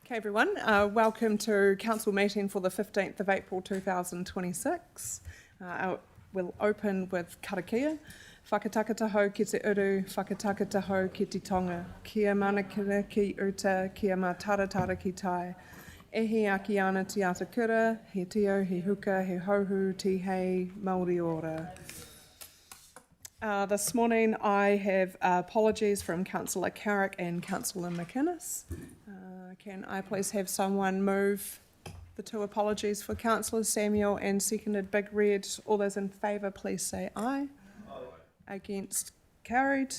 Okay, everyone, welcome to Council meeting for the 15th of April 2026. We'll open with karakia. Whakataka taho ki te uru, whakataka taho ki te tonga. Kia manakina ki uta, kia mataratara ki tai. Ehi aki ana te atakura, he tio, he huka, he hohu, ti hei, Māori ora. This morning I have apologies from Councillor Carrick and Councillor McInnes. Can I please have someone move the two apologies for Councillor Samuel and seconded Big Red? All those in favour please say aye. Aye. Against, carried.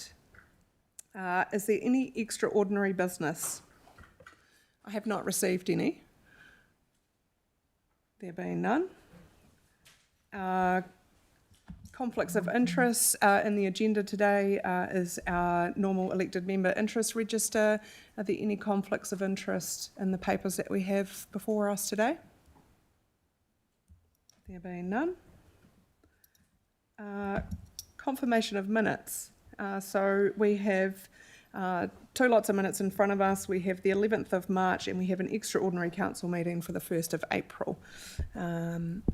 Is there any extraordinary business? I have not received any. There being none. Conflicts of interest in the agenda today is our normal elected member interest register. Are there any conflicts of interest in the papers that we have before us today? There being none. Confirmation of minutes. So we have two lots of minutes in front of us. We have the 11th of March and we have an extraordinary council meeting for the 1st of April.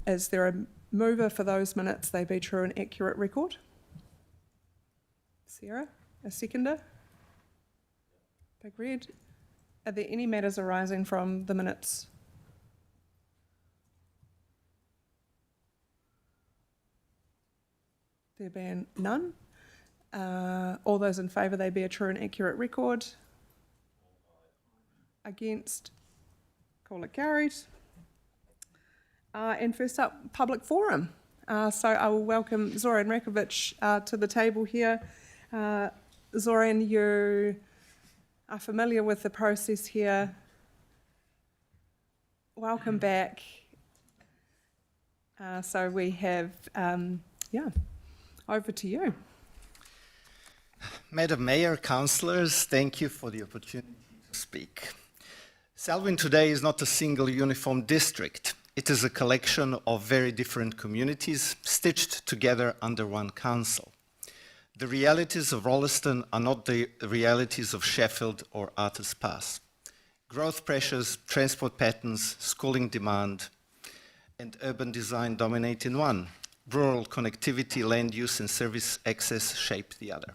Is there a mover for those minutes? They be true and accurate record? Sarah, a seconder? Big Red. Are there any matters arising from the minutes? There being none. All those in favour, they be a true and accurate record. Against, call it carried. And first up, public forum. So I will welcome Zoran Rakovic to the table here. Zoran, you are familiar with the process here. Welcome back. So we have, over to you. Madam Mayor, councillors, thank you for the opportunity to speak. Selwyn today is not a single uniform district. It is a collection of very different communities stitched together under one council. The realities of Rolleston are not the realities of Sheffield or Arthur's Pass. Growth pressures, transport patterns, schooling demand, and urban design dominate in one. Rural connectivity, land use, and service access shape the other.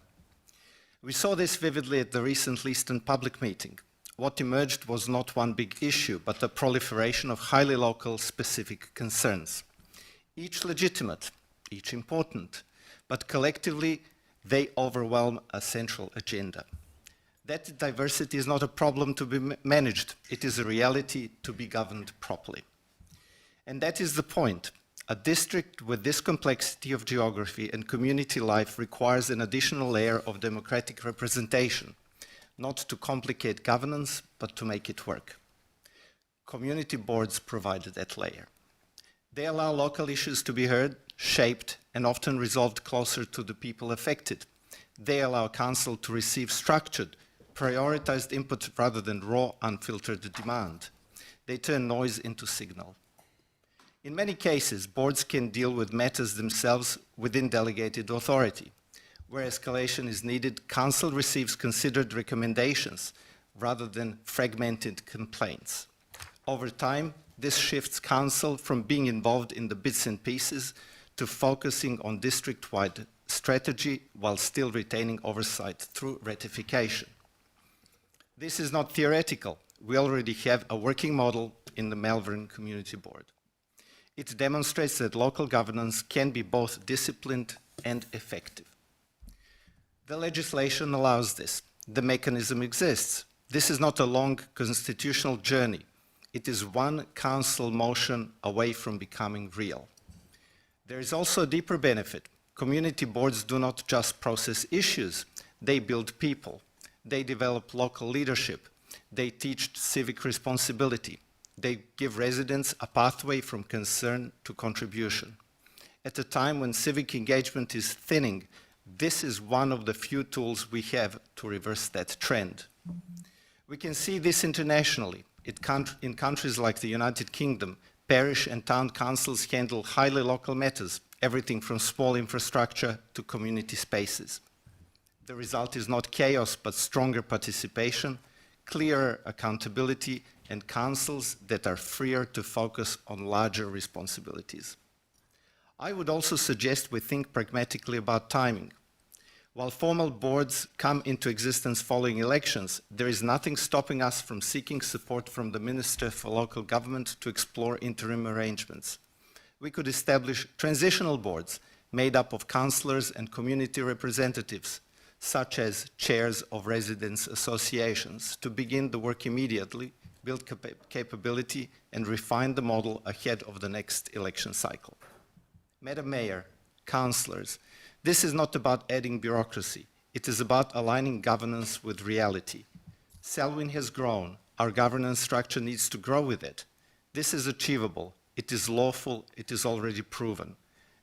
We saw this vividly at the recent Leiston public meeting. What emerged was not one big issue, but a proliferation of highly local specific concerns. Each legitimate, each important, but collectively they overwhelm a central agenda. That diversity is not a problem to be managed, it is a reality to be governed properly. And that is the point. A district with this complexity of geography and community life requires an additional layer of democratic representation, not to complicate governance, but to make it work. Community boards provide that layer. They allow local issues to be heard, shaped, and often resolved closer to the people affected. They allow council to receive structured, prioritized input rather than raw, unfiltered demand. They turn noise into signal. In many cases, boards can deal with matters themselves within delegated authority. Where escalation is needed, council receives considered recommendations rather than fragmented complaints. Over time, this shifts council from being involved in the bits and pieces to focusing on district-wide strategy while still retaining oversight through ratification. This is not theoretical. We already have a working model in the Malvern Community Board. It demonstrates that local governance can be both disciplined and effective. The legislation allows this. The mechanism exists. This is not a long constitutional journey. It is one council motion away from becoming real. There is also a deeper benefit. Community boards do not just process issues. They build people. They develop local leadership. They teach civic responsibility. They give residents a pathway from concern to contribution. At a time when civic engagement is thinning, this is one of the few tools we have to reverse that trend. We can see this internationally. In countries like the United Kingdom, parish and town councils handle highly local matters, everything from small infrastructure to community spaces. The result is not chaos, but stronger participation, clearer accountability, and councils that are freer to focus on larger responsibilities. I would also suggest we think pragmatically about timing. While formal boards come into existence following elections, there is nothing stopping us from seeking support from the Minister for Local Government to explore interim arrangements. We could establish transitional boards made up of councillors and community representatives, such as chairs of residents' associations, to begin the work immediately, build capability, and refine the model ahead of the next election cycle. Madam Mayor, councillors, this is not about adding bureaucracy. It is about aligning governance with reality. Selwyn has grown. Our governance structure needs to grow with it. This is achievable. It is lawful. It is already proven.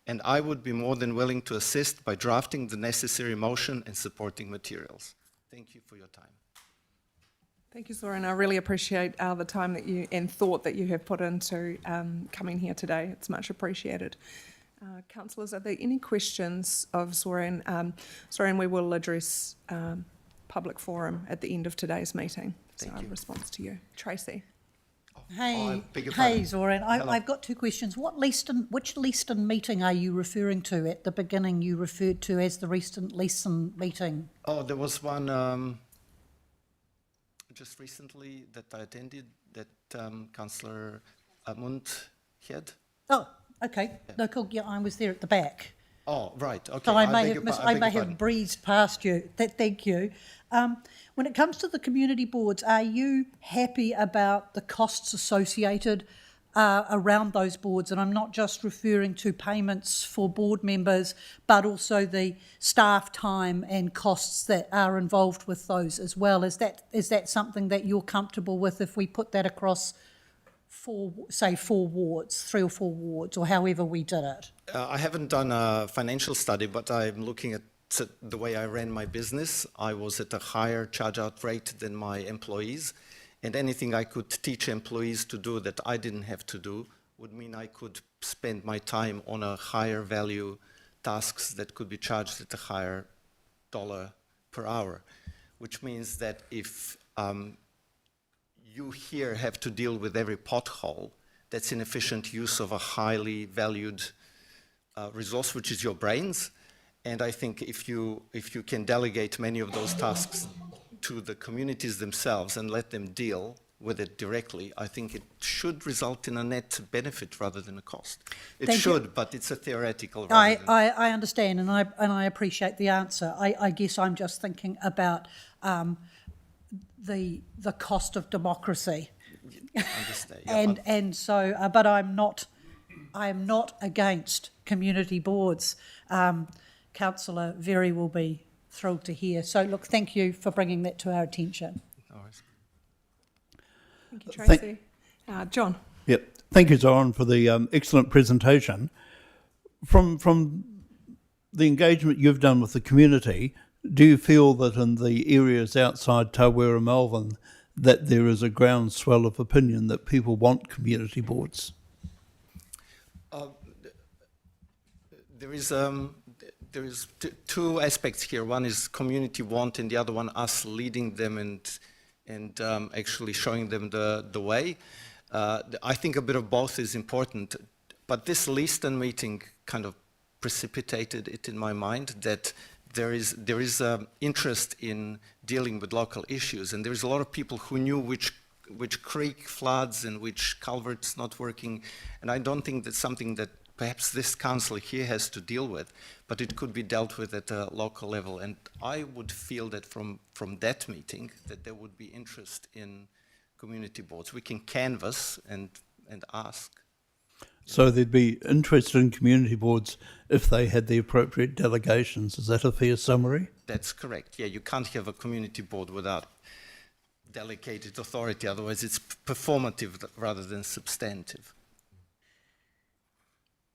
And I would be more than willing to assist by drafting the necessary motion and supporting materials. Thank you for your time. Thank you, Zoran. I really appreciate the time that you and thought that you have put into coming here today. It's much appreciated. Councillors, are there any questions of Zoran? Zoran, we will address public forum at the end of today's meeting. Thank so you. in response to you. Tracy. Hey, beg your hey, pardon. Zoran. Hello. I've got two questions. Which Leeston meeting are you referring to? At the beginning, you referred to as the recent Leeston meeting. Oh, there was one just recently that I attended that Councillor Mund had. Oh, okay. No, cool. Yeah, I was there at the back. Oh, right. Okay. So I beg may your have par- I beg may your have pardon. breezed past you. Thank you. When it comes to the community boards, are you happy about the costs associated around those boards? And I'm not just referring to payments for board members, but also the staff time and costs that are involved with those as well. Is that something that you're comfortable with if we put that across four wards, 3 or 4 wards, or however we did it? I haven't done a financial study, but I'm looking at the way I ran my business. I was at a higher charge-out rate than my employees, and anything I could teach employees to do that I didn't have to do would mean I could spend my time on a higher value tasks that could be charged at a higher dollar per hour, which means that if you here have to deal with every pothole, that's inefficient use of a highly valued resource, which is your brains. And I think if you can delegate many of those tasks to the communities themselves and let them deal with it directly, I think it should result in a net benefit rather than a cost. It Thank you. should, but it's a theoretical. rather than- I understand, and I appreciate the answer. I guess I'm just thinking about the cost of democracy, Understand. Yeah, and so, but I am not against community boards. Councillor Very will be thrilled to hear. So, look, thank you for bringing that to our attention. no worries. Thank you, Tracy. John. Yep. Thank you, Zoran, for the excellent presentation. From the engagement you've done with the community, do you feel that in the areas outside Tawera, Melbourne, that there is a groundswell of opinion that people want community boards? There is two aspects here. One is community want, and the other one us leading them and actually showing them the way. I think a bit of both is important, but this Leeston meeting kind of precipitated it in my mind that there is interest in dealing with local issues, and there is a lot of people who knew which creek floods and which culverts not working, and I don't think that's something that perhaps this council here has to deal with, but it could be dealt with at a local level. And I would feel that from that meeting that there would be interest in community boards. We can canvass and ask. So they'd be interested in community boards if they had the appropriate delegations. Is that a fair summary? That's correct. Yeah, you can't have a community board without delegated authority, otherwise it's performative rather than substantive.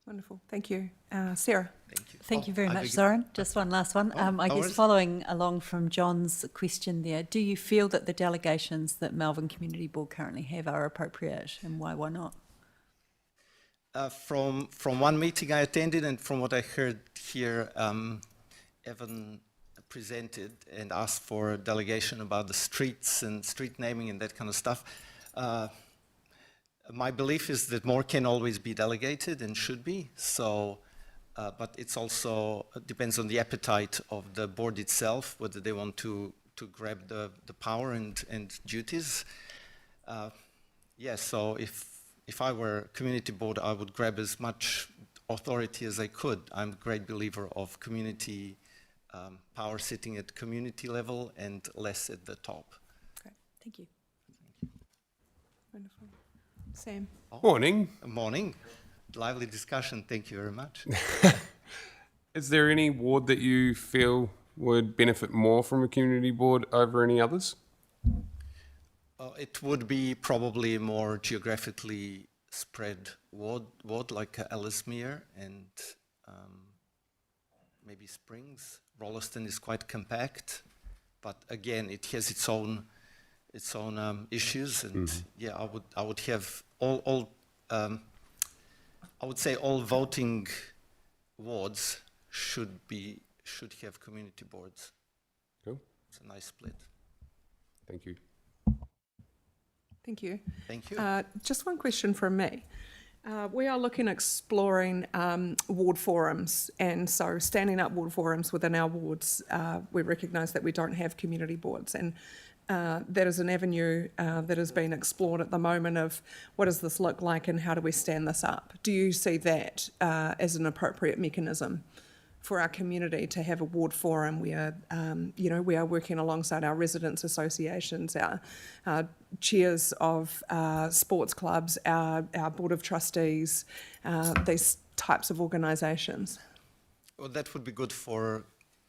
Wonderful. Thank you. Sarah. Thank you. Thank you very I much, beg your- Zoran. Just one last one. I no guess worries. following along from John's question there, do you feel that the delegations that Melbourne Community Board currently have are appropriate, and why not? From one meeting I attended and from what I heard here, Evan presented and asked for a delegation about the streets and street naming and that kind of stuff. My belief is that more can always be delegated and should be. So, but it's also depends on the appetite of the board itself, whether they want to grab the power and duties. Yes. So if I were community board, I would grab as much authority as I could. I'm a great believer of community power sitting at community level and less at the top. Great, thank you. Wonderful. Sam? Morning. Morning. Lively discussion. Thank you very much. Is there any ward that you feel would benefit more from a community board over any others? It would be probably more geographically spread ward like Ellesmere and maybe Springs. Rolleston is quite compact, but again, it has its own issues, and yeah, I would have all I would say all voting wards should have community boards. Cool. It's a nice split. Thank you. Thank you. Thank you. Just one question from me. We are looking at exploring ward forums, and so standing up ward forums within our wards. We recognise that we don't have community boards, and that is an avenue that is being explored at the moment of what does this look like and how do we stand this up? Do you see that as an appropriate mechanism for our community to have a ward forum where, we are working alongside our residents' associations, our chairs of sports clubs, our board of trustees, these types of organisations? Well, that would be good for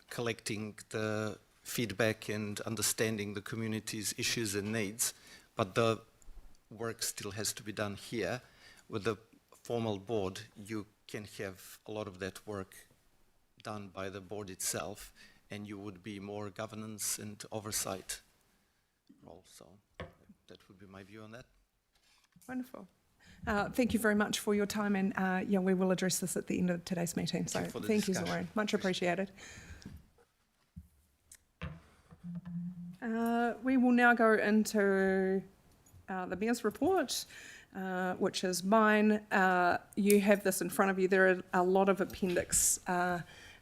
collecting the feedback and understanding the community's issues and needs, but the work still has to be done here. With the formal board, you can have a lot of that work done by the board itself, and you would be more governance and oversight role. So that would be my view on that. Wonderful. Thank you very much for your time, and we will address this at the end of today's meeting. So for the thank you, discussion. Zoran. Much appreciated. We will now go into the Mayor's report, which is mine. You have this in front of you. There are a lot of appendix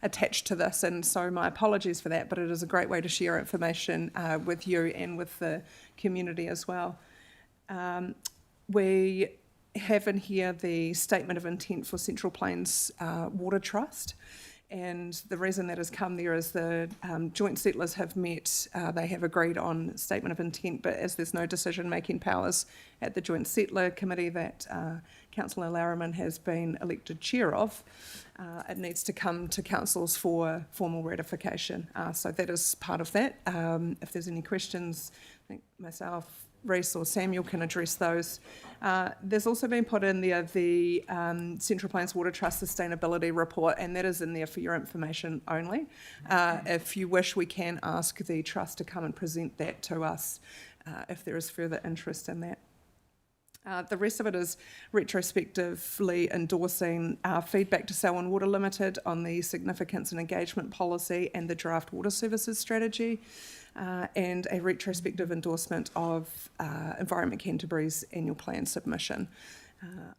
attached to this, and so my apologies for that, but it is a great way to share information with you and with the community as well. We have in here the statement of intent for Central Plains Water Trust. And the reason that has come there is the joint settlers have met, they have agreed on statement of intent, but as there's no decision-making powers at the joint settler committee that Councillor Larriman has been elected chair of, it needs to come to councils for formal ratification. So that is part of that. If there's any questions, I think myself, Reece or Samuel can address those. There's also been put in there the Central Plains Water Trust Sustainability Report, and that is in there for your information only. If you wish, we can ask the Trust to come and present that to us if there is further interest in that. The rest of it is retrospectively endorsing feedback to Selwyn Water Limited on the significance and engagement policy and the draft water services strategy. And a retrospective endorsement of Environment Canterbury's annual plan submission.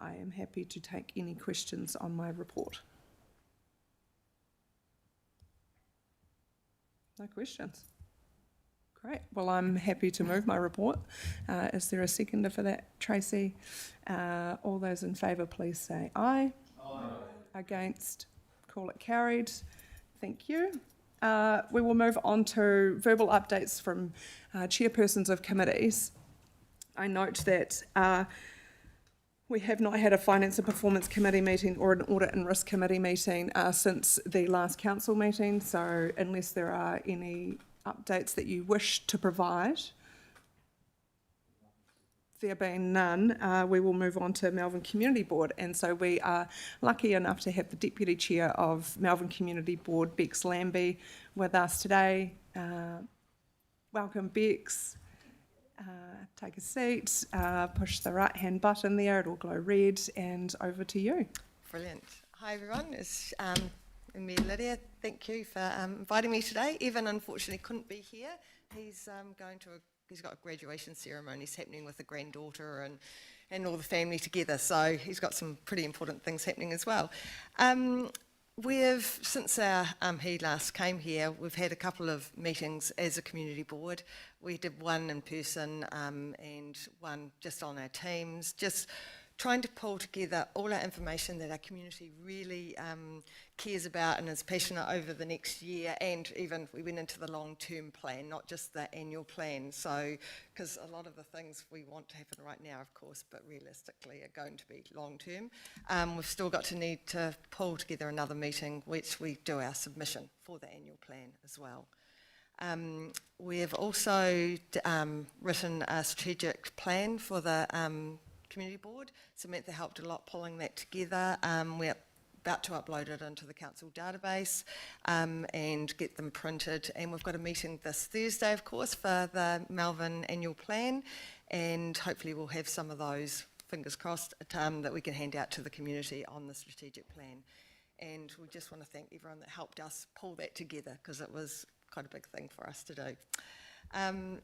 I am happy to take any questions on my report. No questions? Great. Well, I'm happy to move my report. Is there a seconder for that, Tracy? All those in favour, please say aye. Aye. Against? Call it carried. Thank you. We will move on to verbal updates from chairpersons of committees. I note that we have not had a Finance and Performance Committee meeting or an Audit and Risk Committee meeting since the last council meeting, so unless there are any updates that you wish to provide, there being none, we will move on to Melbourne Community Board. And so we are lucky enough to have the Deputy Chair of Melbourne Community Board, Bex Lambie, with us today. Welcome, Bex. Take a seat, push the right-hand button there, it'll glow red, and over to you. Brilliant. Hi everyone, it's me, Lydia. Thank you for inviting me today. Evan unfortunately couldn't be here. He's he's got graduation ceremonies happening with the granddaughter and all the family together. So he's got some pretty important things happening as well. Since he last came here, we've had a couple of meetings as a community board. We did one in person and one just on our teams, just trying to pull together all our information that our community really cares about and is passionate over the next year, and even we went into the long-term plan, not just the annual plan. So, because a lot of the things we want to happen right now, of course, but realistically are going to be long-term. We've still got to need to pull together another meeting, which we do our submission for the annual plan as well. We've also written a strategic plan for the community board. Samantha helped a lot pulling that together. We're about to upload it into the council database and get them printed. And we've got a meeting this Thursday, of course, for the Melbourne annual plan, and hopefully we'll have some of those, fingers crossed, that we can hand out to the community on the strategic plan. And we just want to thank everyone that helped us pull that together, because it was quite a big thing for us to do.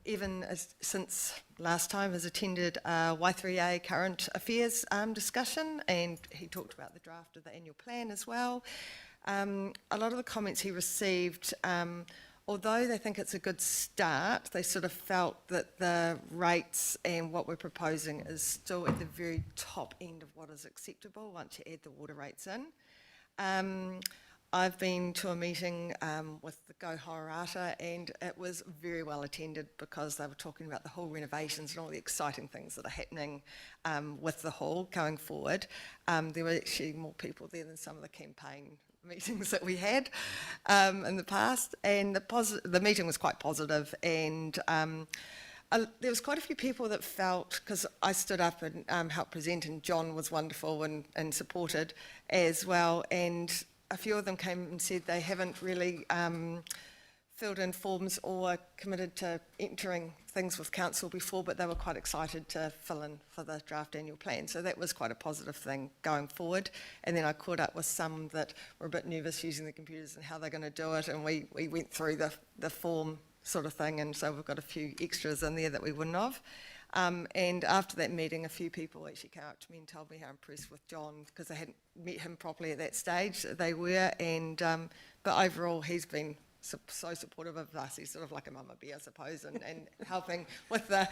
Evan, since last time, has attended a Y3A current affairs discussion, and he talked about the draft of the annual plan as well. A lot of the comments he received, although they think it's a good start, they sort of felt that the rates and what we're proposing is still at the very top end of what is acceptable once you add the water rates in. I've been to a meeting with the Go Horata, and it was very well attended, because they were talking about the hall renovations and all the exciting things that are happening with the hall going forward. There were actually more people there than some of the campaign meetings that we had in the past, and the meeting was quite positive, and there was quite a few people that felt, because I stood up and helped present, and John was wonderful and supported as well, and a few of them came and said they haven't really filled in forms or committed to entering things with council before, but they were quite excited to fill in for the draft annual plan. So that was quite a positive thing going forward. And then I caught up with some that were a bit nervous using the computers and how they're going to do it, and we went through the form sort of thing, and so we've got a few extras in there that we wouldn't have. And after that meeting, a few people actually came up to me and told me how impressed with John, because they hadn't met him properly at that stage. They were, and but overall, he's been so supportive of us. He's sort of like a mama bear, I suppose, and helping with the.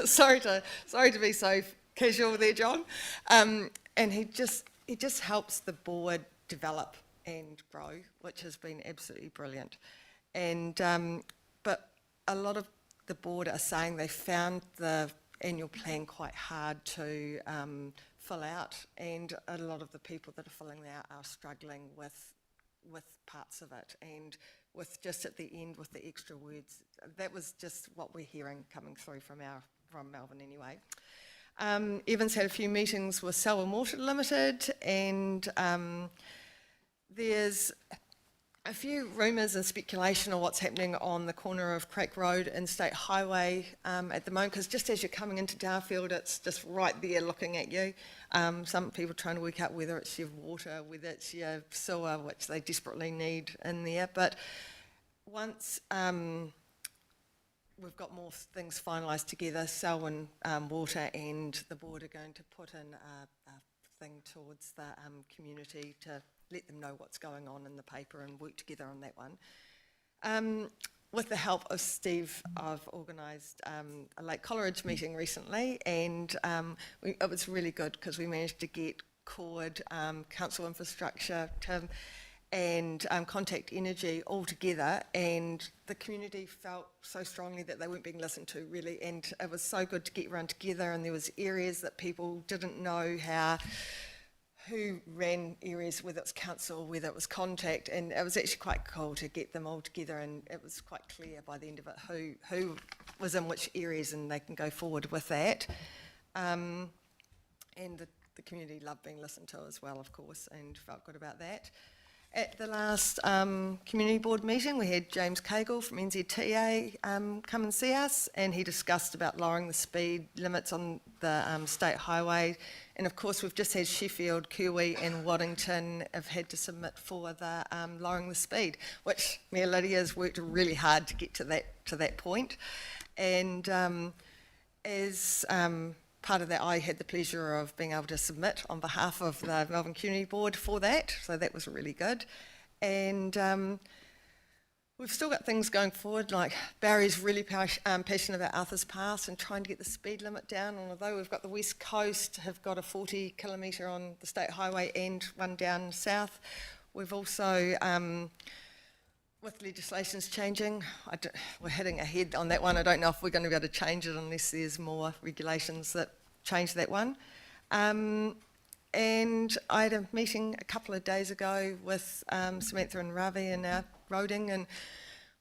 sorry to be so casual there, John. And he just helps the board develop and grow, which has been absolutely brilliant. And but a lot of the board are saying they found the annual plan quite hard to fill out, and a lot of the people that are filling it out are struggling with parts of it, and with just at the end with the extra words. That was just what we're hearing coming through from Melbourne anyway. Evan's had a few meetings with Selwyn Water Limited, and there's a few rumours and speculation on what's happening on the corner of Craik Road and State Highway at the moment, because just as you're coming into Darfield, it's just right there looking at you. Some people trying to work out whether it's your water, whether it's your sewer, which they desperately need in there. But once we've got more things finalised together, Selwyn Water and the board are going to put in a thing towards the community to let them know what's going on in the paper and work together on that one. With the help of Steve, I've organised a Lake Coleridge meeting recently, and it was really good, because we managed to get CORD, Council Infrastructure, Tim, and Contact Energy all together, and the community felt so strongly that they weren't being listened to, really, and it was so good to get everyone together, and there was areas that people didn't know who ran areas, whether it was council, whether it was Contact, and it was actually quite cool to get them all together, and it was quite clear by the end of it who was in which areas, and they can go forward with that. And the community loved being listened to as well, of course, and felt good about that. At the last community board meeting, we had James Cagle from NZTA come and see us, and he discussed about lowering the speed limits on the state highway. And of course, we've just had Sheffield, Kiwi and Waddington have had to submit for the lowering the speed, which Mayor Lydia has worked really hard to get to that point. And as part of that, I had the pleasure of being able to submit on behalf of the Melbourne Community Board for that, so that was really good. And we've still got things going forward, like Barry's really passionate about Arthur's Pass and trying to get the speed limit down. And although we've got the West Coast, have got a 40 kilometre on the state highway and one down south, we've also, with legislations changing, we're heading ahead on that one. I don't know if we're going to be able to change it unless there's more regulations that change that one. And I had a meeting a couple of days ago with Samantha and Ravi in our roading, and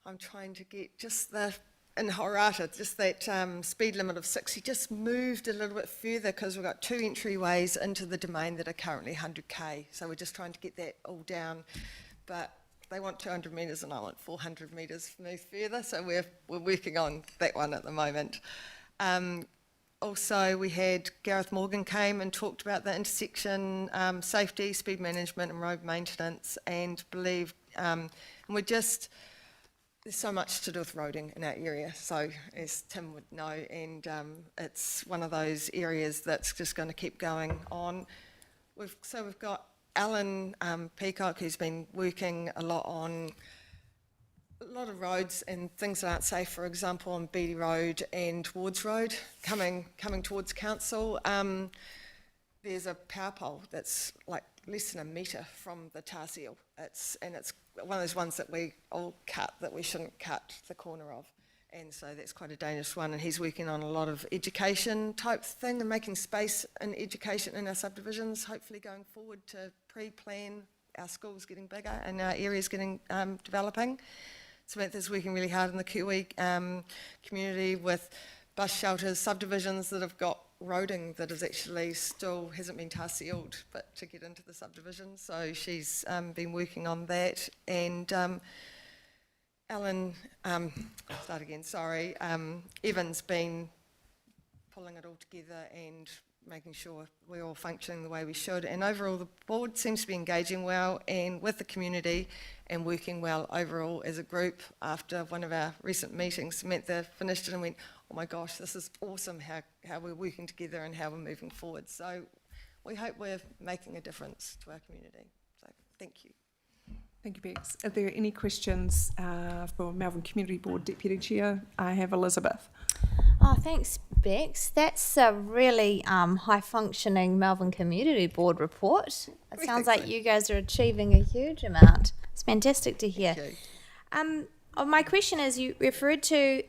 I'm trying to get just in Horata, just that speed limit of 60 just moved a little bit further because we've got 2 entryways into the domain that are currently 100k. So we're just trying to get that all down. But they want 200 metres and I want 400 metres move further. So we're working on that one at the moment. Also, we had Gareth Morgan came and talked about the intersection safety, speed management and road maintenance, and and there's so much to do with roading in our area, so as Tim would know, and it's one of those areas that's just going to keep going on. We've got Alan Peacock, who's been working a lot on a lot of roads and things that aren't safe, for example, on Beatty Road and Wards Road, coming towards council. There's a power pole that's like less than a metre from the tar seal. It's one of those ones that we all cut that we shouldn't cut the corner of. And so that's quite a dangerous one. And he's working on a lot of education type thing and making space in education in our subdivisions, hopefully going forward to pre-plan our schools getting bigger and our areas getting developing. Samantha's working really hard in the Kiwi community with bus shelters, subdivisions that have got roading that is actually still hasn't been tar sealed, but to get into the subdivision. So she's been working on that. And Alan, Evan's been pulling it all together and making sure we're all functioning the way we should. And overall, the board seems to be engaging well and with the community and working well overall as a group. After one of our recent meetings, Samantha finished it and went, oh my gosh, this is awesome how we're working together and how we're moving forward. So we hope we're making a difference to our community. So thank you. Thank you, Bex. Are there any questions for Melbourne Community Board Deputy Chair? I have Elizabeth. Oh, thanks, Bex. That's a really high-functioning Melbourne Community Board report. It sounds like you guys are achieving a huge amount. It's fantastic to hear. Thank you. My question is, you referred to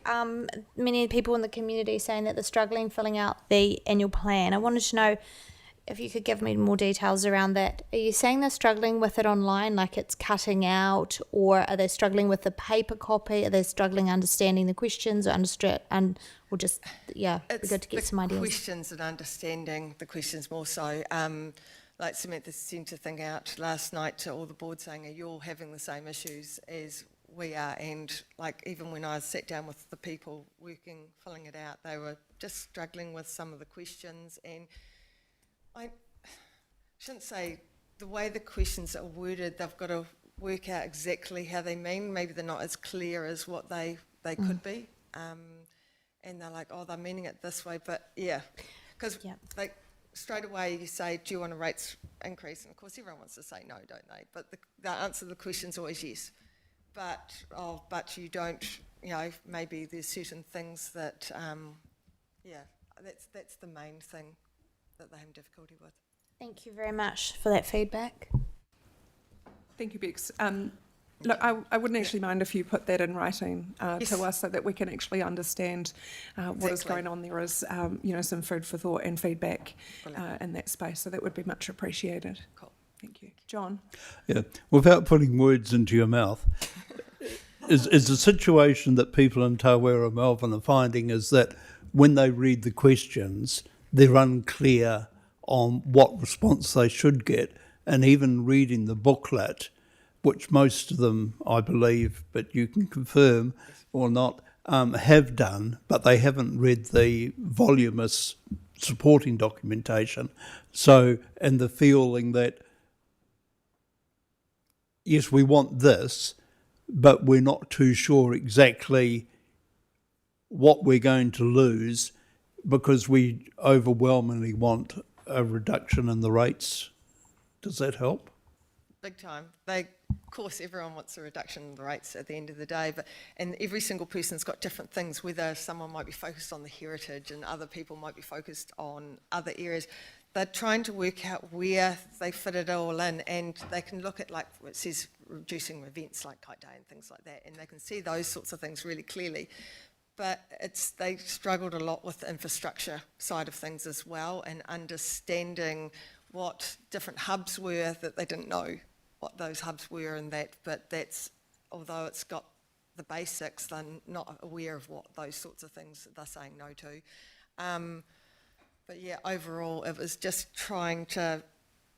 many people in the community saying that they're struggling filling out the annual plan. I wanted to know if you could give me more details around that. Are you saying they're struggling with it online, like it's cutting out, or are they struggling with the paper copy? Are they struggling understanding the questions, or it'd be good to get some ideas. Questions and understanding the questions more so. Like Samantha sent a thing out last night to all the board saying, are you all having the same issues as we are? And like even when I sat down with the people filling it out, they were just struggling with some of the questions. And I shouldn't say the way the questions are worded, they've got to work out exactly how they mean. Maybe they're not as clear as what they could be. And they're like, oh, they're meaning it this way. But yeah, because like straight away you say, do you want a rates increase? And of course everyone wants to say no, don't they? But the answer to the question is always yes. But you don't, maybe there's certain things that, that's the main thing that they're having difficulty with. Thank you very much for that feedback. Thank you, Bex. Look, I wouldn't actually mind if you put that in writing to us so that we can actually understand what is going on. There is, some food for thought and feedback in that space, so that would be much appreciated. Cool. Thank you. John? Yeah, without putting words into your mouth, is the situation that people in Tawera, Melbourne are finding is that when they read the questions, they're unclear on what response they should get, and even reading the booklet, which most of them, I believe, but you can confirm or not, have done, but they haven't read the voluminous supporting documentation. So, and the feeling that, yes, we want this, but we're not too sure exactly what we're going to lose because we overwhelmingly want a reduction in the rates. Does that help? Big time. Of course, everyone wants a reduction in the rates at the end of the day, and every single person's got different things, whether someone might be focused on the heritage and other people might be focused on other areas. They're trying to work out where they fit it all in, and they can look at, like it says, reducing events like Kite Day and things like that, and they can see those sorts of things really clearly. But they struggled a lot with the infrastructure side of things as well, and understanding what different hubs were that they didn't know what those hubs were, and that. But although it's got the basics, they're not aware of what those sorts of things they're saying no to. But yeah, overall, it was just trying to,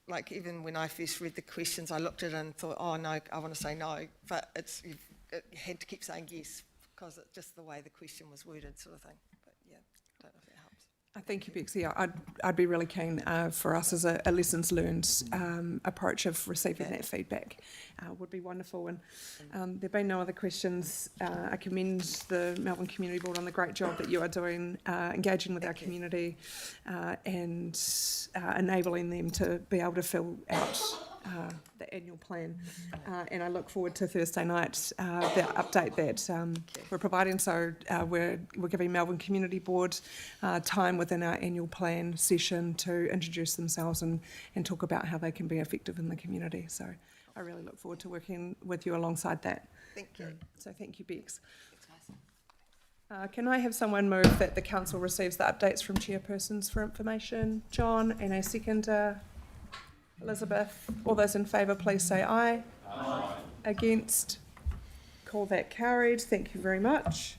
like, even when I first read the questions, I looked at it and thought, oh no, I want to say no, but you had to keep saying yes, because it's just the way the question was worded, sort of thing. But yeah, don't know if that helps. Thank you, Bex. Yeah, I'd be really keen for us as a lessons learned approach of receiving that feedback. Would be wonderful. And there've been no other questions. I commend the Melbourne Community Board on the great job that you are doing, engaging with our community and enabling them to be able to fill out the annual plan. And I look forward to Thursday night, the update that we're providing. So we're giving Melbourne Community Board time within our annual plan session to introduce themselves and talk about how they can be effective in the community. So I really look forward to working with you alongside that. Thank you. So thank you, Bex. Can I have someone move that the council receives the updates from chairpersons for information? John, and a seconder. Elizabeth. All those in favour, please say aye. Aye. Against? Call that carried. Thank you very much.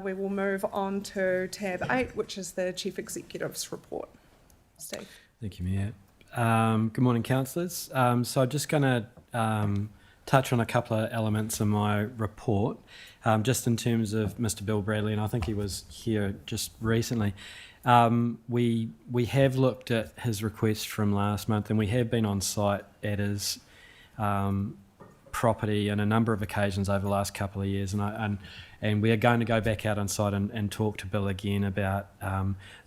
We will move on to tab 8, which is the Chief Executive's report. Steve. Thank you, Mayor. Good morning, councillors. So I'm just going to touch on a couple of elements in my report, just in terms of Mr. Bill Bradley, and I think he was here just recently. We have looked at his request from last month, and we have been on site at his property on a number of occasions over the last couple of years, and we are going to go back out on site and talk to Bill again about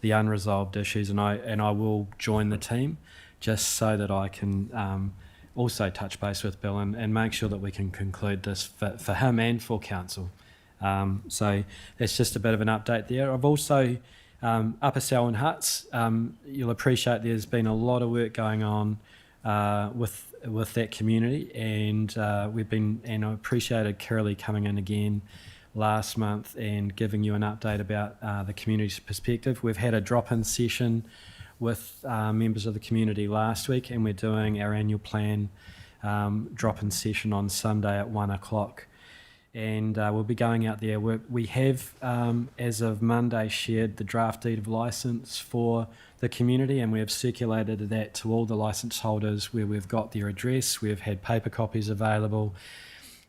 the unresolved issues, and I will join the team just so that I can also touch base with Bill and make sure that we can conclude this for him and for council. So that's just a bit of an update there. I've also Upper Selwyn Huts, you'll appreciate there's been a lot of work going on with that community, and I appreciated Kiralee coming in again last month and giving you an update about the community's perspective. We've had a drop-in session with members of the community last week, and we're doing our annual plan drop-in session on Sunday at 1:00. And we'll be going out there. We have, as of Monday, shared the draft deed of licence for the community, and we have circulated that to all the licence holders where we've got their address. We've had paper copies available.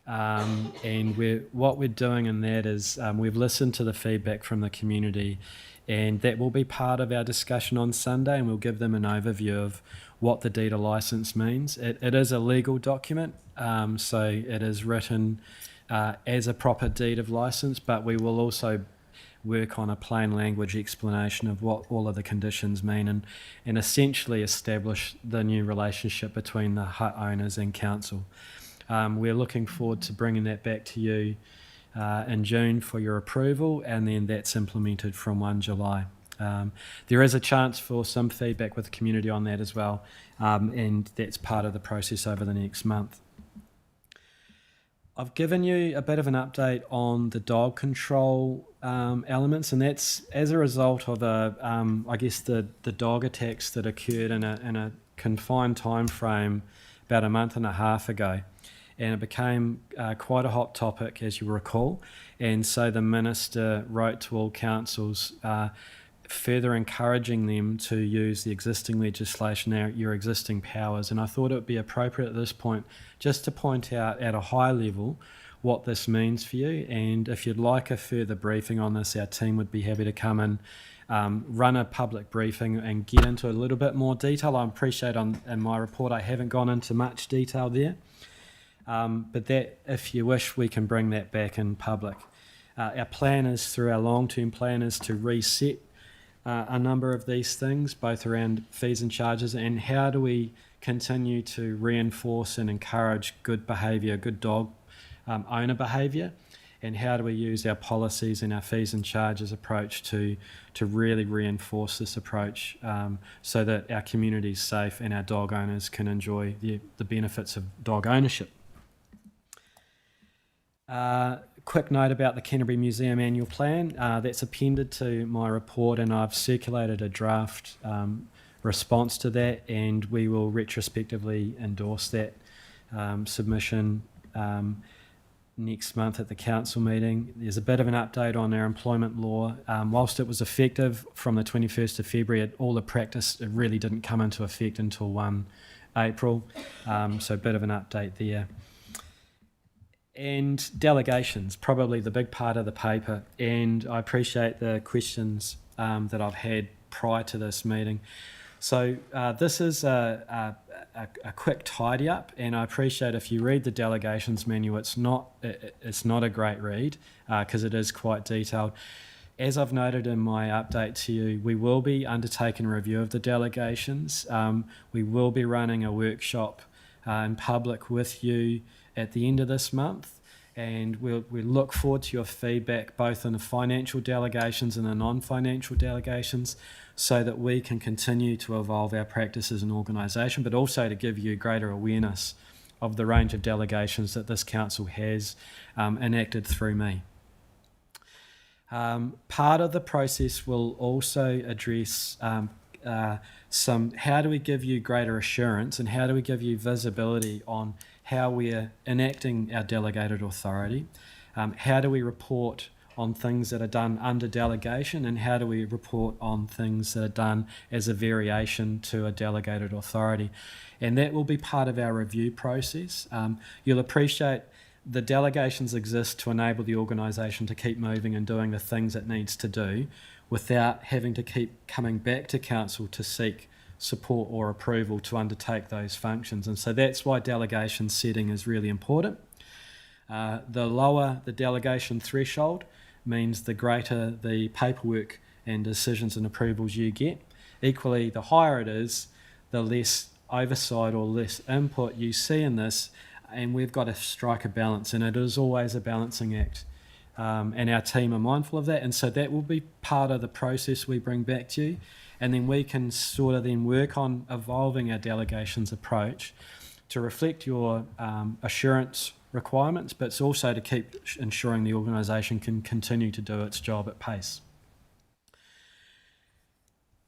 And what we're doing in that is we've listened to the feedback from the community, and that will be part of our discussion on Sunday, and we'll give them an overview of what the deed of licence means. It is a legal document, so it is written as a proper deed of licence, but we will also work on a plain language explanation of what all of the conditions mean and essentially establish the new relationship between the hut owners and council. We're looking forward to bringing that back to you in June for your approval, and then that's implemented from 1 July. There is a chance for some feedback with the community on that as well, and that's part of the process over the next month. I've given you a bit of an update on the dog control elements, and that's as a result of the dog attacks that occurred in a confined time frame about a month and a half ago, and it became quite a hot topic, as you recall, and so the Minister wrote to all councils further encouraging them to use the existing legislation, your existing powers. And I thought it would be appropriate at this point just to point out at a high level what this means for you. And if you'd like a further briefing on this, our team would be happy to come and run a public briefing and get into a little bit more detail. I appreciate in my report I haven't gone into much detail there, but that, if you wish, we can bring that back in public. Our plan is, through our long-term plan, is to reset a number of these things, both around fees and charges, and how do we continue to reinforce and encourage good behaviour, good dog owner behaviour, and how do we use our policies and our fees and charges approach to really reinforce this approach so that our community is safe and our dog owners can enjoy the benefits of dog ownership. Quick note about the Canterbury Museum annual plan. That's appended to my report, and I've circulated a draft response to that, and we will retrospectively endorse that submission next month at the council meeting. There's a bit of an update on our employment law. Whilst it was effective from the 21st of February, all the practice, it really didn't come into effect until 1 April, so a bit of an update there. And delegations, probably the big part of the paper, and I appreciate the questions that I've had prior to this meeting. So this is a quick tidy up, and I appreciate if you read the delegations manual, it's not a great read because it is quite detailed. As I've noted in my update to you, we will be undertaking a review of the delegations. We will be running a workshop in public with you at the end of this month, and we look forward to your feedback both on the financial delegations and the non-financial delegations, so that we can continue to evolve our practice as an organisation, but also to give you greater awareness of the range of delegations that this council has enacted through me. Part of the process will also address how do we give you greater assurance and how do we give you visibility on how we're enacting our delegated authority, how do we report on things that are done under delegation, and how do we report on things that are done as a variation to a delegated authority. And that will be part of our review process. You'll appreciate the delegations exist to enable the organisation to keep moving and doing the things it needs to do without having to keep coming back to council to seek support or approval to undertake those functions. And so that's why delegation setting is really important. The lower the delegation threshold means the greater the paperwork and decisions and approvals you get. Equally, the higher it is, the less oversight or less input you see in this, and we've got to strike a balance, and it is always a balancing act. And our team are mindful of that, and so that will be part of the process we bring back to you, and then we can sort of then work on evolving our delegations approach to reflect your assurance requirements, but it's also to keep ensuring the organisation can continue to do its job at pace.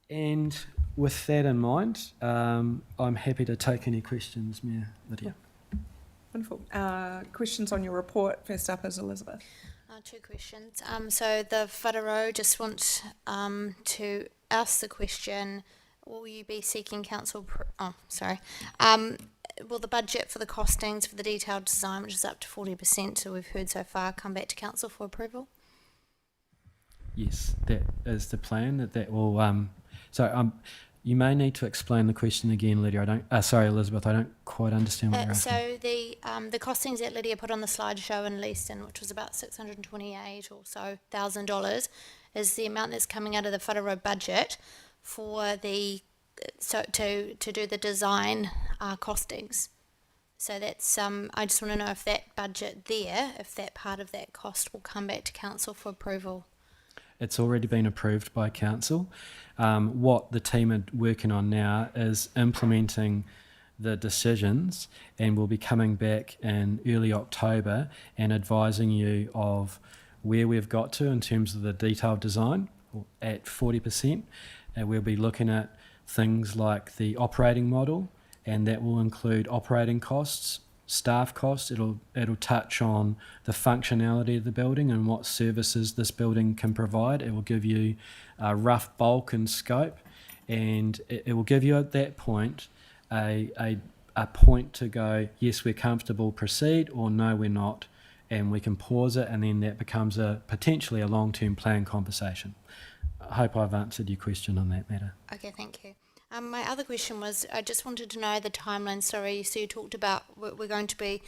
And with that in mind, I'm happy to take any questions, Mayor Lydia. Wonderful. Questions on your report. First up is Elizabeth. Two questions. So the Whanaro, just want to ask the question, will you be seeking council, will the budget for the costings for the detailed design, which is up to 40%, so we've heard so far, come back to council for approval? Yes, that is the plan. That will. You may need to explain the question again, Lydia. Elizabeth. I don't quite understand what you're asking. So the costings that Lydia put on the slideshow in Leaston, which was about $628 or so $1,000, is the amount that's coming out of the Whanaro budget for the to do the design costings. So that's I just want to know if that budget there, if that part of that cost will come back to council for approval. It's already been approved by council. What the team are working on now is implementing the decisions, and we'll be coming back in early October and advising you of where we've got to in terms of the detailed design at 40%. And we'll be looking at things like the operating model, and that will include operating costs, staff costs. It'll touch on the functionality of the building and what services this building can provide. It will give you a rough bulk and scope, and it will give you at that point a point to go, yes, we're comfortable, proceed, or no, we're not, and we can pause it, and then that becomes potentially a long-term plan conversation. I hope I've answered your question on that matter. Okay, thank you. My other question was, I just wanted to know the timeline. Sorry, so you talked about we're going to be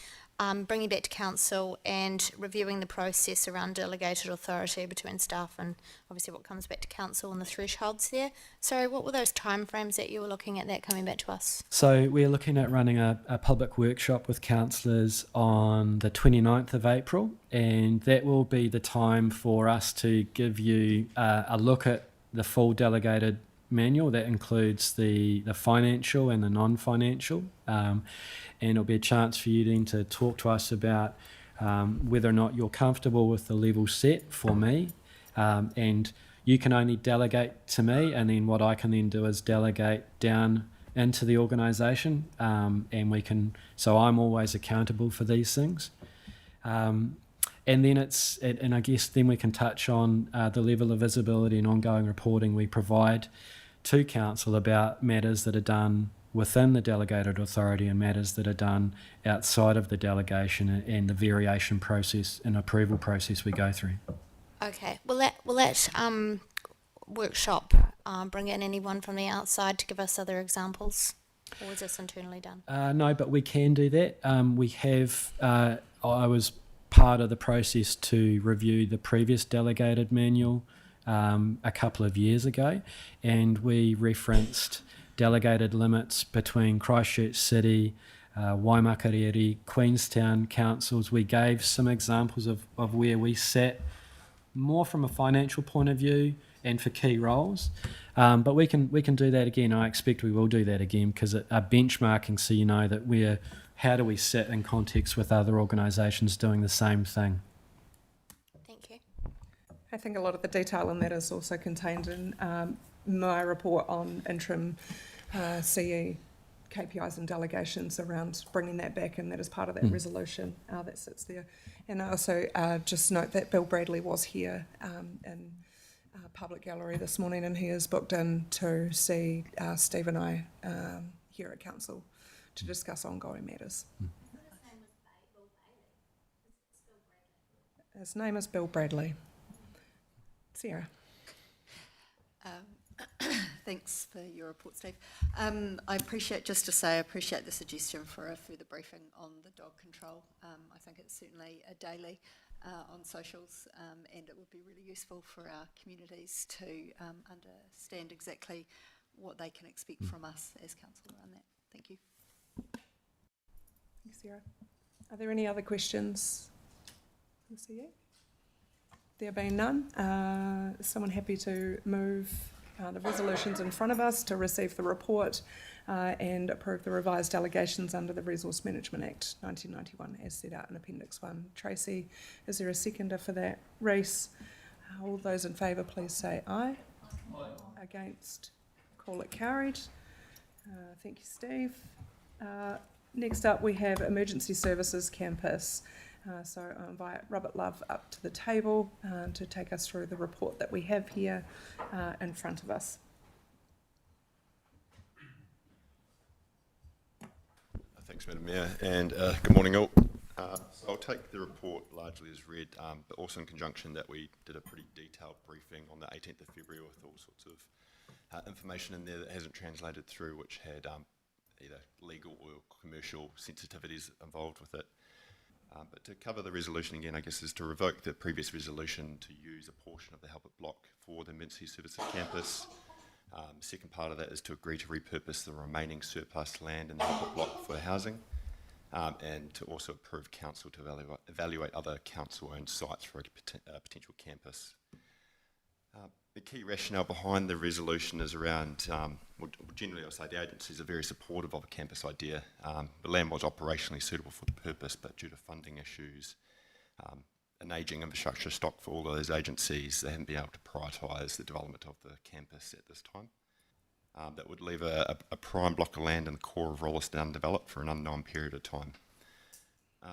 bringing back to council and reviewing the process around delegated authority between staff and obviously what comes back to council and the thresholds there. So what were those timeframes that you were looking at that coming back to us? So we're looking at running a public workshop with councillors on the 29th of April, and that will be the time for us to give you a look at the full delegated manual. That includes the financial and the non-financial, and it'll be a chance for you then to talk to us about whether or not you're comfortable with the level set for me, and you can only delegate to me, and then what I can then do is delegate down into the organisation, and we can. So I'm always accountable for these things, and then and I guess then we can touch on the level of visibility and ongoing reporting we provide to council about matters that are done within the delegated authority and matters that are done outside of the delegation, and the variation process and approval process we go through. Okay. Will that workshop bring in anyone from the outside to give us other examples, or is this internally done? No, but we can do that. We have. I was part of the process to review the previous delegated manual a couple of years ago, and we referenced delegated limits between Christchurch City, Waimakariri, Queenstown councils. We gave some examples of where we sat more from a financial point of view and for key roles, but we can do that again. I expect we will do that again, because a benchmarking, so you know that how do we sit in context with other organisations doing the same thing. Thank you. I think a lot of the detail in that is also contained in my report on interim CE KPIs and delegations around bringing that back, and that is part of that resolution that sits there. And I also just note that Bill Bradley was here in Public Gallery this morning, and he is booked in to see Steve and I here at Council to discuss ongoing matters. His name is Bill Bradley. Sarah. Thanks for your report, Steve. I appreciate the suggestion for a further briefing on the dog control. I think it's certainly a daily on socials, and it would be really useful for our communities to understand exactly what they can expect from us as council around that. Thank you. Thanks, Sarah. Are there any other questions? There being none, is someone happy to move the resolutions in front of us to receive the report and approve the revised delegations under the Resource Management Act 1991 as set out in Appendix 1? Tracy, is there a seconder for that? Reese, all those in favour please say aye. Aye. Against, call it carried. Thank you, Steve. Next up we have Emergency Services Campus. So I invite Robert Love up to the table to take us through the report that we have here in front of us. Thanks, Madam Mayor, and good morning all. So I'll take the report largely as read, but also in conjunction that we did a pretty detailed briefing on the 18th of February with all sorts of information in there that hasn't translated through, which had either legal or commercial sensitivities involved with it. But to cover the resolution again, I guess, is to revoke the previous resolution to use a portion of the Halbert block for the Emergency Services Campus. The second part of that is to agree to repurpose the remaining surplus land in the Halbert block for housing, and to also approve council to evaluate other council-owned sites for a potential campus. The key rationale behind the resolution is around, well, generally I'll say the agencies are very supportive of a campus idea. The land was operationally suitable for the purpose, but due to funding issues, an ageing infrastructure stock for all of those agencies, they haven't been able to prioritise the development of the campus at this time. That would leave a prime block of land in the core of Rolleston undeveloped for an unknown period of time.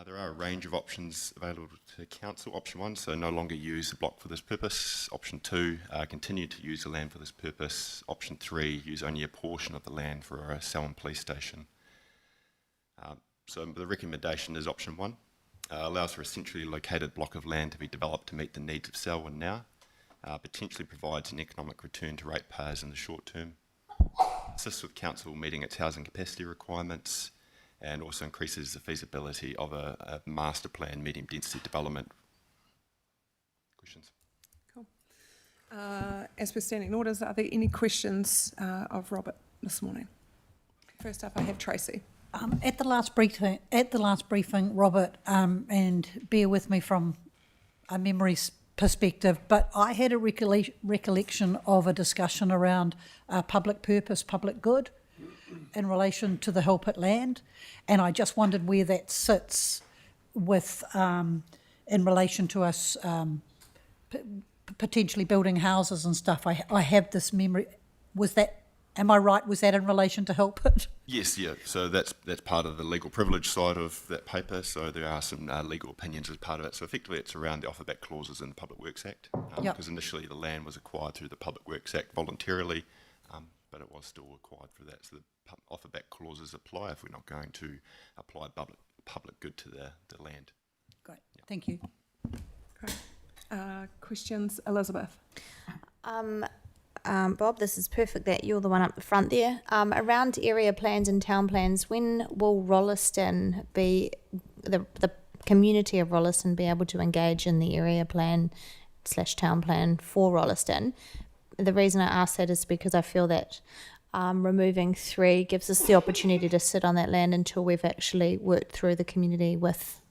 There are a range of options available to council. Option 1, so no longer use the block for this purpose. Option 2, continue to use the land for this purpose. Option 3, use only a portion of the land for a Selwyn police station. So the recommendation is option 1. Allows for a centrally located block of land to be developed to meet the needs of Selwyn now. Potentially provides an economic return to ratepayers in the short term. Assists with council meeting its housing capacity requirements, and also increases the feasibility of a master plan medium density development. Questions? Cool. As per standing orders, are there any questions of Robert this morning? First up, I have Tracy. At the last briefing, Robert, and bear with me from a memory's perspective, but I had a recollection of a discussion around public purpose, public good in relation to the Hilpit land, and I just wondered where that sits with in relation to us potentially building houses and stuff. I have this memory. Am I right? Was that in relation to Hilpit? Yes, yeah. So that's part of the legal privilege side of that paper. So there are some legal opinions as part of it. So effectively, it's around the offer-back clauses in the Public Works Act, Yep. because initially the land was acquired through the Public Works Act voluntarily, but it was still acquired for that. So the offer-back clauses apply if we're not going to apply public good to the land. Great, thank you. Great. Questions, Elizabeth? Bob, this is perfect that you're the one up the front there. Around area plans and town plans, when will Rolleston be, the community of Rolleston be able to engage in the area plan / town plan for Rolleston? The reason I ask that is because I feel that removing 3 gives us the opportunity to sit on that land until we've actually worked through the community with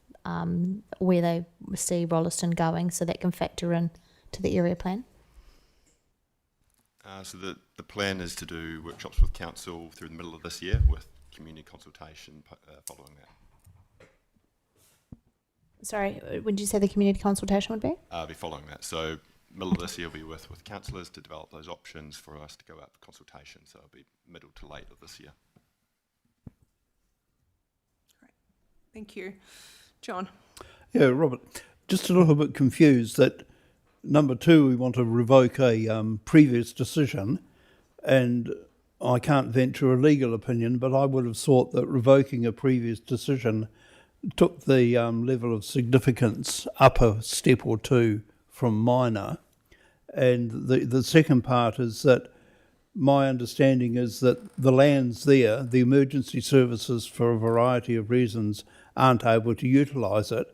where they see Rolleston going, so that can factor in to the area plan. So the plan is to do workshops with council through the middle of this year with community consultation following that. Sorry, when did you say the community consultation would be? Be following that. So middle of this year we'll be with councillors to develop those options for us to go out for consultation. So it'll be middle to late of this year. Great. Thank you. John? Yeah, Robert, just a little bit confused that number 2, we want to revoke a previous decision, and I can't venture a legal opinion, but I would have thought that revoking a previous decision took the level of significance up a step or 2 from minor. And the second part is that my understanding is that the land's there, the emergency services, for a variety of reasons, aren't able to utilise it.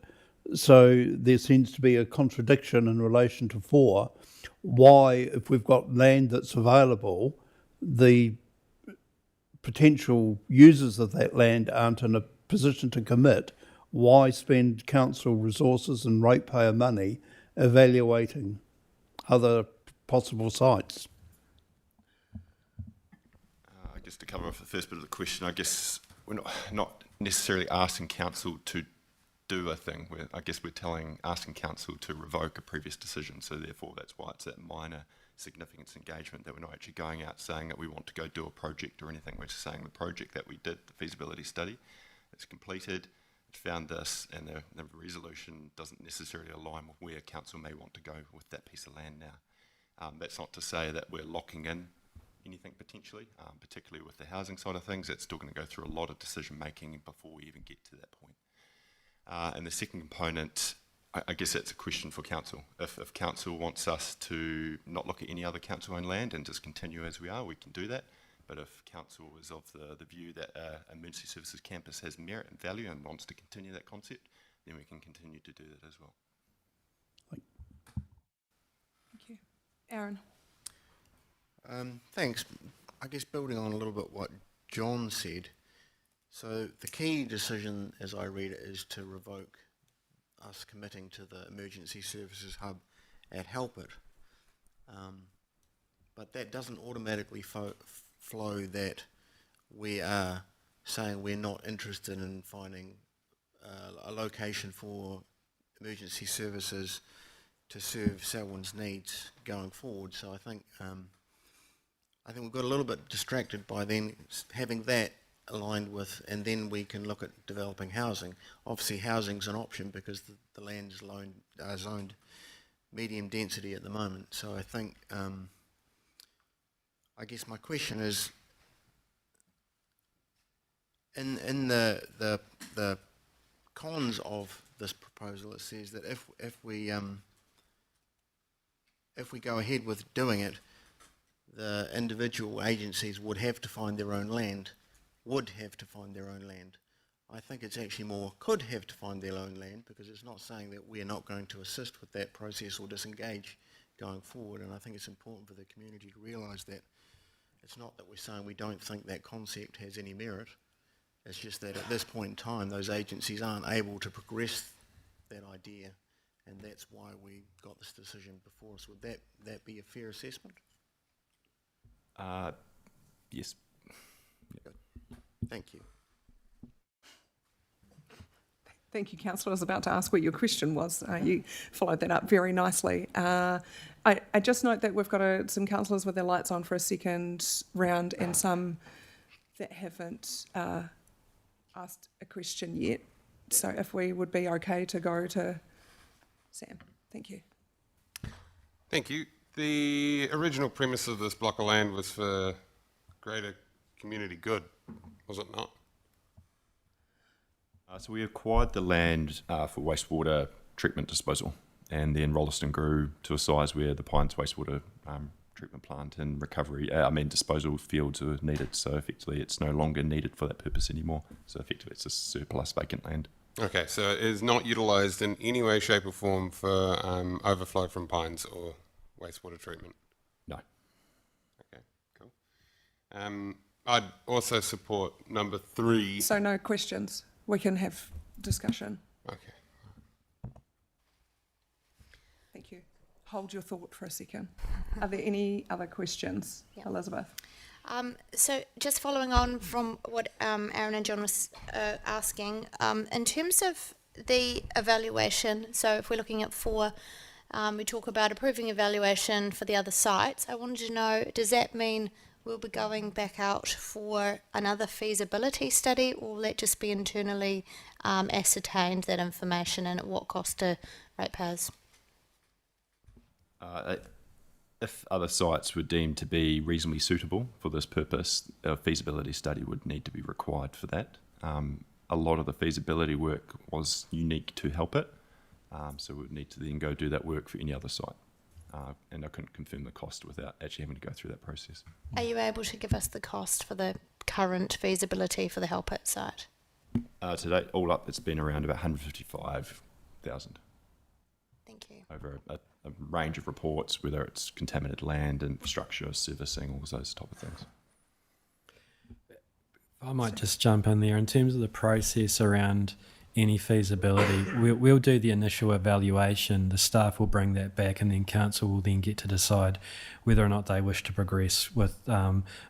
So there seems to be a contradiction in relation to 4. Why, if we've got land that's available, the potential users of that land aren't in a position to commit, why spend council resources and ratepayer money evaluating other possible sites? I guess to cover off the first bit of the question, I guess we're not necessarily asking council to do a thing. I guess we're asking council to revoke a previous decision. So therefore, that's why it's that minor significance engagement, that we're not actually going out saying that we want to go do a project or anything. We're just saying the project that we did, the feasibility study, it's completed, it found this, and the resolution doesn't necessarily align with where council may want to go with that piece of land now. That's not to say that we're locking in anything potentially, particularly with the housing side of things. It's still going to go through a lot of decision making before we even get to that point. And the second component, I guess that's a question for council. If council wants us to not look at any other council-owned land and just continue as we are, we can do that. But if council is of the view that emergency services campus has merit and value and wants to continue that concept, then we can continue to do that as well. Thank you. Aaron? Thanks. I guess building on a little bit what John said, so the key decision, as I read it, is to revoke us committing to the emergency services hub at Hilpit. But that doesn't automatically flow that we are saying we're not interested in finding a location for emergency services to serve Selwyn's needs going forward. So I think we've got a little bit distracted by then having that aligned with, and then we can look at developing housing. Obviously housing's an option because the land is zoned medium density at the moment. So I think, I guess my question is, in the cons of this proposal, it says that if we go ahead with doing it, the individual agencies would have to find their own land, I think it's actually more could have to find their own land, because it's not saying that we're not going to assist with that process or disengage going forward. And I think it's important for the community to realise that it's not that we're saying we don't think that concept has any merit. It's just that at this point in time, those agencies aren't able to progress that idea, and that's why we got this decision before us. Would that be a fair assessment? Yes. Good. Thank you. Thank you, Councillor. I was about to ask what your question was. You followed that up very nicely. I just note that we've got some councillors with their lights on for a second round and some that haven't asked a question yet. So if we would be okay to go to Sam. Thank you. Thank you. The original premise of this block of land was for greater community good, was it not? So we acquired the land for wastewater treatment disposal, and then Rolliston grew to a size where the Pines wastewater treatment plant and disposal fields are needed. So effectively it's no longer needed for that purpose anymore. So effectively it's a surplus vacant land. Okay, so it is not utilised in any way, shape or form for overflow from Pines or wastewater treatment? No. Okay, cool. I'd also support number 3. So no questions. We can have discussion. Okay. Thank you. Hold your thought for a second. Are there any other questions, Yeah. Elizabeth? So just following on from what Aaron and John was asking, in terms of the evaluation, so if we're looking at 4, we talk about approving evaluation for the other sites. I wanted to know, does that mean we'll be going back out for another feasibility study, or will that just be internally ascertained, that information, and at what cost to ratepayers? If other sites were deemed to be reasonably suitable for this purpose, a feasibility study would need to be required for that. A lot of the feasibility work was unique to help it, so we would need to then go do that work for any other site. And I couldn't confirm the cost without actually having to go through that process. Are you able to give us the cost for the current feasibility for the Helpit site? To date, all up, it's been around about 155,000 Thank you. over a range of reports, whether it's contaminated land, infrastructure, servicing, all those type of things. I might just jump in there. In terms of the process around any feasibility, we'll do the initial evaluation, the staff will bring that back, and then council will then get to decide whether or not they wish to progress with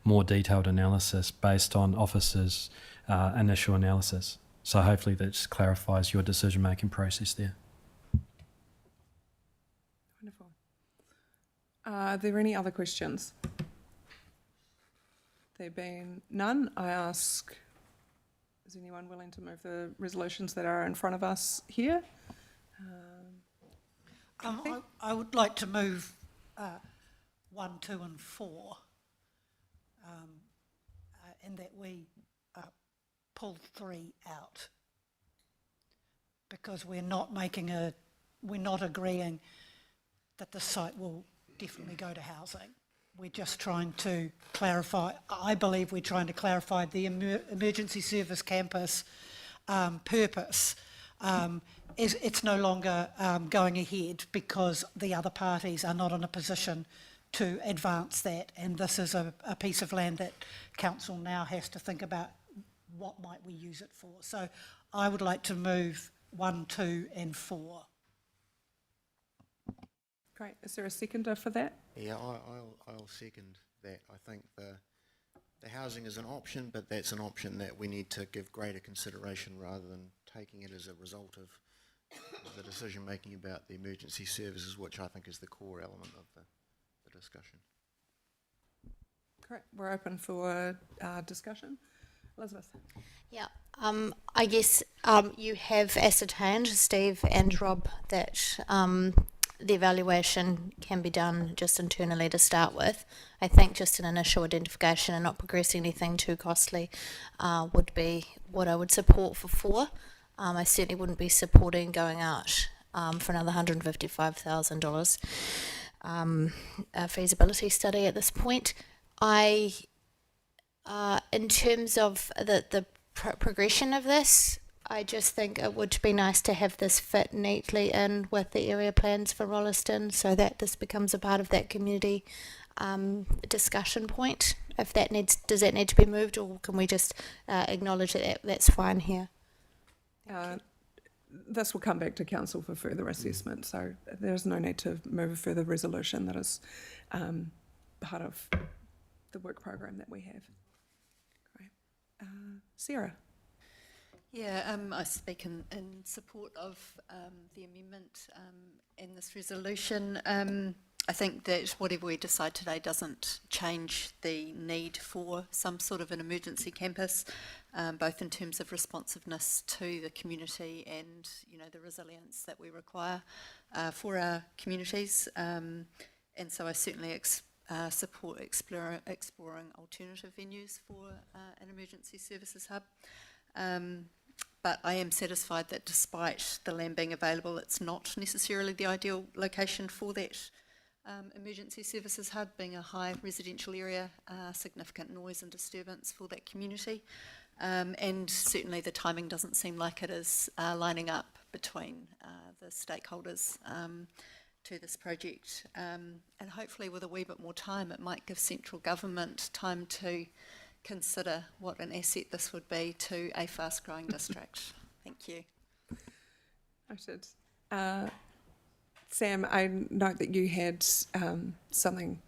more detailed analysis based on officers' initial analysis. So hopefully that just clarifies your decision-making process there. Wonderful. Are there any other questions? There being none, I ask, is anyone willing to move the resolutions that are in front of us here? I would like to move 1, 2 and 4, and that we pull 3 out, because we're not agreeing that the site will definitely go to housing. We're just trying to clarify, I believe we're trying to clarify the emergency service campus purpose. It's no longer going ahead because the other parties are not in a position to advance that, and this is a piece of land that council now has to think about what might we use it for. So I would like to move 1, 2 and 4. Great. Is there a seconder for that? Yeah, I'll second that. I think the housing is an option, but that's an option that we need to give greater consideration rather than taking it as a result of the decision making about the emergency services, which I think is the core element of the discussion. Great. We're open for discussion. Elizabeth? Yeah, I guess you have ascertained, Steve and Rob, that the evaluation can be done just internally to start with. I think just an initial identification and not progressing anything too costly would be what I would support for 4. I certainly wouldn't be supporting going out for another $155,000 feasibility study at this point. In terms of the progression of this. I just think it would be nice to have this fit neatly in with the area plans for Rolleston, so that this becomes a part of that community discussion point. If that does that need to be moved, or can we just acknowledge that that's fine here? This will come back to council for further assessment, so there's no need to move a further resolution. That is part of the work program that we have. Great. Sarah. Yeah, I speak in support of the amendment in this resolution. I think that whatever we decide today doesn't change the need for some sort of an emergency campus, both in terms of responsiveness to the community and, you know, the resilience that we require for our communities. And so I certainly support exploring alternative venues for an emergency services hub. But I am satisfied that despite the land being available, it's not necessarily the ideal location for that emergency services hub, being a high residential area, significant noise and disturbance for that community. And certainly the timing doesn't seem like it is lining up between the stakeholders to this project. And hopefully with a wee bit more time, it might give central government time to consider what an asset this would be to a fast-growing district. Thank you. Noted. Sam, I note that you had something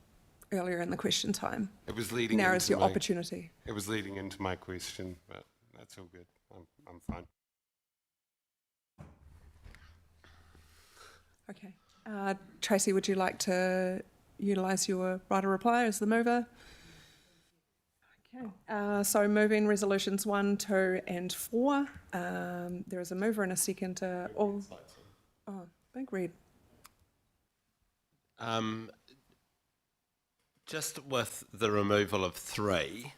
earlier in the question time. It was leading Now into is your my, opportunity. It was leading into my question, but that's all good. I'm fine. Okay. Tracy, would you like to utilise your right of reply as the mover? Okay. So moving resolutions 1, 2 and 4. There is a mover and a second. Big red. Just with the removal of 3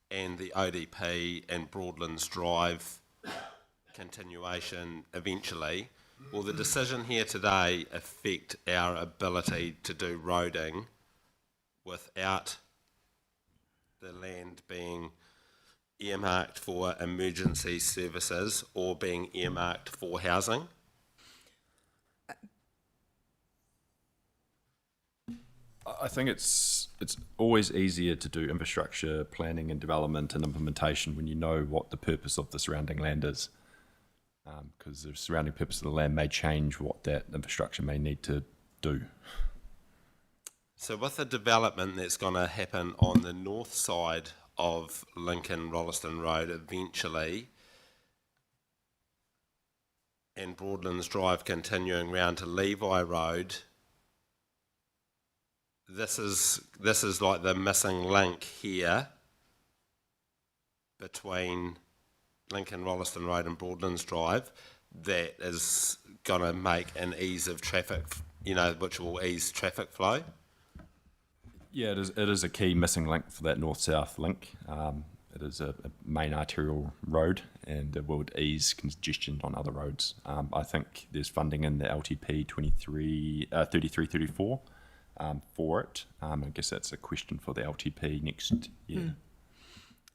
and the ODP and Broadlands Drive continuation eventually, will the decision here today affect our ability to do roading without the land being earmarked for emergency services or being earmarked for housing? I think it's always easier to do infrastructure planning and development and implementation when you know what the purpose of the surrounding land is, because the surrounding purpose of the land may change what that infrastructure may need to do. So with the development that's going to happen on the north side of Lincoln-Rolleston Road eventually, and Broadlands Drive continuing round to Levi Road, this is like the missing link here between Lincoln-Rolleston Road and Broadlands Drive that is going to make an ease of traffic, you know, which will ease traffic flow. Yeah, it is a key missing link for that north-south link. It is a main arterial road and it would ease congestion on other roads. I think there's funding in the LTP 33-34 for it. I guess that's a question for the LTP next year.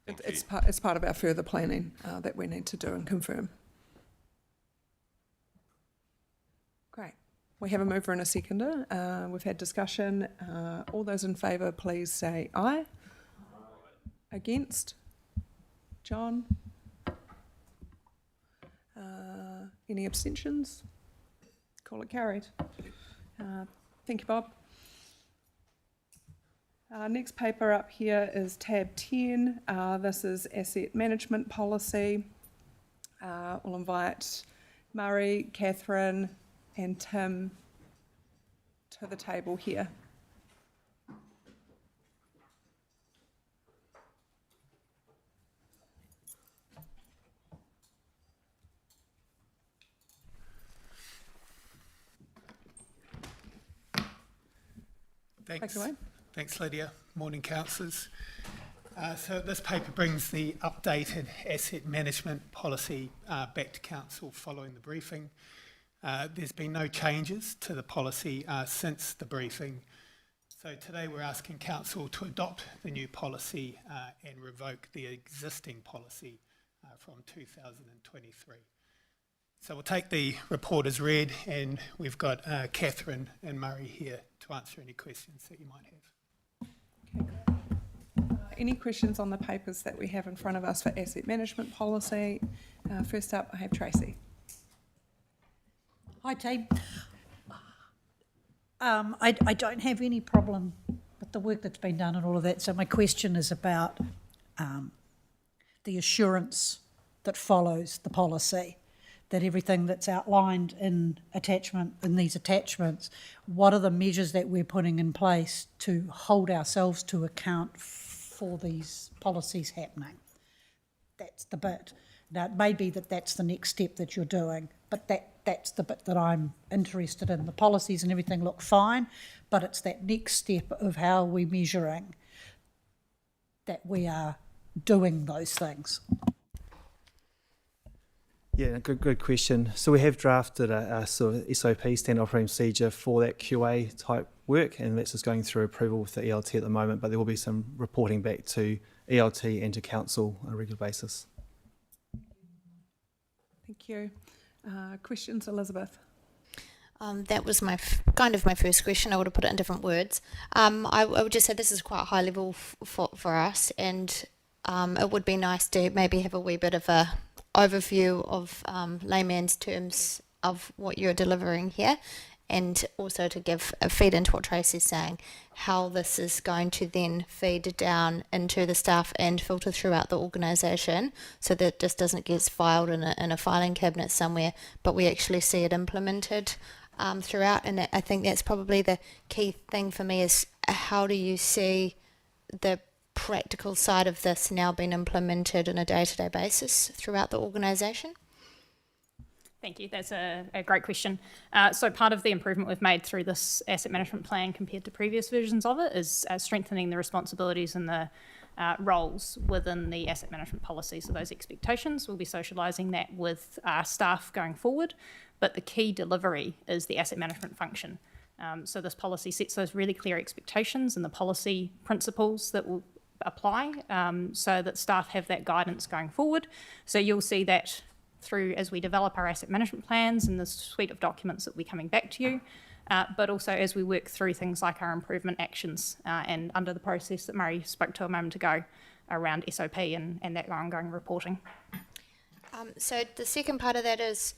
It's part of our further planning that we need to do and confirm. Great. We have a mover and a seconder. We've had discussion. All those in favour, please say aye. Against? John? Any abstentions? Call it carried. Thank you, Bob. Next paper up here is tab 10. This is asset management policy. We'll invite Murray, Catherine and Tim to the table here. Thanks. Thanks, Lydia. Morning, councillors. So this paper brings the updated asset management policy back to council following the briefing. There's been no changes to the policy since the briefing. So today we're asking council to adopt the new policy and revoke the existing policy from 2023. So we'll take the report as read, and we've got Catherine and Murray here to answer any questions that you might have. Any questions on the papers that we have in front of us for asset management policy? First up, I have Tracy. Hi, team. I don't have any problem with the work that's been done and all of that, so my question is about the assurance that follows the policy, that everything that's outlined in these attachments, what are the measures that we're putting in place to hold ourselves to account for these policies happening? That's the bit. Now, it may be that that's the next step that you're doing, but that's the bit that I'm interested in. The policies and everything look fine, but it's that next step of how we're measuring that we are doing those things. Yeah, good question. So we have drafted a sort of SOP, standard operating procedure, for that QA type work, and that's just going through approval with the ELT at the moment, but there will be some reporting back to ELT and to council on a regular basis. Thank you. Questions, Elizabeth? That was my kind of my first question. I would have put it in different words. I would just say this is quite high level for us, and it would be nice to maybe have a wee bit of a overview of layman's terms of what you're delivering here, and also to give a feed into what Tracy's saying, how this is going to then feed down into the staff and filter throughout the organisation, so that it just doesn't get filed in a filing cabinet somewhere, but we actually see it implemented throughout. And I think that's probably the key thing for me, is how do you see the practical side of this now being implemented on a day-to-day basis throughout the organisation? Thank you. That's a great question. So part of the improvement we've made through this asset management plan compared to previous versions of it is strengthening the responsibilities and the roles within the asset management policy. So those expectations, we'll be socialising that with staff going forward, but the key delivery is the asset management function. So this policy sets those really clear expectations and the policy principles that will apply, so that staff have that guidance going forward. So you'll see that through as we develop our asset management plans and the suite of documents that will be coming back to you, but also as we work through things like our improvement actions and under the process that Murray spoke to a moment ago around SOP and that ongoing reporting. So the second part of that is,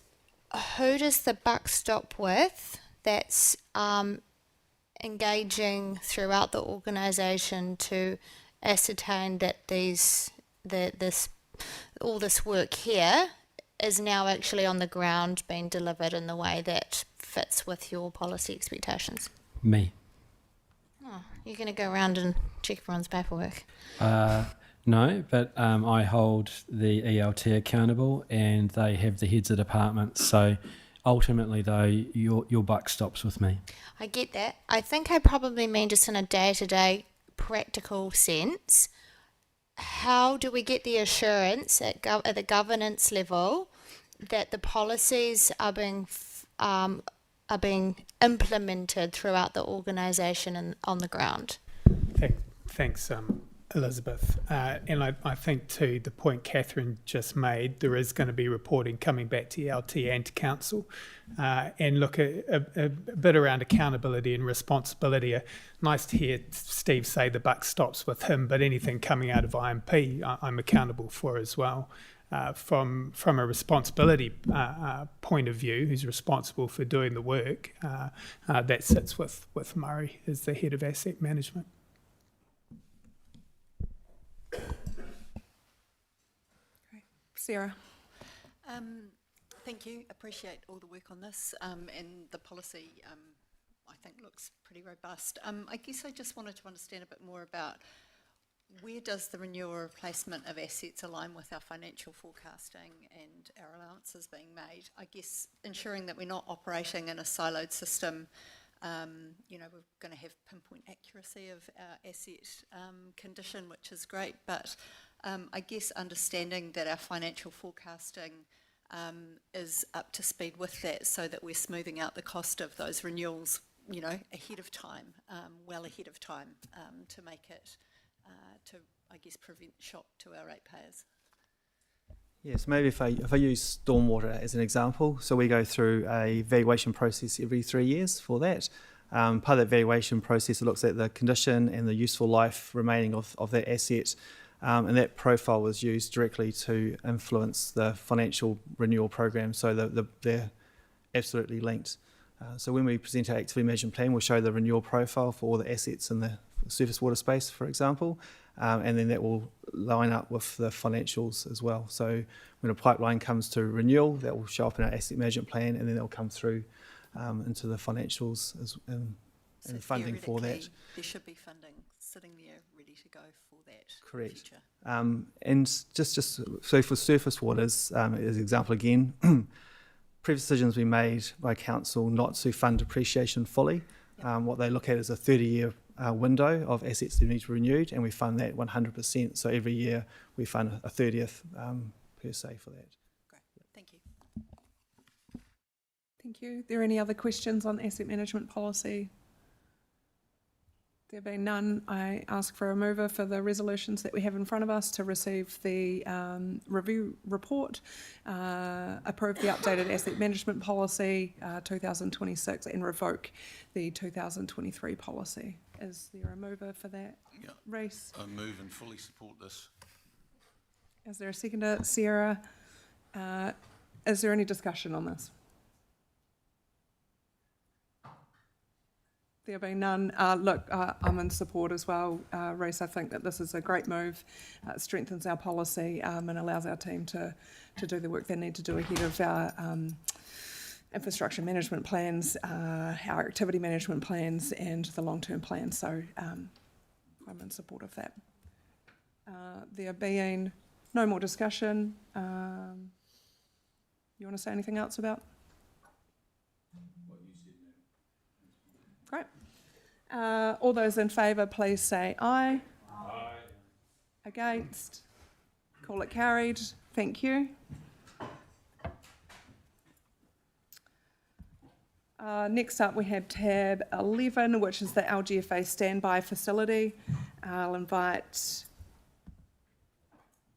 who does the buck stop with that's engaging throughout the organisation to ascertain that all this work here is now actually on the ground being delivered in the way that fits with your policy expectations? Me. Oh, you're going to go around and check everyone's paperwork? No, but I hold the ELT accountable, and they have the heads of departments. So ultimately, though, your buck stops with me. I get that. I think I probably mean just in a day-to-day practical sense. How do we get the assurance at the governance level that the policies are being implemented throughout the organisation and on the ground? Thanks, Elizabeth. And I think to the point Catherine just made, there is going to be reporting coming back to ELT and to council, and look a bit around accountability and responsibility. Nice to hear Steve say the buck stops with him, but anything coming out of IMP, I'm accountable for as well. From a responsibility point of view, who's responsible for doing the work, that sits with Murray as the head of asset management. Sarah. Thank you. Appreciate all the work on this, and the policy I think looks pretty robust. I guess I just wanted to understand a bit more about, where does the renewal or replacement of assets align with our financial forecasting and our allowances being made? I guess ensuring that we're not operating in a siloed system. We're going to have pinpoint accuracy of our asset condition, which is great, but I guess understanding that our financial forecasting is up to speed with that, so that we're smoothing out the cost of those renewals, ahead of time, well ahead of time, to make it, to, I guess, prevent shock to our ratepayers. Yes, maybe if I use stormwater as an example, so we go through a valuation process every 3 years for that. Part of that valuation process looks at the condition and the useful life remaining of that asset, and that profile was used directly to influence the financial renewal program, so they're absolutely linked. So when we present our activity management plan, we'll show the renewal profile for all the assets in the surface water space, for example, and then that will line up with the financials as well. So when a pipeline comes to renewal, that will show up in our asset management plan, and then it'll come through into the financials and funding for that. There should be funding sitting there ready to go for that. Correct. Future. And just so for surface waters, as an example again, previous decisions we made by council not to fund depreciation fully. What they look at is a 30-year window of assets that need to be renewed, and we fund that 100%. So every year we fund a 30th per se for that. Great, thank you. Thank you. Are there any other questions on asset management policy? There being none, I ask for a mover for the resolutions that we have in front of us to receive the review report, approve the updated asset management policy 2026 and revoke the 2023 policy. Is there a mover for that? Yeah. Reece? I move and fully support this. Is there a seconder? Sarah? Is there any discussion on this? There being none, look, I'm in support as well, Reece. I think that this is a great move. It strengthens our policy and allows our team to do the work they need to do ahead of our infrastructure management plans, our activity management plans and the long-term plans. So I'm in support of that. There being no more discussion, you want to say anything else about? Great. All those in favour, please say aye. Aye. Against? Call it carried. Thank you. Next up, we have tab 11, which is the LGFA standby facility. I'll invite,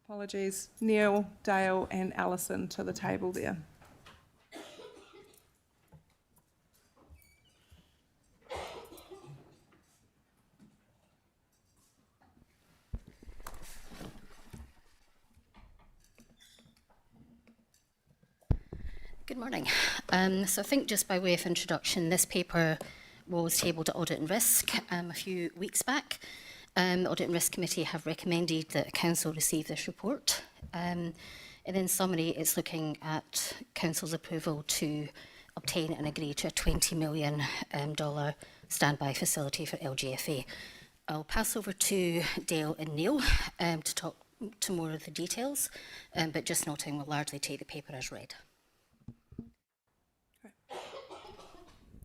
apologies, Neil, Dale and Alison to the table there. Good morning. So I think just by way of introduction, this paper was tabled at Audit and Risk a few weeks back. The Audit and Risk Committee have recommended that Council receive this report. And in summary, it's looking at Council's approval to obtain and agree to a $20 million standby facility for LGFA. I'll pass over to Dale and Neil to talk to more of the details, but just noting we'll largely take the paper as read.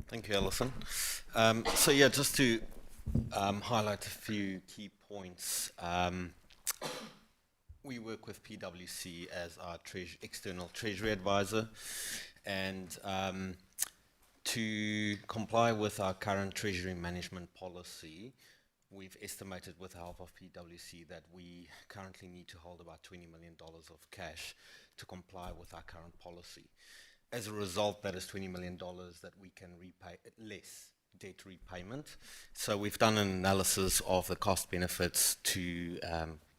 Thank you, Alison. So yeah, just to highlight a few key points. We work with PwC as our external treasury advisor, and to comply with our current treasury management policy, we've estimated with the help of PwC that we currently need to hold about $20 million of cash to comply with our current policy. As a result, that is $20 million that we can repay less debt repayment. So we've done an analysis of the cost benefits to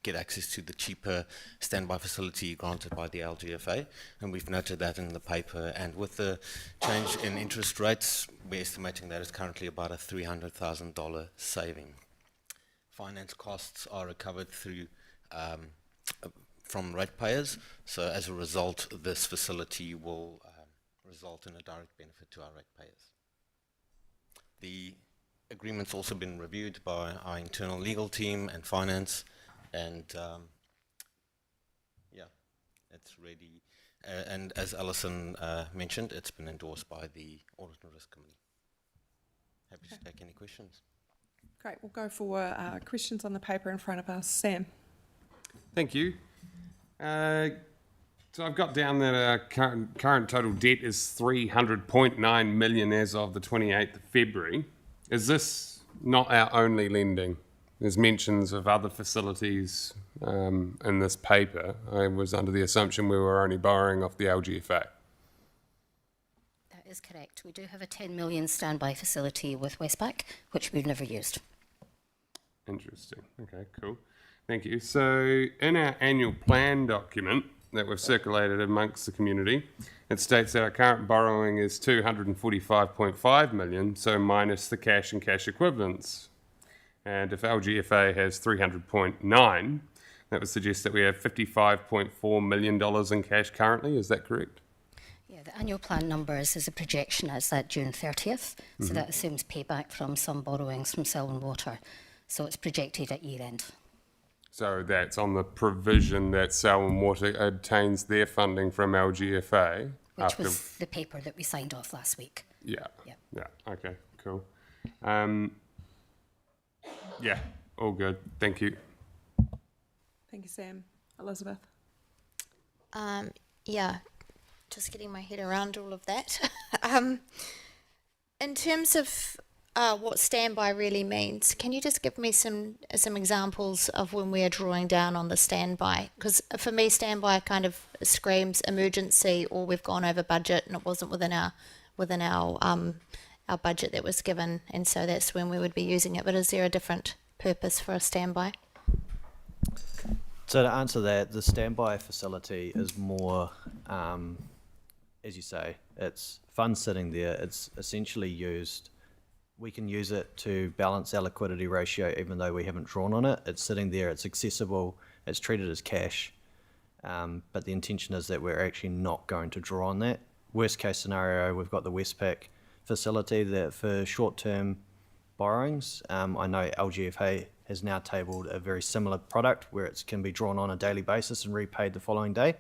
get access to the cheaper standby facility granted by the LGFA, and we've noted that in the paper. And with the change in interest rates, we're estimating that it's currently about a $300,000 saving. Finance costs are recovered through from ratepayers, so as a result, this facility will result in a direct benefit to our ratepayers. The agreement's also been reviewed by our internal legal team and finance, and yeah, it's ready. And as Alison mentioned, it's been endorsed by the Audit and Risk Committee. Happy to take any questions. Great, we'll go for questions on the paper in front of us. Sam. Thank you. So I've got down that our current total debt is $300.9 million as of the 28th of February. Is this not our only lending? there's mentions of other facilities in this paper. I was under the assumption we were only borrowing off the LGFA. That is correct. We do have a 10 million standby facility with Westpac, which we've never used. Interesting. Okay, cool. Thank you. So in our annual plan document that we've circulated amongst the community, it states that our current borrowing is 245.5 million, so minus the cash and cash equivalents. And if LGFA has 300.9, that would suggest that we have $55.4 million in cash currently. Is that correct? Yeah, the annual plan numbers is a projection as at June 30th, so that assumes payback from some borrowings from Selwyn Water. So it's projected at year end. So that's on the provision that Selwyn Water obtains their funding from LGFA. Which was the paper that we signed off last week. Yeah. Okay, cool. Yeah, all good. Thank you. Thank you, Sam. Elizabeth? Yeah, just getting my head around all of that. In terms of what standby really means, can you just give me some examples of when we are drawing down on the standby? Because for me, standby kind of screams emergency, or we've gone over budget and it wasn't within our budget that was given, and so that's when we would be using it. But is there a different purpose for a standby? So to answer that, the standby facility is more, as you say, it's funds sitting there. It's essentially used. We can use it to balance our liquidity ratio even though we haven't drawn on it. It's sitting there, it's accessible, it's treated as cash, but the intention is that we're actually not going to draw on that. Worst case scenario, we've got the Westpac facility that for short-term borrowings, I know LGFA has now tabled a very similar product where it can be drawn on a daily basis and repaid the following day.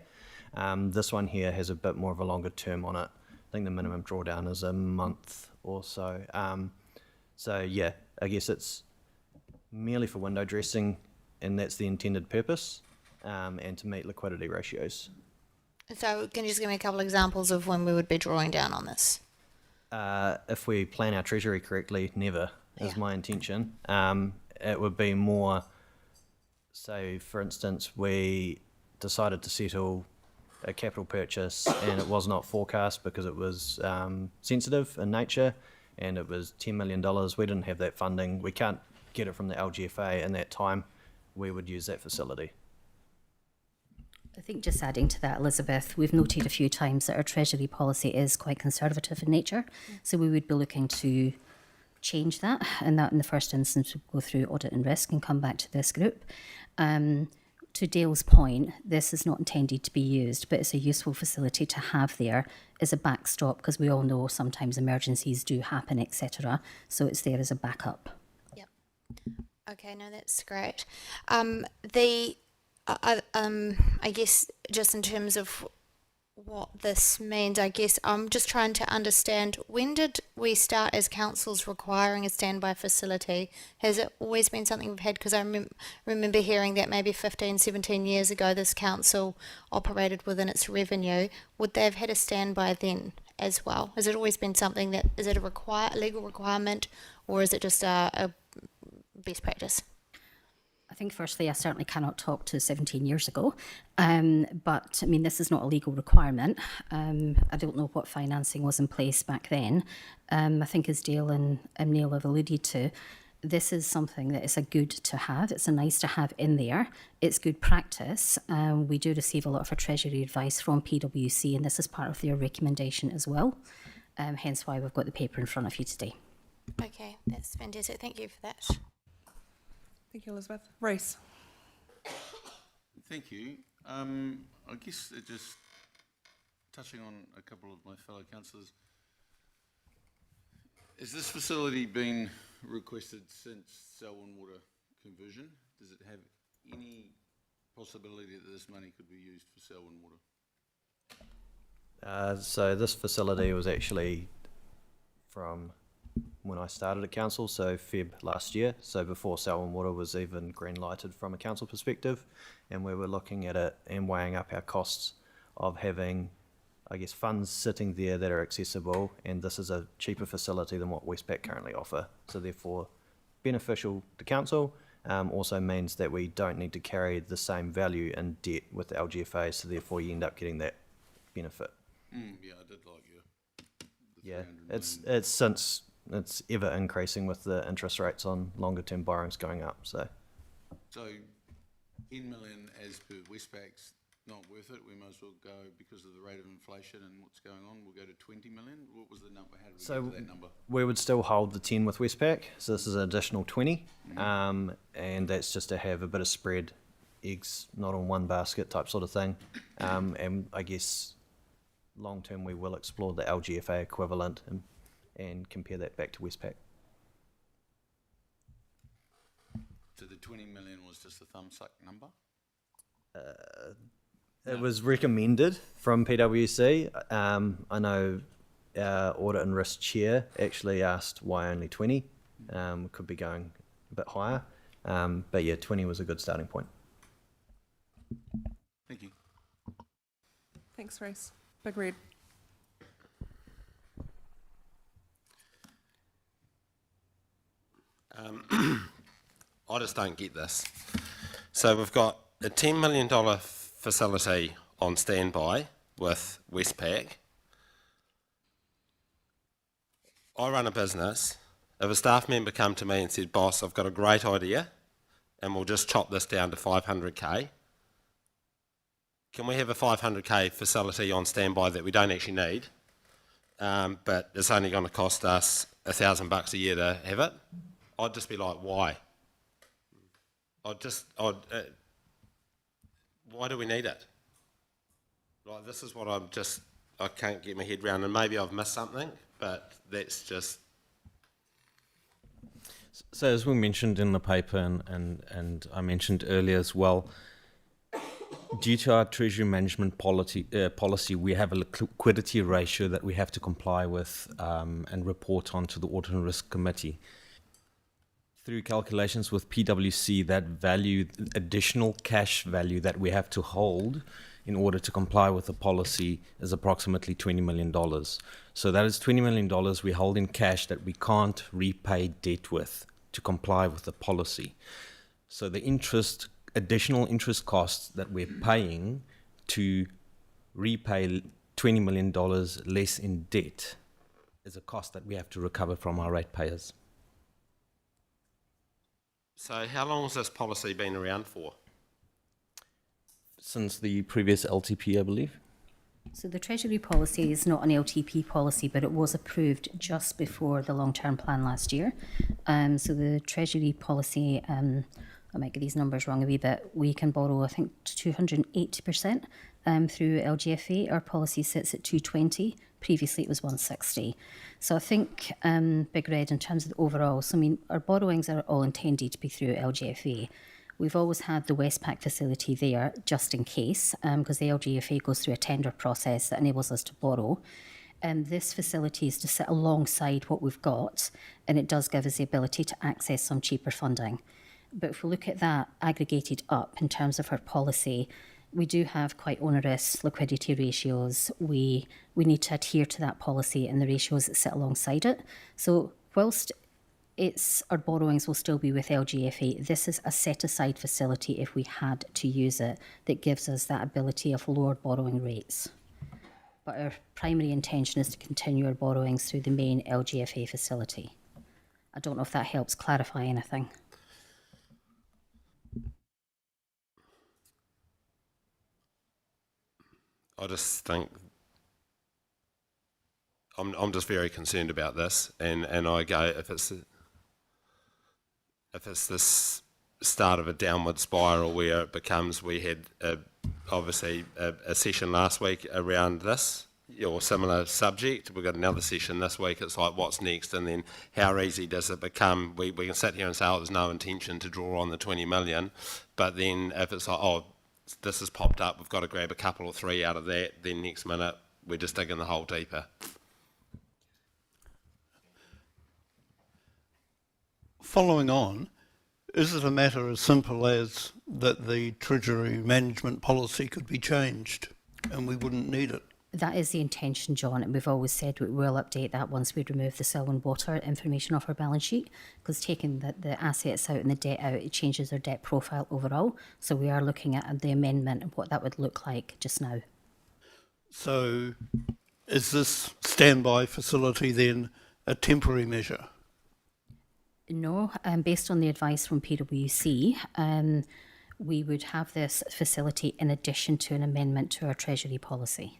This one here has a bit more of a longer term on it. I think the minimum drawdown is a month or so. So yeah, I guess it's merely for window dressing, and that's the intended purpose, and to meet liquidity ratios. So can you just give me a couple of examples of when we would be drawing down on this? If we plan our treasury correctly, never is my intention. It would be more, say for instance, we decided to settle a capital purchase and it was not forecast because it was sensitive in nature, and it was $10 million. We didn't have that funding. We can't get it from the LGFA in that time. We would use that facility. I think just adding to that, Elizabeth, we've noted a few times that our treasury policy is quite conservative in nature, so we would be looking to change that, and that in the first instance would go through audit and risk and come back to this group. To Dale's point, this is not intended to be used, but it's a useful facility to have there as a backstop, because we all know sometimes emergencies do happen, etc. So it's there as a backup. Yep. Okay, no, that's great. I guess just in terms of what this means, I guess I'm just trying to understand, when did we start as councils requiring a standby facility? Has it always been something we've had? Because I remember hearing that maybe 15, 17 years ago this council operated within its revenue. Would they have had a standby then as well? Has it always been something that, is it a legal requirement, or is it just a best practice? I think firstly, I certainly cannot talk to 17 years ago, but I mean, this is not a legal requirement. I don't know what financing was in place back then. I think as Dale and Neil have alluded to, this is something that is a good to have. It's a nice to have in there. It's good practice. We do receive a lot of our treasury advice from PwC, and this is part of their recommendation as well. Hence why we've got the paper in front of you today. Okay, that's fantastic. Thank you for that. Thank you, Elizabeth. Reece. Thank you. I guess just touching on a couple of my fellow councillors, has this facility been requested since Selwyn Water conversion? Does it have any possibility that this money could be used for Selwyn Water? So this facility was actually from when I started at council, so Feb last year, so before Selwyn Water was even green lighted from a council perspective, and we were looking at it and weighing up our costs of having, I guess, funds sitting there that are accessible, and this is a cheaper facility than what Westpac currently offer, so therefore beneficial to council, also means that we don't need to carry the same value in debt with the LGFA, so therefore you end up getting that benefit. Yeah, I did like your. Yeah, it's ever increasing with the interest rates on longer term borrowings going up. So 10 million as per Westpac's not worth it. We might as well go, because of the rate of inflation and what's going on, we'll go to 20 million. What was the number? How did we get to that number? We would still hold the 10 with Westpac, so this is an additional 20, and that's just to have a bit of spread, eggs not on one basket type sort of thing. And I guess long term we will explore the LGFA equivalent and compare that back to Westpac. So the 20 million was just a thumbsuck number? It was recommended from PwC. I know our audit and risk chair actually asked why only 20. Could be going a bit higher. But yeah, 20 was a good starting point. Thank you. Thanks, Reece. Big Red. I just don't get this. So we've got a $10 million facility on standby with Westpac. I run a business. If a staff member come to me and said, "Boss, I've got a great idea and we'll just chop this down to 500k," can we have a 500k facility on standby that we don't actually need, but it's only going to cost us $1,000 a year to have it? I'd just be like, why? Why do we need it? Like, this is what I can't get my head around, and maybe I've missed something, but that's just... So as we mentioned in the paper and I mentioned earlier as well, due to our treasury management policy, we have a liquidity ratio that we have to comply with and report on to the Audit and Risk Committee. Through calculations with PwC, that value, additional cash value that we have to hold in order to comply with the policy is approximately $20 million. So that is $20 million we hold in cash that we can't repay debt with to comply with the policy. So the additional interest costs that we're paying to repay $20 million less in debt is a cost that we have to recover from our ratepayers. So how long has this policy been around for? Since the previous LTP, I believe. So the Treasury policy is not an LTP policy, but it was approved just before the long-term plan last year. So the Treasury policy, I might get these numbers wrong a wee bit, we can borrow, I think, 280% through LGFA. Our policy sits at 220. Previously, it was 160. So I think, Big Red, in terms of the overall, so I mean, our borrowings are all intended to be through LGFA. We've always had the Westpac facility there just in case, because the LGFA goes through a tender process that enables us to borrow. This facility is to sit alongside what we've got, and it does give us the ability to access some cheaper funding. But if we look at that aggregated up in terms of our policy, we do have quite onerous liquidity ratios. We need to adhere to that policy and the ratios that sit alongside it. So whilst our borrowings will still be with LGFA, this is a set-aside facility if we had to use it that gives us that ability of lower borrowing rates. But our primary intention is to continue our borrowings through the main LGFA facility. I don't know if that helps clarify anything. I just think I'm just very concerned about this, and I go, if it's this start of a downward spiral where it becomes, we had obviously a session last week around this or similar subject. We've got another session this week. It's like, what's next? And then how easy does it become? We can sit here and say, oh, there's no intention to draw on the 20 million, but then if it's like, oh, this has popped up, we've got to grab a couple or three out of that, then next minute we're just digging the hole deeper. Following on, is it a matter as simple as that the Treasury management policy could be changed and we wouldn't need it That is the intention, John, and we've always said we will update that once we remove the Selwyn Water information off our balance sheet, because taking the assets out and the debt out, it changes their debt profile overall. So we are looking at the amendment and what that would look like just now. So is this standby facility then a temporary measure? No, based on the advice from PwC, we would have this facility in addition to an amendment to our Treasury policy.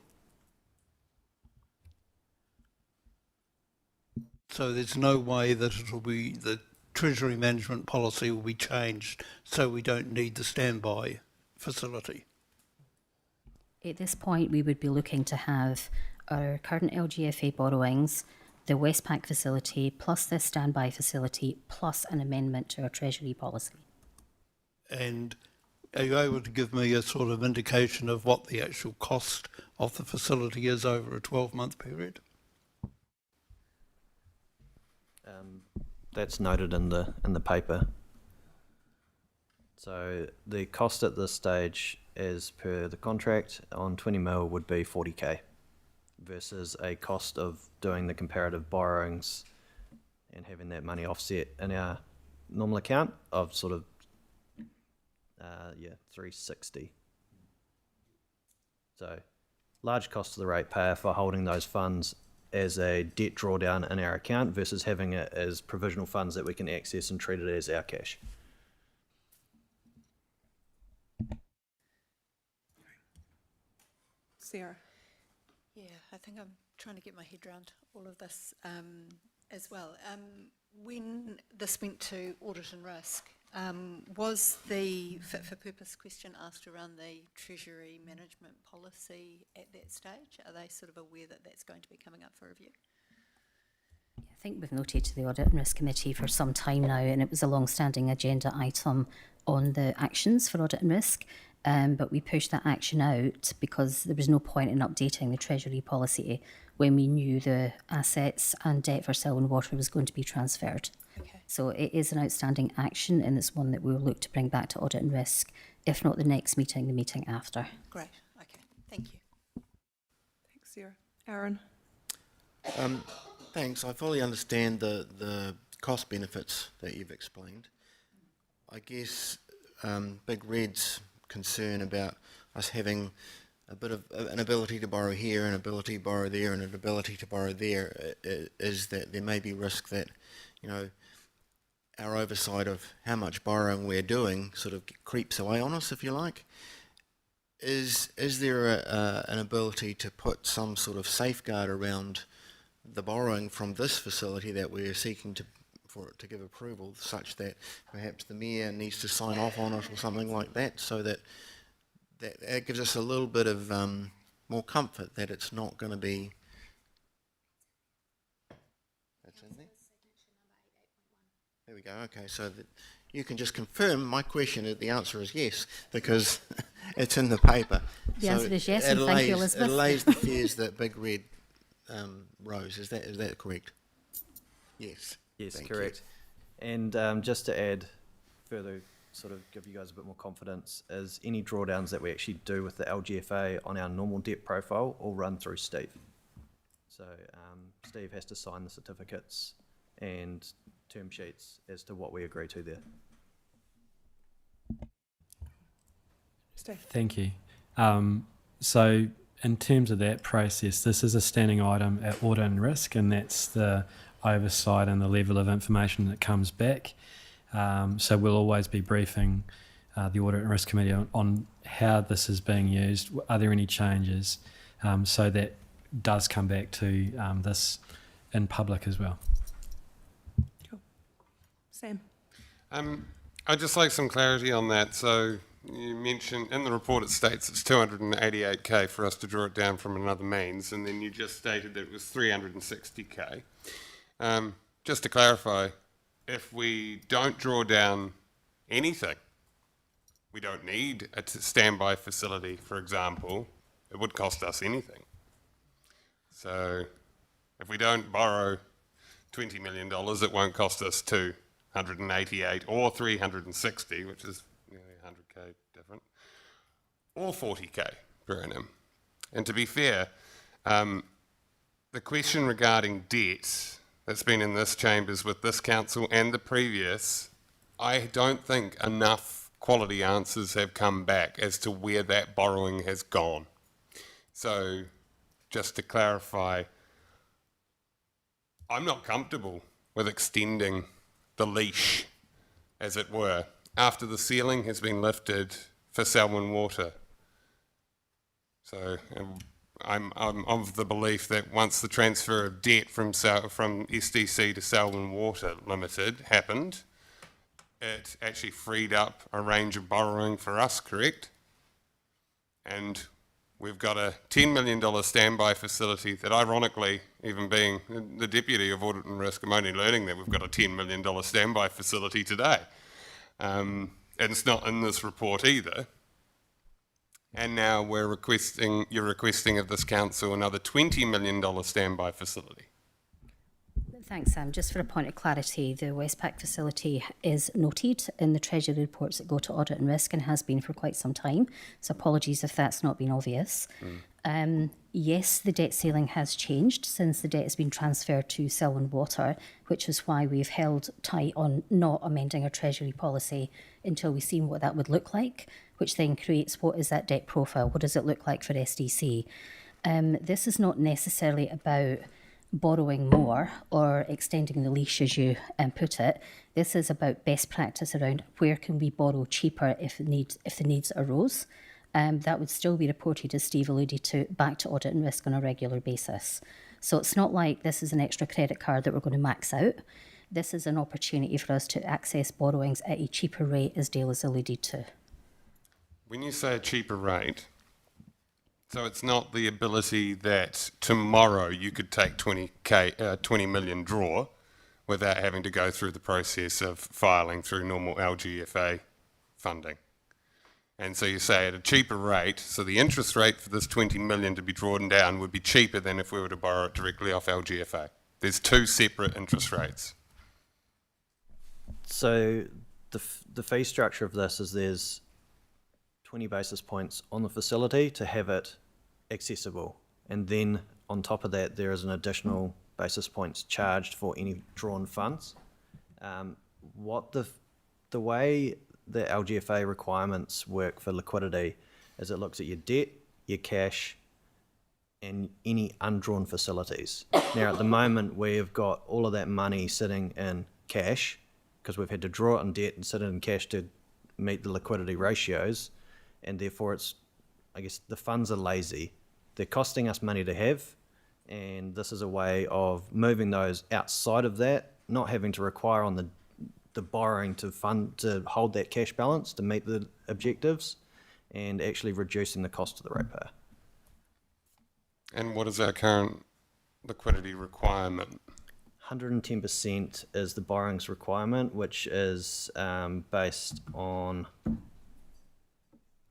So there's no way that it'll be, the Treasury management policy will be changed so we don't need the standby facility? At this point, we would be looking to have our current LGFA borrowings, the Westpac facility, plus this standby facility, plus an amendment to our Treasury policy. And are you able to give me a sort of indication of what the actual cost of the facility is over a 12-month period? That's noted in the paper. So the cost at this stage, as per the contract, on 20 mil would be 40k, versus a cost of doing the comparative borrowings and having that money offset in our normal account of sort of 360. So large cost to the ratepayer for holding those funds as a debt drawdown in our account versus having it as provisional funds that we can access and treat it as our cash. Sarah. Yeah, I think I'm trying to get my head around all of this as well. When this went to audit and risk, was the fit for purpose question asked around the Treasury management policy at that stage? Are they sort of aware that that's going to be coming up for review? I think we've noted to the Audit and Risk Committee for some time now, and it was a long-standing agenda item on the actions for Audit and Risk, but we pushed that action out because there was no point in updating the Treasury policy when we knew the assets and debt for Selwyn Water was going to be transferred. Okay. So it is an outstanding action, and it's one that we'll look to bring back to Audit and Risk, if not the next meeting, the meeting after. Great, okay, thank you. Thanks, Sarah. Aaron. Thanks. I fully understand the cost benefits that you've explained. I guess Big Red's concern about us having a bit of an ability to borrow here, an ability to borrow there, and an ability to borrow there is that there may be risk that, you know, our oversight of how much borrowing we're doing sort of creeps away on us, if you like. Is there an ability to put some sort of safeguard around the borrowing from this facility that we're seeking for it to give approval, such that perhaps the Mayor needs to sign off on it or something like that, so that that gives us a little bit of more comfort that it's not going to be... That's in there? There we go, okay, so that you can just confirm my question, the answer is yes, because it's in the paper. The answer is yes, and thank you, Elizabeth. It allays the fears that Big Red rose, is that correct? Yes. Yes, Thank correct. you. And just to add further, sort of give you guys a bit more confidence, is any drawdowns that we actually do with the LGFA on our normal debt profile all run through Steve. So Steve has to sign the certificates and term sheets as to what we agree to there. Steve. Thank you. So in terms of that process, this is a standing item at Audit and Risk, and that's the oversight and the level of information that comes back. So we'll always be briefing the Audit and Risk Committee on how this is being used. Are there any changes? So that does come back to this in public as well. Cool. Sam. I'd just like some clarity on that. So you mentioned in the report it states it's 288k for us to draw it down from another means, and then you just stated that it was 360k. Just to clarify, if we don't draw down anything, we don't need a standby facility, for example, it would cost us anything. So if we don't borrow $20 million, it won't cost us 288 or 360, which is nearly 100k different, or 40k per annum. And to be fair, The question regarding debt that's been in this chambers with this council and the previous, I don't think enough quality answers have come back as to where that borrowing has gone. So, just to clarify, I'm not comfortable with extending the leash, as it were, after the ceiling has been lifted for Selwyn Water. So I'm of the belief that once the transfer of debt from SDC to Selwyn Water Limited happened, it actually freed up a range of borrowing for us, correct? And we've got a $10 million standby facility that, ironically, even being the Deputy of Audit and Risk, I'm only learning that we've got a $10 million standby facility today. And it's not in this report either. And now you're requesting of this council another $20 million standby facility. Thanks, Sam. Just for a point of clarity, the Westpac facility is noted in the Treasury reports that go to Audit and Risk and has been for quite some time. So apologies if that's not been obvious. Yes, the debt ceiling has changed since the debt has been transferred to Selwyn Water, which is why we've held tight on not amending our Treasury policy until we've seen what that would look like, which then creates what is that debt profile, what does it look like for SDC. This is not necessarily about borrowing more or extending the leash, as you put it. This is about best practice around where can we borrow cheaper if the needs arose. That would still be reported, as Steve alluded to, back to Audit and Risk on a regular basis. So it's not like this is an extra credit card that we're going to max out. This is an opportunity for us to access borrowings at a cheaper rate, as Dale has alluded to. When you say a cheaper rate, so it's not the ability that tomorrow you could take 20 million draw without having to go through the process of filing through normal LGFA funding. And so you say at a cheaper rate, so the interest rate for this 20 million to be drawn down would be cheaper than if we were to borrow it directly off LGFA. There's two separate interest rates. So the fee structure of this is there's 20 basis points on the facility to have it accessible. And then on top of that, there is an additional basis points charged for any drawn funds. What the way the LGFA requirements work for liquidity is it looks at your debt, your cash, and any undrawn facilities. Now, at the moment, we've got all of that money sitting in cash because we've had to draw it on debt and sit it in cash to meet the liquidity ratios, and therefore it's, I guess, the funds are lazy. They're costing us money to have, and this is a way of moving those outside of that, not having to require on the borrowing to hold that cash balance to meet the objectives, and actually reducing the cost to the ratepayer. And what is our current liquidity requirement? 110% is the borrowings requirement, which is based on,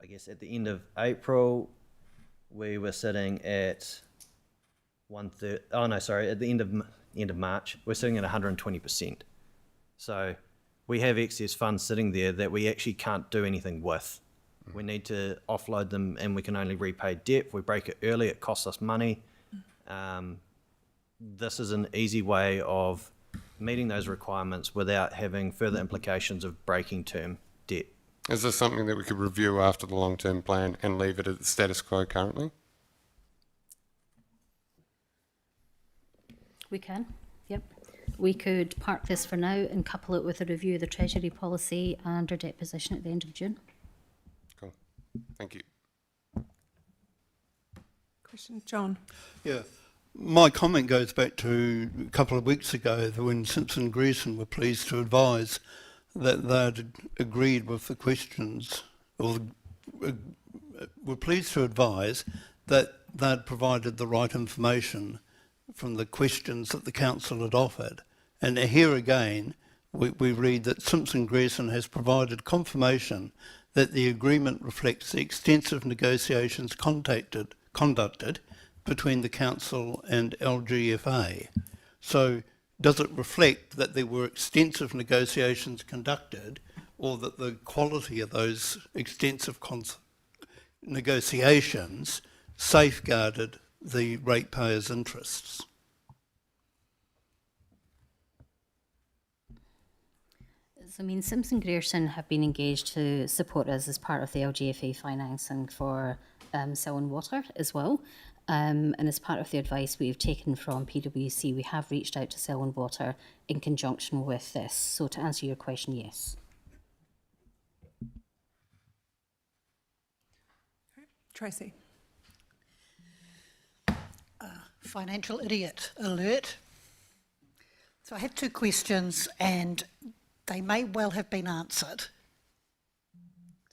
I guess, at the end of April, we were sitting at at the end of March, we're sitting at 120%. So we have excess funds sitting there that we actually can't do anything with. We need to offload them, and we can only repay debt. If we break it early, it costs us money. This is an easy way of meeting those requirements without having further implications of breaking term debt. Is this something that we could review after the long-term plan and leave it at the status quo currently? We can, yep. We could park this for now and couple it with a review of the Treasury policy and our debt position at the end of June. Cool. Thank you. Question, John. Yeah. My comment goes back to a couple of weeks ago when Simpson Greason were pleased to advise that they'd agreed with the questions, or were pleased to advise that they'd provided the right information from the questions that the council had offered. And here again, we read that Simpson Greason has provided confirmation that the agreement reflects the extensive negotiations conducted between the council and LGFA. So does it reflect that there were extensive negotiations conducted, or that the quality of those extensive negotiations safeguarded the ratepayers' interests? So, I mean, Simpson Grierson have been engaged to support us as part of the LGFA financing for Selwyn Water as well. And as part of the advice we've taken from PwC, we have reached out to Selwyn Water in conjunction with this. So to answer your question, yes. Tracy. Financial idiot alert. So I have two questions and they may well have been answered.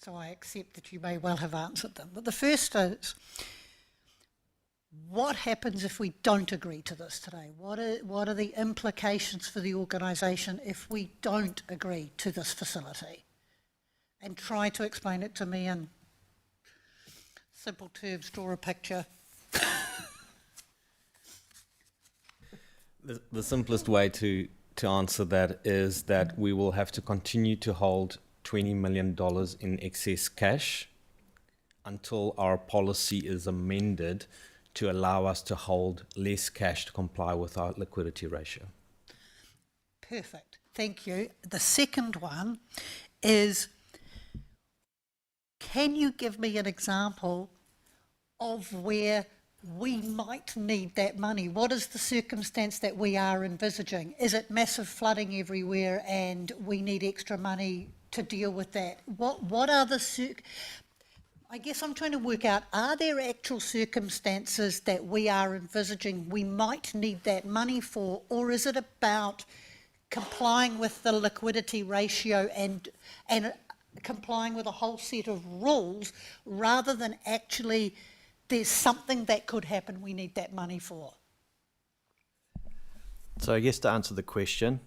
So I accept that you may well have answered them. But the first is, what happens if we don't agree to this today? What are the implications for the organisation if we don't agree to this facility? And try to explain it to me in simple terms, draw a picture. The simplest way to answer that is that we will have to continue to hold $20 million in excess cash until our policy is amended to allow us to hold less cash to comply with our liquidity ratio. Perfect, thank you. The second one is, can you give me an example of where we might need that money? What is the circumstance that we are envisaging? Is it massive flooding everywhere and we need extra money to deal with that? What are the I guess I'm trying to work out, are there actual circumstances that we are envisaging we might need that money for, or is it about complying with the liquidity ratio and complying with a whole set of rules rather than actually there's something that could happen we need that money for? So I guess to answer the question,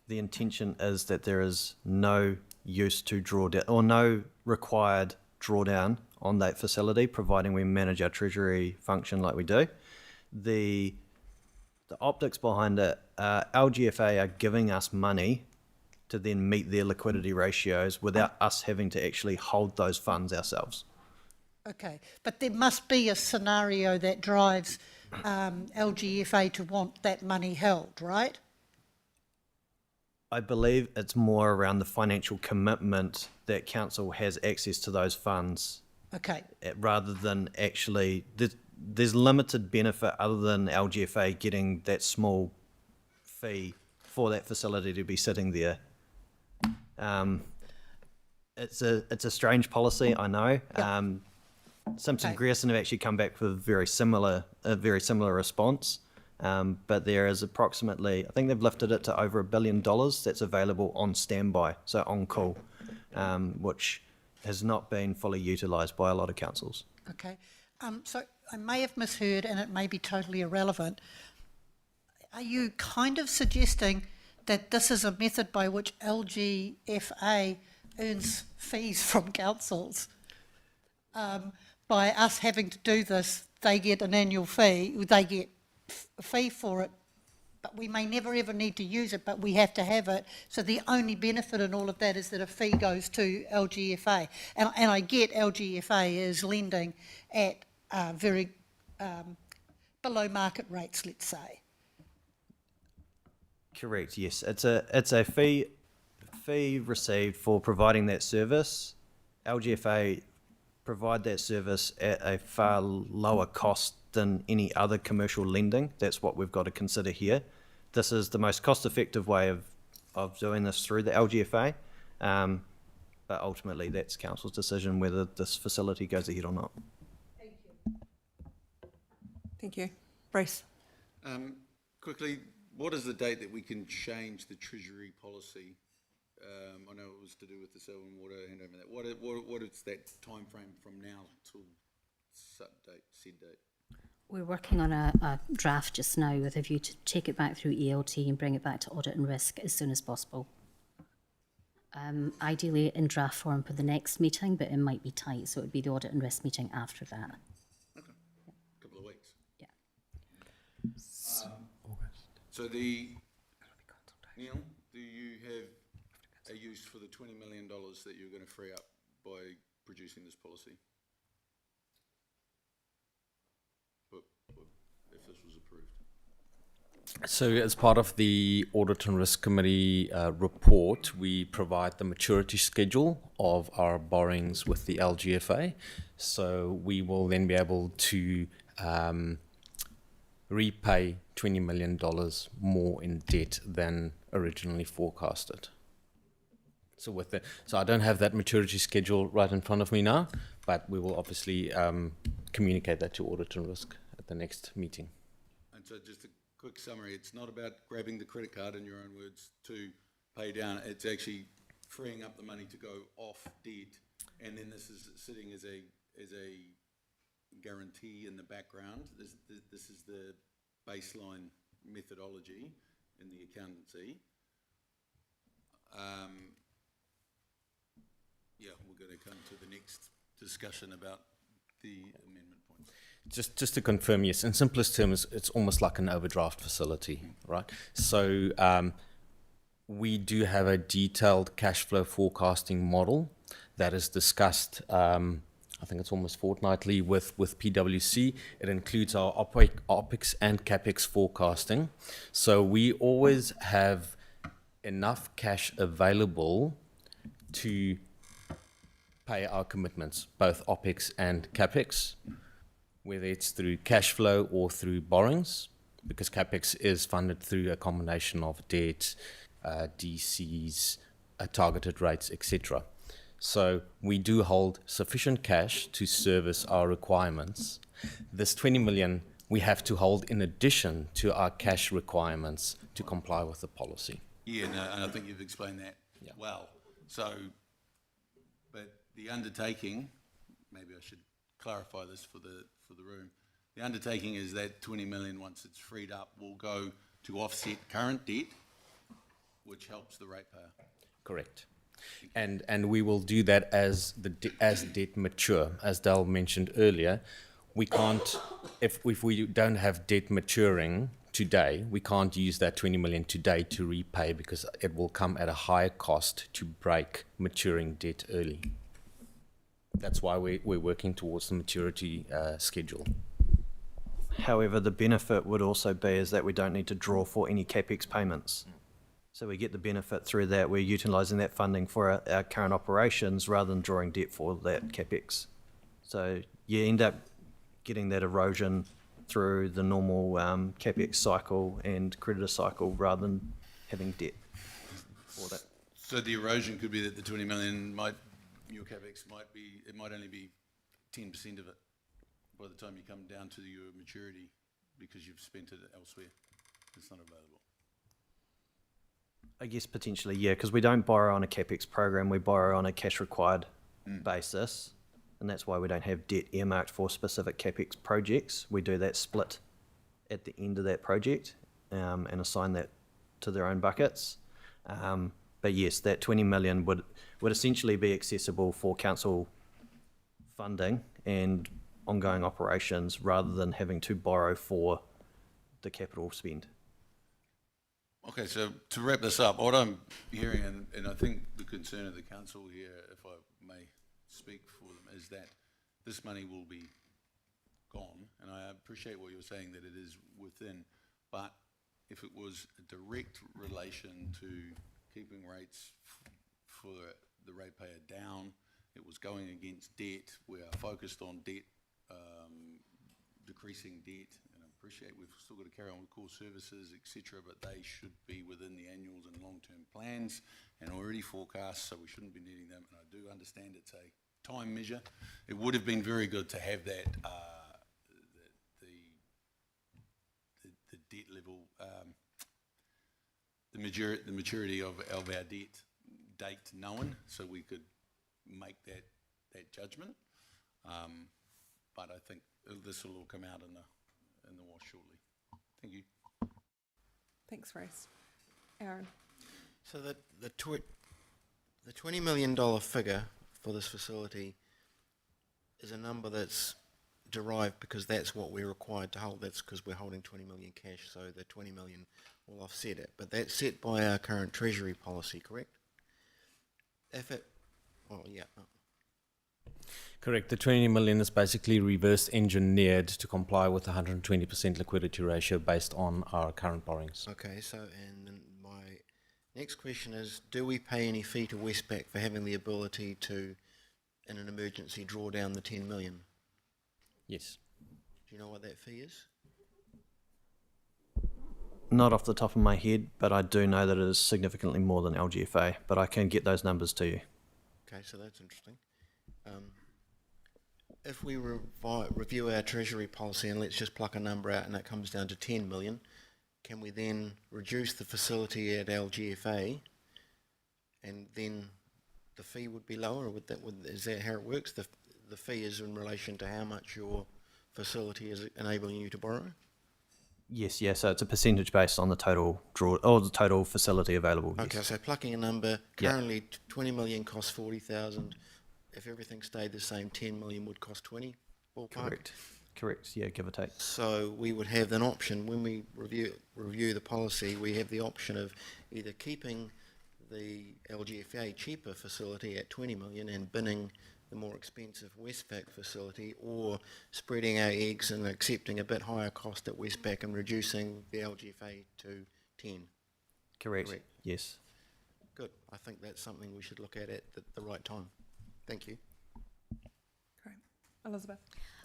the intention is that there is no use to draw down or no required drawdown on that facility, providing we manage our treasury function like we do. The optics behind it, LGFA are giving us money to then meet their liquidity ratios without us having to actually hold those funds ourselves. Okay, but there must be a scenario that drives LGFA to want that money held, right? I believe it's more around the financial commitment that council has access to those funds. Okay. Rather than actually, there's limited benefit other than LGFA getting that small fee for that facility to be sitting there. It's a strange policy, I know. Yep. Simpson Grierson have actually come back with a very similar response. But there is approximately, I think they've lifted it to over $1 billion that's available on standby, so on call, which has not been fully utilised by a lot of councils. Okay, so I may have misheard and it may be totally irrelevant. Are you kind of suggesting that this is a method by which LGFA earns fees from councils? By us having to do this, they get an annual fee, they get a fee for it, but we may never ever need to use it, but we have to have it. So the only benefit in all of that is that a fee goes to LGFA. And I get LGFA is lending at very below market rates, let's say. Correct, yes. It's a fee received for providing that service. LGFA provide that service at a far lower cost than any other commercial lending. That's what we've got to consider here. This is the most cost-effective way of doing this through the LGFA, but ultimately that's council's decision whether this facility goes ahead or not. Thank you. Thank you. Brace. Quickly, what is the date that we can change the treasury policy? I know it was to do with the Selwyn Water handover. What is that time frame from now till said date? We're working on a draft just now with a view to take it back through ELT and bring it back to audit and risk as soon as possible. Ideally in draft form for the next meeting, but it might be tight, so it would be the audit and risk meeting after that. Okay, a couple of weeks. Yeah. So Neil, do you have a use for the $20 million that you're going to free up by producing this policy? if this was approved? So, as part of the Audit and Risk Committee report, we provide the maturity schedule of our borrowings with the LGFA. So, we will then be able to repay $20 million more in debt than originally forecasted. So, so I don't have that maturity schedule right in front of me now, but we will obviously communicate that to Audit and Risk at the next meeting. And so just a quick summary, it's not about grabbing the credit card, in your own words, to pay down. It's actually freeing up the money to go off debt, and then this is sitting as a guarantee in the background. This is the baseline methodology in the accountancy. Yeah, we're going to come to the next discussion about the amendment points. Just to confirm, yes, in simplest terms, it's almost like an overdraft facility, right? So we do have a detailed cash flow forecasting model that is discussed, I think it's almost fortnightly with PwC. It includes our OPEX and CAPEX forecasting. So we always have enough cash available to pay our commitments, both OPEX and CAPEX, whether it's through cash flow or through borrowings, because CAPEX is funded through a combination of debt, DCs, targeted rates, etc. So we do hold sufficient cash to service our requirements. This 20 million we have to hold in addition to our cash requirements to comply with the policy. Yeah, no, and I think you've explained that well. So, but the undertaking, maybe I should clarify this for the room. The undertaking is that 20 million, once it's freed up, will go to offset current debt, which helps the ratepayer. Correct. And we will do that as debt mature. As Dal mentioned earlier, we can't, if we don't have debt maturing today, we can't use that 20 million today to repay, because it will come at a higher cost to break maturing debt early. That's why we're working towards the maturity schedule. However, the benefit would also be is that we don't need to draw for any CAPEX payments. So we get the benefit through that. We're utilising that funding for our current operations rather than drawing debt for that CAPEX. So you end up getting that erosion through the normal CAPEX cycle and creditor cycle rather than having debt for that. So the erosion could be that the 20 million your CAPEX might only be 10% of it by the time you come down to your maturity, because you've spent it elsewhere. It's not available. I guess potentially, yeah, because we don't borrow on a CAPEX program, we borrow on a cash required basis, and that's why we don't have debt earmarked for specific CAPEX projects. We do that split at the end of that project and assign that to their own buckets. But yes, that 20 million would essentially be accessible for council funding and ongoing operations rather than having to borrow for the capital spend. Okay, so to wrap this up, what I'm hearing, and I think the concern of the council here, if I may speak for them, is that this money will be gone, and I appreciate what you're saying, that it is within, but if it was a direct relation to keeping rates for the ratepayer down, it was going against debt, we are focused on debt, decreasing debt, and I appreciate we've still got to carry on with core services, etc., but they should be within the annuals and long-term plans and already forecast, so we shouldn't be needing them, and I do understand it's a time measure. It would have been very good to have that, the debt level, the maturity of our debt date known, so we could make that judgment. But I think this will all come out in the wash shortly. Thank you. Thanks, Race. Aaron. So the $20 million figure for this facility is a number that's derived because that's what we're required to hold. That's because we're holding 20 million cash, so the 20 million will offset it. But that's set by our current treasury policy, correct? If it, oh yeah. Correct. The 20 million is basically reverse engineered to comply with the 120% liquidity ratio based on our current borrowings. Okay, so, and then my next question is, do we pay any fee to Westpac for having the ability to, in an emergency, draw down the 10 million? Yes. Do you know what that fee is? Not off the top of my head, but I do know that it is significantly more than LGFA, but I can get those numbers to you. Okay, so that's interesting. If we review our treasury policy and let's just pluck a number out and it comes down to 10 million, can we then reduce the facility at LGFA and then the fee would be lower? Is that how it works? The fee is in relation to how much your facility is enabling you to borrow? Yes, so it's a percentage based on the total draw or the total facility available. Okay, yes. so plucking a number, currently 20 million costs 40,000. If everything stayed the same, 10 million would cost 20, ballpark? Correct, yeah, give or take. So we would have an option, when we review the policy, we have the option of either keeping the LGFA cheaper facility at 20 million and binning the more expensive Westpac facility, or spreading our eggs and accepting a bit higher cost at Westpac and reducing the LGFA to 10. Correct. Yes. Good. I think that's something we should look at the right time. Thank you. Great. Elizabeth?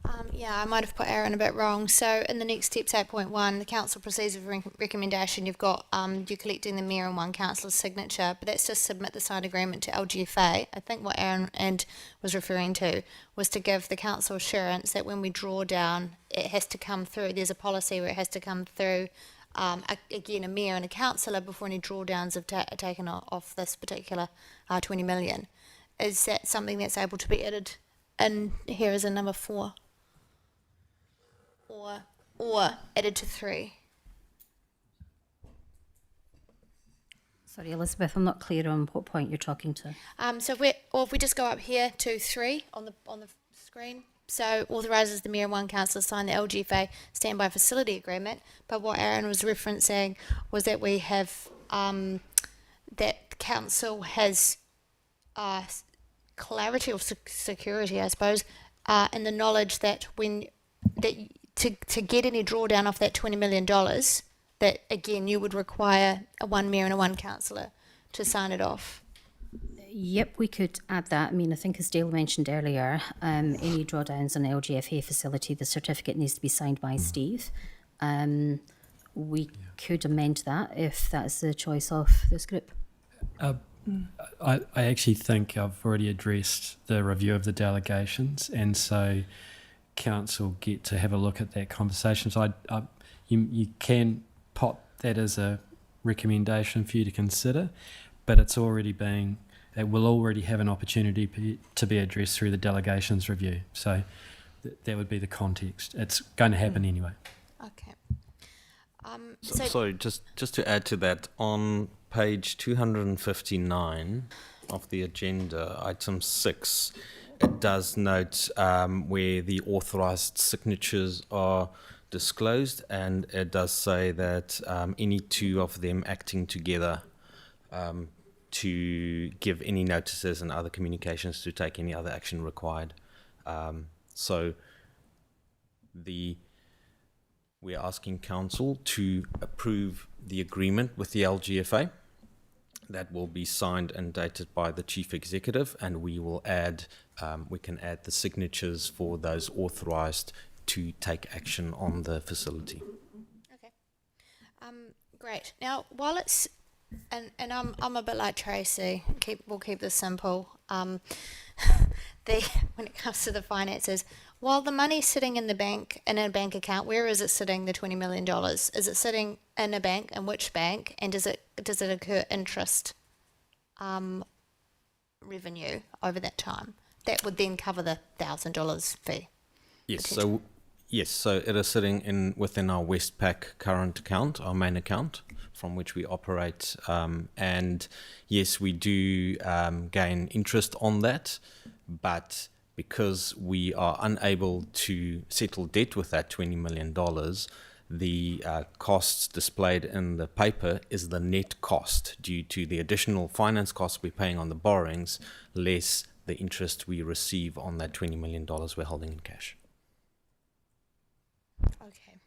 I might have put Aaron a bit wrong. So in the next steps 8.1, the council proceeds with recommendation. You've got you're collecting the mayor and one councillor's signature, but that's to submit the signed agreement to LGFA. I think what Aaron was referring to was to give the council assurance that when we draw down, it has to come through. There's a policy where it has to come through. Again, a mayor and a councillor before any drawdowns have taken off this particular 20 million. Is that something that's able to be added in here as a number 4? Or added to 3? Sorry, Elizabeth, I'm not clear on what point you're talking to. So if we just go up here to 3 on the screen. So authorises the mayor and one councillor sign the LGFA standby facility agreement. But what Aaron was referencing was that we have that council has clarity or security, I suppose, in the knowledge that to get any drawdown off that $20 million, that again you would require a one mayor and a one councillor to sign it off. Yep, we could add that. I mean, I think as Dale mentioned earlier, any drawdowns on the LGFA facility, the certificate needs to be signed by Steve. We could amend that if that's the choice of this group. I actually think I've already addressed the review of the delegations, and so council get to have a look at that conversation. So you can pop that as a recommendation for you to consider, but it will already have an opportunity to be addressed through the delegations review. So that would be the context. It's going to happen anyway. Okay. Sorry, just to add to that, on page 259 of the agenda, item 6, it does note where the authorised signatures are disclosed, and it does say that any two of them acting together to give any notices and other communications to take any other action required. So we're asking council to approve the agreement with the LGFA. That will be signed and dated by the chief executive, and we will we can add the signatures for those authorised to take action on the facility. Okay. Great. Now, while it's and I'm a bit like Tracy. We'll keep this simple. When it comes to the finances, while the money's sitting in the bank, in a bank account, where is it sitting? The $20 million. Is it sitting in a bank? And which bank? And does it incur interest revenue over that time? That would then cover the $1,000 fee. Yes. So it is sitting within our Westpac current account, our main account, from which we operate. And yes, we do gain interest on that, but because we are unable to settle debt with that $20 million, the costs displayed in the paper is the net cost due to the additional finance costs we're paying on the borrowings, less the interest we receive on that $20 million we're holding in cash. Okay.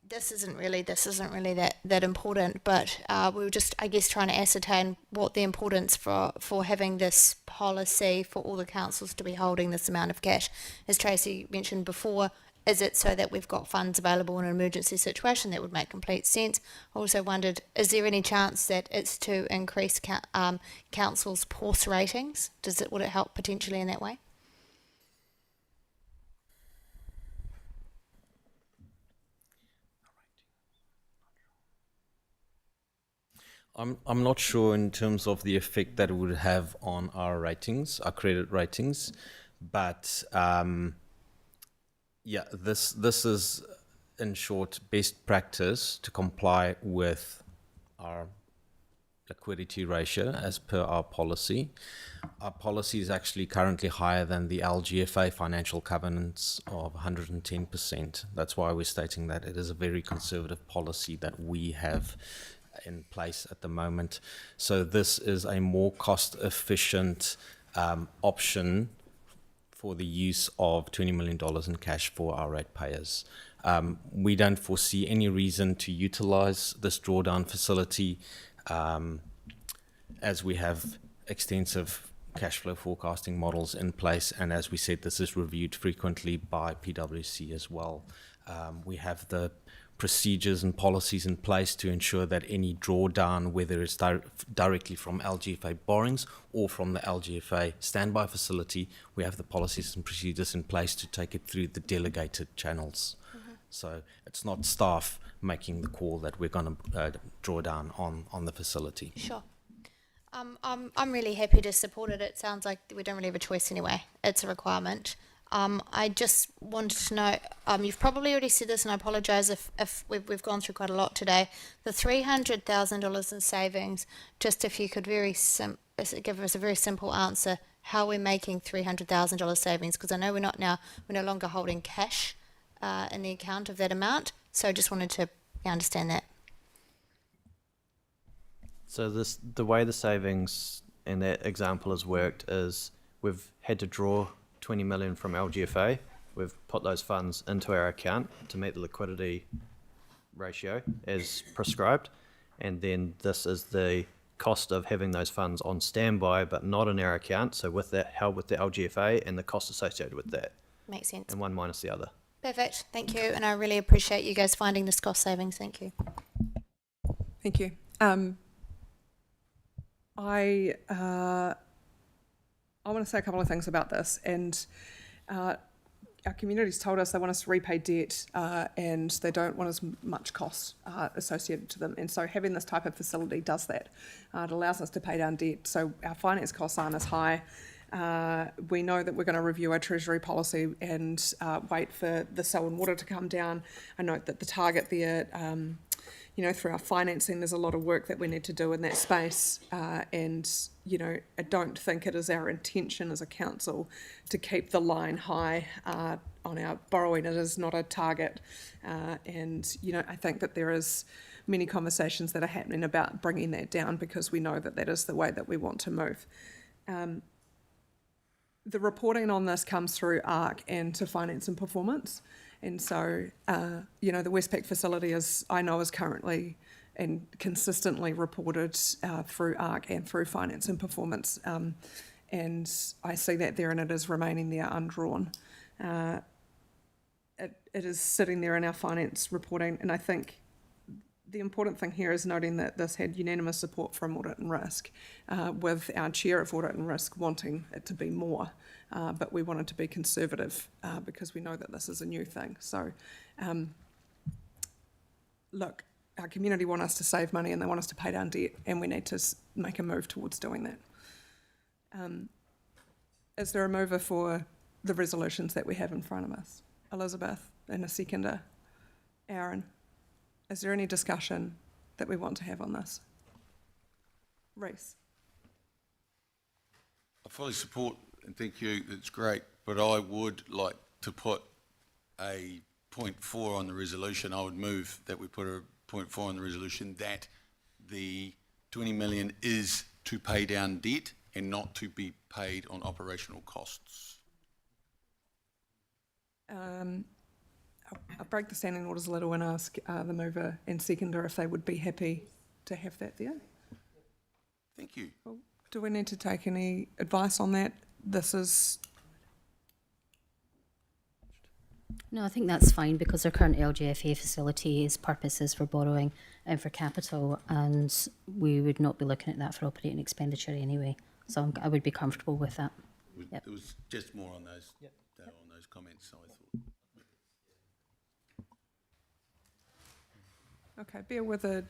This isn't really that important, but we were just, I guess, trying to ascertain what the importance for having this policy for all the councils to be holding this amount of cash. As Tracy mentioned before, is it so that we've got funds available in an emergency situation? That would make complete sense. I also wondered, is there any chance that it's to increase councils' PORS ratings? Would it help potentially in that way? I'm not sure in terms of the effect that it would have on our ratings, our credit ratings, but yeah, this is in short best practice to comply with our liquidity ratio as per our policy. Our policy is actually currently higher than the LGFA financial covenants of 110%. That's why we're stating that it is a very conservative policy that we have in place at the moment. So this is a more cost efficient option for the use of $20 million in cash for our ratepayers. We don't foresee any reason to utilize this drawdown facility as we have extensive cash flow forecasting models in place, and as we said, this is reviewed frequently by PwC as well. We have the procedures and policies in place to ensure that any drawdown, whether it's directly from LGFA borrowings or from the LGFA standby facility, we have the policies and procedures in place to take it through the delegated channels. So it's not staff making the call that we're going to draw down on the facility. Sure. I'm really happy to support it. It sounds like we don't really have a choice anyway. It's a requirement. I just wanted to know, you've probably already said this, and I apologise if we've gone through quite a lot today. The $300,000 in savings, just if you could give us a very simple answer, how we're making $300,000 savings, because I know we're no longer holding cash in the account of that amount. So I just wanted to understand that. So the way the savings in that example has worked is we've had to draw 20 million from LGFA. We've put those funds into our account to meet the liquidity ratio as prescribed, and then this is the cost of having those funds on standby but not in our account, so with that held with the LGFA and the cost associated with that. Makes sense. And one minus the other. Perfect, thank you, and I really appreciate you guys finding this cost savings. Thank you. Thank you. I want to say a couple of things about this, and our community's told us they want us to repay debt and they don't want as much cost associated to them, and so having this type of facility does that. It allows us to pay down debt, so our finance costs aren't as high. We know that we're going to review our treasury policy and wait for the Selwyn Water to come down. I note that the target there, through our financing, there's a lot of work that we need to do in that space. And I don't think it is our intention as a council to keep the line high on our borrowing. It is not a target. And I think that there is many conversations that are happening about bringing that down, because we know that that is the way that we want to move. The reporting on this comes through ARC and to Finance and Performance. And so, the Westpac facility is currently and consistently reported through ARC and through Finance and Performance. And I see that there, and it is remaining there undrawn. It is sitting there in our finance reporting, and I think the important thing here is noting that this had unanimous support from Audit and Risk, with our chair of Audit and Risk wanting it to be more, but we wanted to be conservative because we know that this is a new thing. So, look, our community want us to save money and they want us to pay down debt, and we need to make a move towards doing that. Is there a mover for the resolutions that we have in front of us? Elizabeth, and a seconder. Aaron. Is there any discussion that we want to have on this? Reese. I fully support and thank you, that's great, but I would like to put a 0.4 on the resolution. I would move that we put a 0.4 on the resolution, that the 20 million is to pay down debt and not to be paid on operational costs. I'll break the standing orders a little and ask the mover and seconder if they would be happy to have that there. Thank you. Well, do we need to take any advice on that? This is... No, I think that's fine because our current LGFA facility's purpose is for borrowing and for capital, and we would not be looking at that for operating expenditure anyway. So I would be comfortable with that. It was just more on those, on those comments, so I thought. Okay, bear with a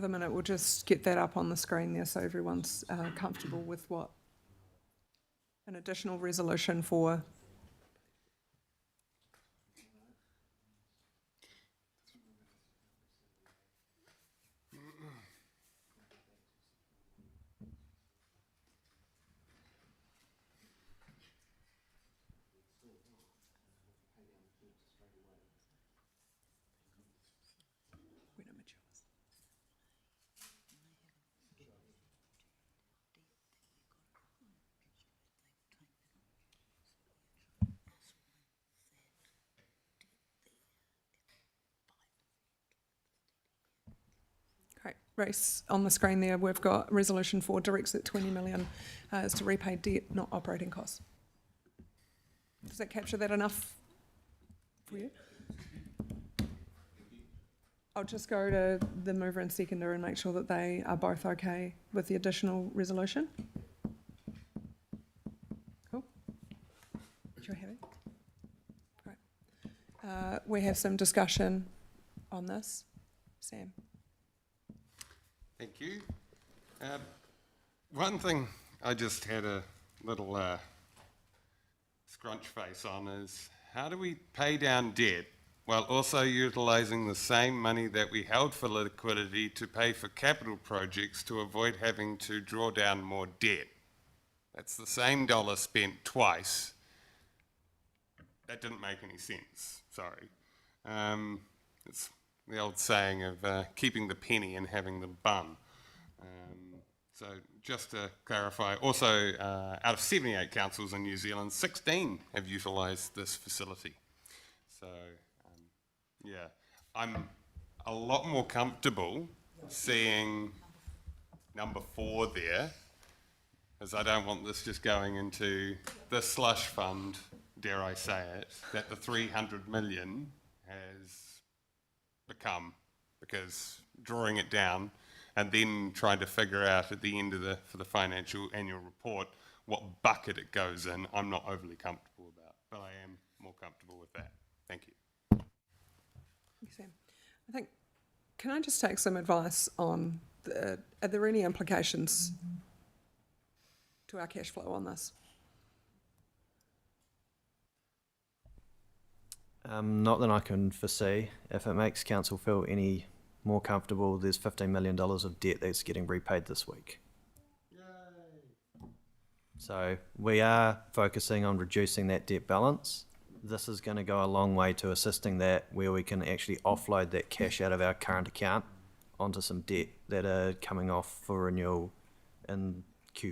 minute. We'll just get that up on the screen there so everyone's comfortable with what an additional resolution for. Great. Race on the screen there, we've got resolution 4 directs that 20 million is to repay debt, not operating costs. Does that capture that enough for you? I'll just go to the mover and seconder and make sure that they are both okay with the additional resolution. Cool. You're happy? Great. We have some discussion on this. Sam. Thank you. One thing I just had a little scrunch face on is how do we pay down debt while also utilising the same money that we held for liquidity to pay for capital projects to avoid having to draw down more debt? That's the same dollar spent twice. That didn't make any sense, sorry. It's the old saying of keeping the penny and having the bun. So just to clarify, also out of 78 councils in New Zealand, 16 have utilised this facility. So yeah, I'm a lot more comfortable seeing number 4 there, as I don't want this just going into the slush fund, dare I say it, that the 300 million has become, because drawing it down and then trying to figure out at the end of for the financial annual report what bucket it goes in, I'm not overly comfortable about, but I am more comfortable with that. Thank you. Thanks, Sam. I think, can I just take some advice on, are there any implications to our cash flow on this? Not that I can foresee. If it makes council feel any more comfortable, there's $15 million of debt that's getting repaid this week. Yay. So we are focusing on reducing that debt balance. This is going to go a long way to assisting that, where we can actually offload that cash out of our current account onto some debt that are coming off for renewal in Q4.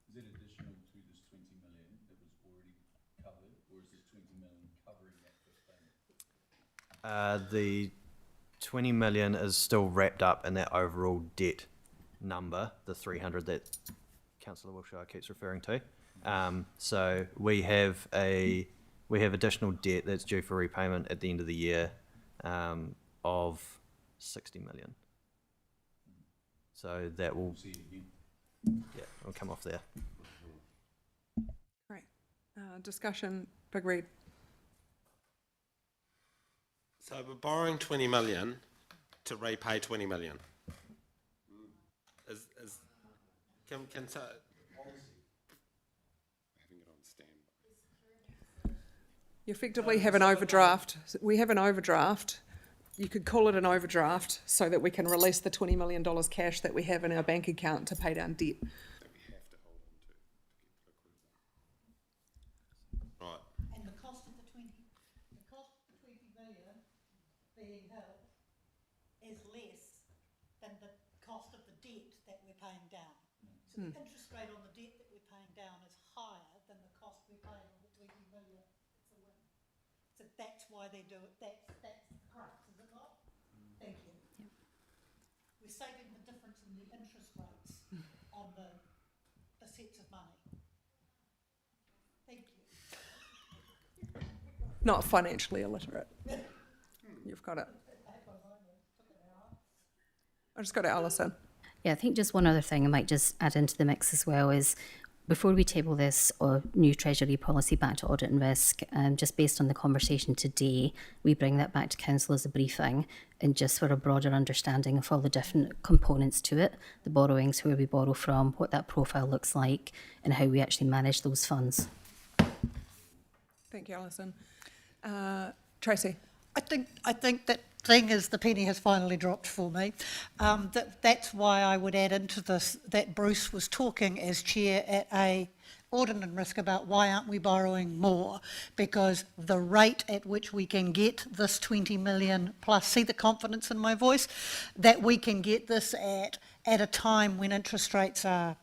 Is that additional to this 20 million that was already covered, or is this 20 million covering that 15? The 20 million is still wrapped up in that overall debt number, the 300 that Councillor Wilshire keeps referring to. So we have additional debt that's due for repayment at the end of the year of 60 million. So that will, it'll come off there. Great. Discussion, Big Red. So we're borrowing 20 million to repay 20 million. Can so, You effectively have an overdraft. We have an overdraft. You could call it an overdraft so that we can release the $20 million cash that we have in our bank account to pay down debt. right. And the cost of the 20 million being held is less the interest rate on the debt that we're paying down is higher than the cost we're paying on the 20 million. It's a win. So that's why they do it. That's the crux, is it not? Thank you. We're saving the difference in the interest rates on the sets of money. Thank you. Not financially illiterate. You've got it. I just got it, Alison. Yeah, I think just one other thing I might just add into the mix as well is before we table this or new Treasury policy back to audit and risk, just based on the conversation today, we bring that back to Council as a briefing and just for a broader understanding of all the different components to it, the borrowings, where we borrow from, what that profile looks like, and how we actually manage those funds. Thank you, Alison. Tracy. I think that thing is the penny has finally dropped for me. That's why I would add into this that Bruce was talking as chair at a audit and risk about why aren't we borrowing more, because the rate at which we can get this 20 million plus, see the confidence in my voice, that we can get this at a time when interest rates are,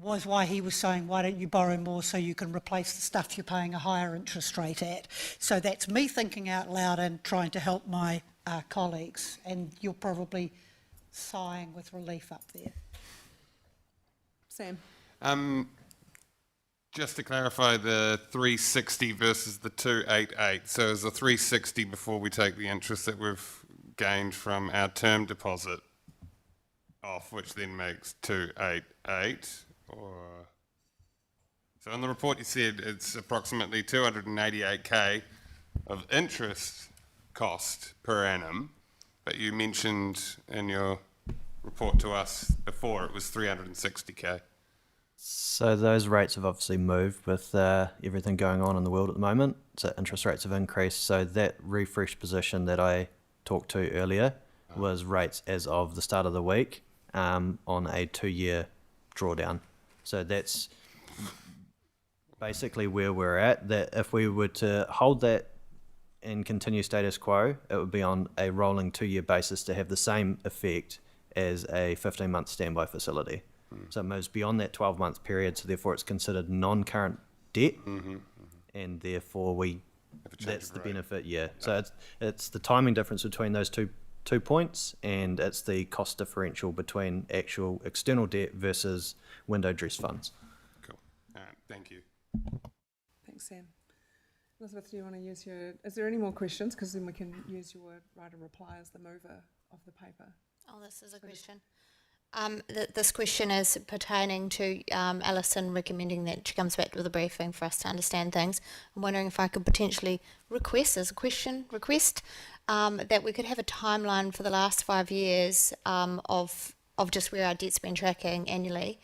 was why he was saying, why don't you borrow more so you can replace the stuff you're paying a higher interest rate at. So that's me thinking out loud and trying to help my colleagues, and you're probably sighing with relief up there. Sam. Just to clarify, the 360 versus the 288. So is the 360 before we take the interest that we've gained from our term deposit off, which then makes 288? Or so in the report you said it's approximately 288k of interest cost per annum, but you mentioned in your report to us before it was 360k. So those rates have obviously moved with everything going on in the world at the moment. So interest rates have increased. So that refresh position that I talked to earlier was rates as of the start of the week on a 2-year drawdown. So that's basically where we're at. That if we were to hold that and continue status quo, it would be on a rolling 2-year basis to have the same effect as a 15-month standby facility. So it moves beyond that 12-month period, so therefore it's considered non-current debt, and therefore that's the benefit, yeah. So it's the timing difference between those two points, and it's the cost differential between actual external debt versus window dress funds. Cool. All right, thank you. Thanks, Sam. Elizabeth, do you want to use your, is there any more questions? Because then we can use your right of reply as the mover of the paper. Oh, this is a question. This question is pertaining to Alison recommending that she comes back with a briefing for us to understand things. I'm wondering if I could potentially request, as a question, that we could have a timeline for the last 5 years of just where our debt's been tracking annually,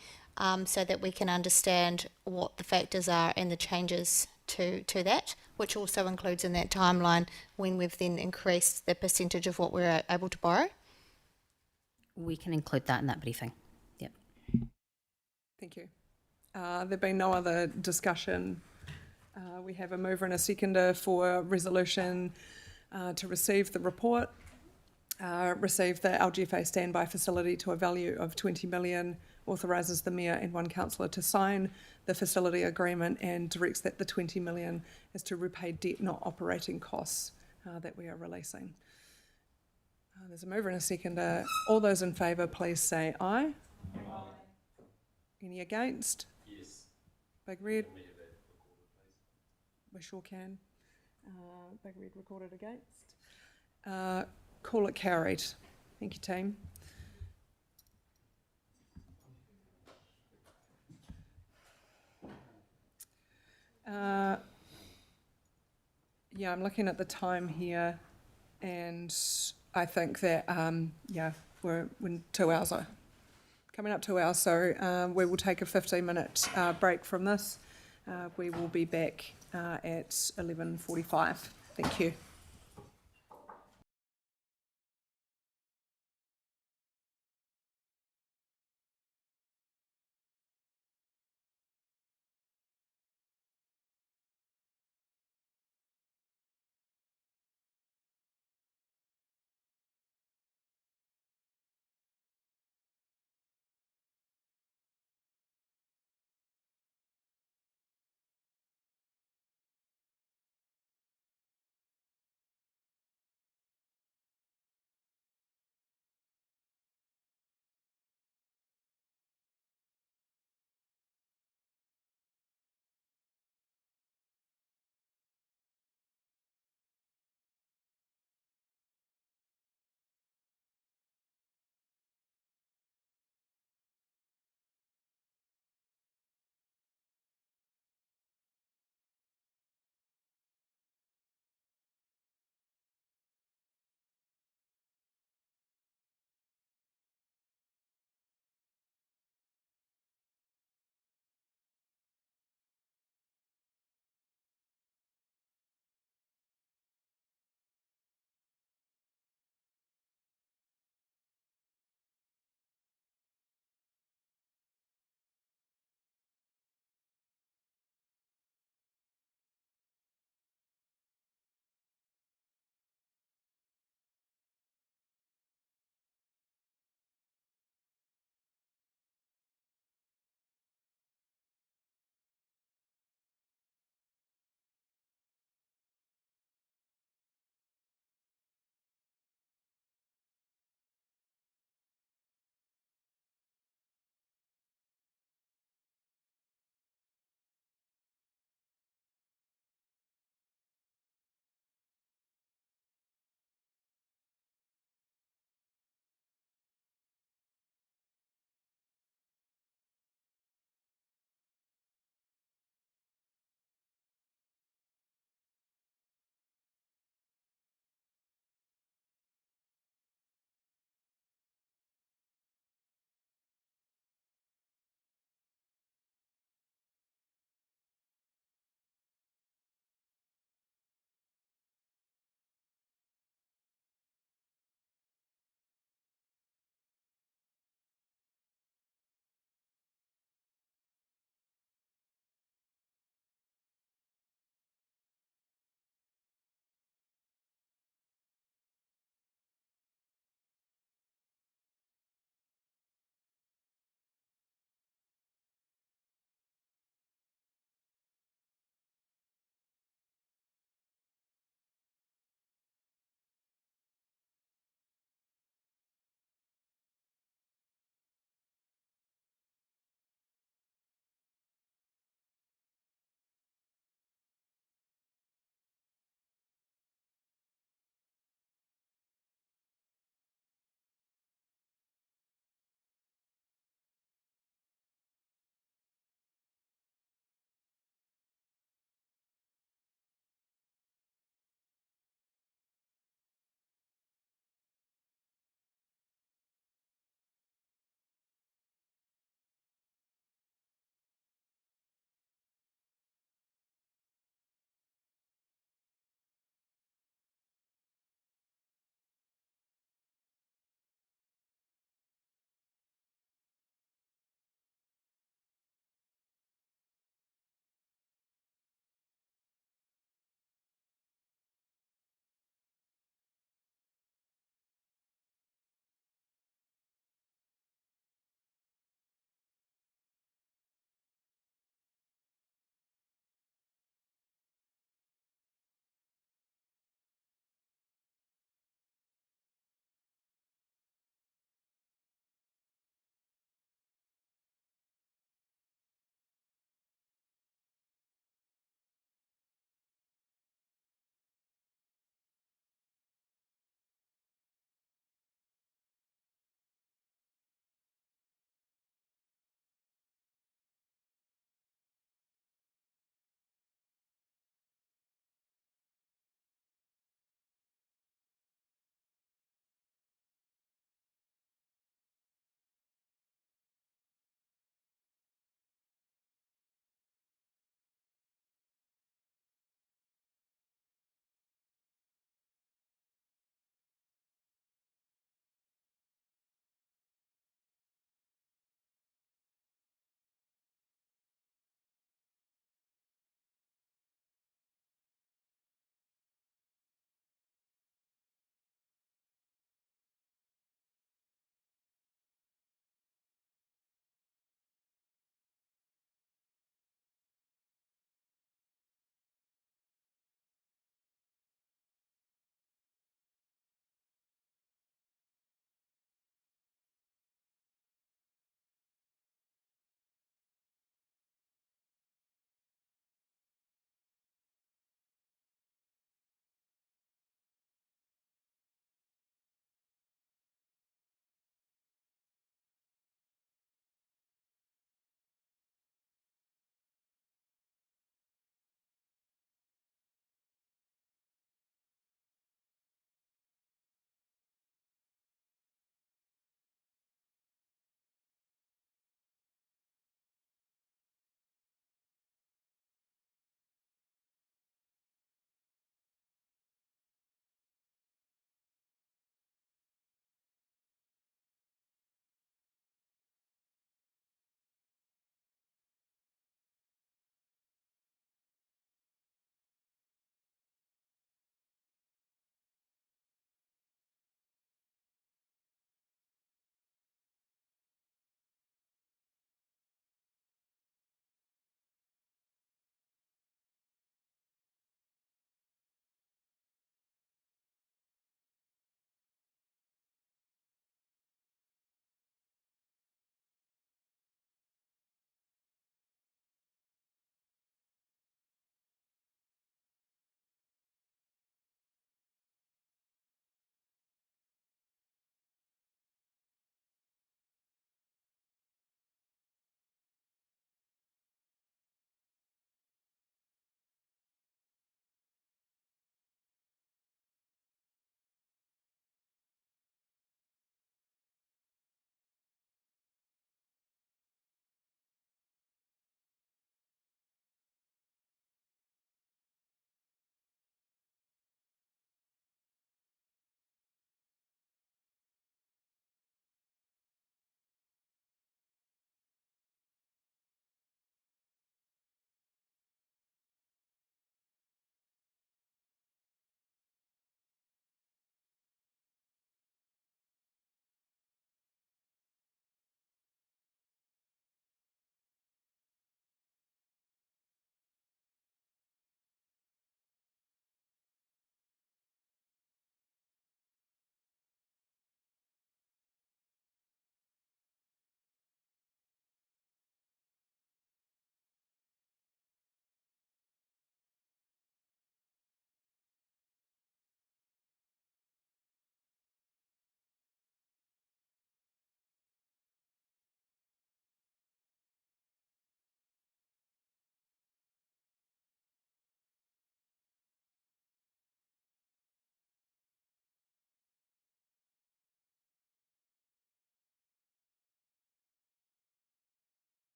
so that we can understand what the factors are and the changes to that, which also includes in that timeline when we've then increased the percentage of what we're able to borrow. We can include that in that briefing. Yep. Thank you. There being no other discussion, we have a mover and a seconder for resolution to receive the report, receive the LGFA standby facility to a value of 20 million, authorises the Mayor and one councillor to sign the facility agreement, and directs that the 20 million is to repay debt, not operating costs that we are releasing. There's a mover and a seconder. All those in favour, please say aye. Aye. Any against? Yes. Big red. We sure can. Big red recorded against. Call it carried. Thank you, team. Yeah, I'm looking at the time here, and I think that, we're 2 hours, coming up 2 hours, so we will take a 15-minute break from this. We will be back at 11:45. Thank you.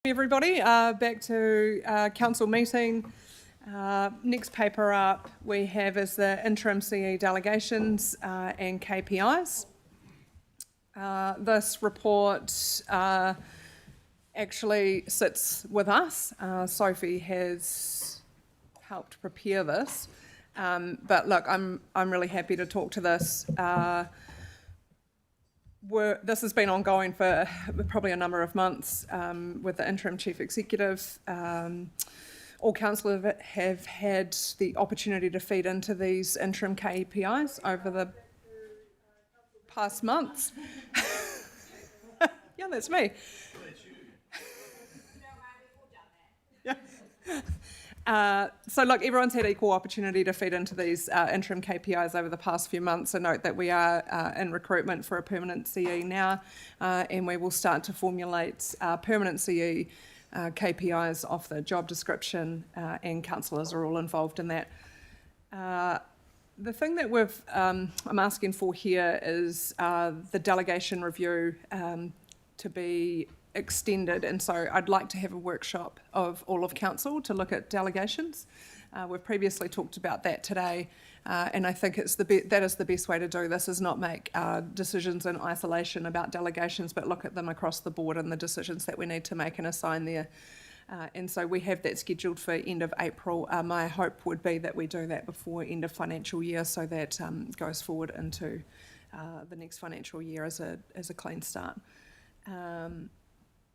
Everybody, back to council meeting. Next paper up we have is the interim CE delegations and KPIs. This report actually sits with us. Sophie has helped prepare this, but look, I'm really happy to talk to this. This has been ongoing for probably a number of months with the interim chief executive. All councillors have had the opportunity to feed into these interim KPIs over the past months. Yeah, that's me. So look, everyone's had equal opportunity to feed into these interim KPIs over the past few months. And note that we are in recruitment for a permanent CE now, and we will start to formulate permanent CE KPIs off the job description, and councillors are all involved in that. The thing that I'm asking for here is the delegation review to be extended, and so I'd like to have a workshop of all of council to look at delegations. We've previously talked about that today, and I think that is the best way to do this, is not make decisions in isolation about delegations, but look at them across the board and the decisions that we need to make and assign there. And so we have that scheduled for end of April. My hope would be that we do that before end of financial year, so that goes forward into the next financial year as a clean start.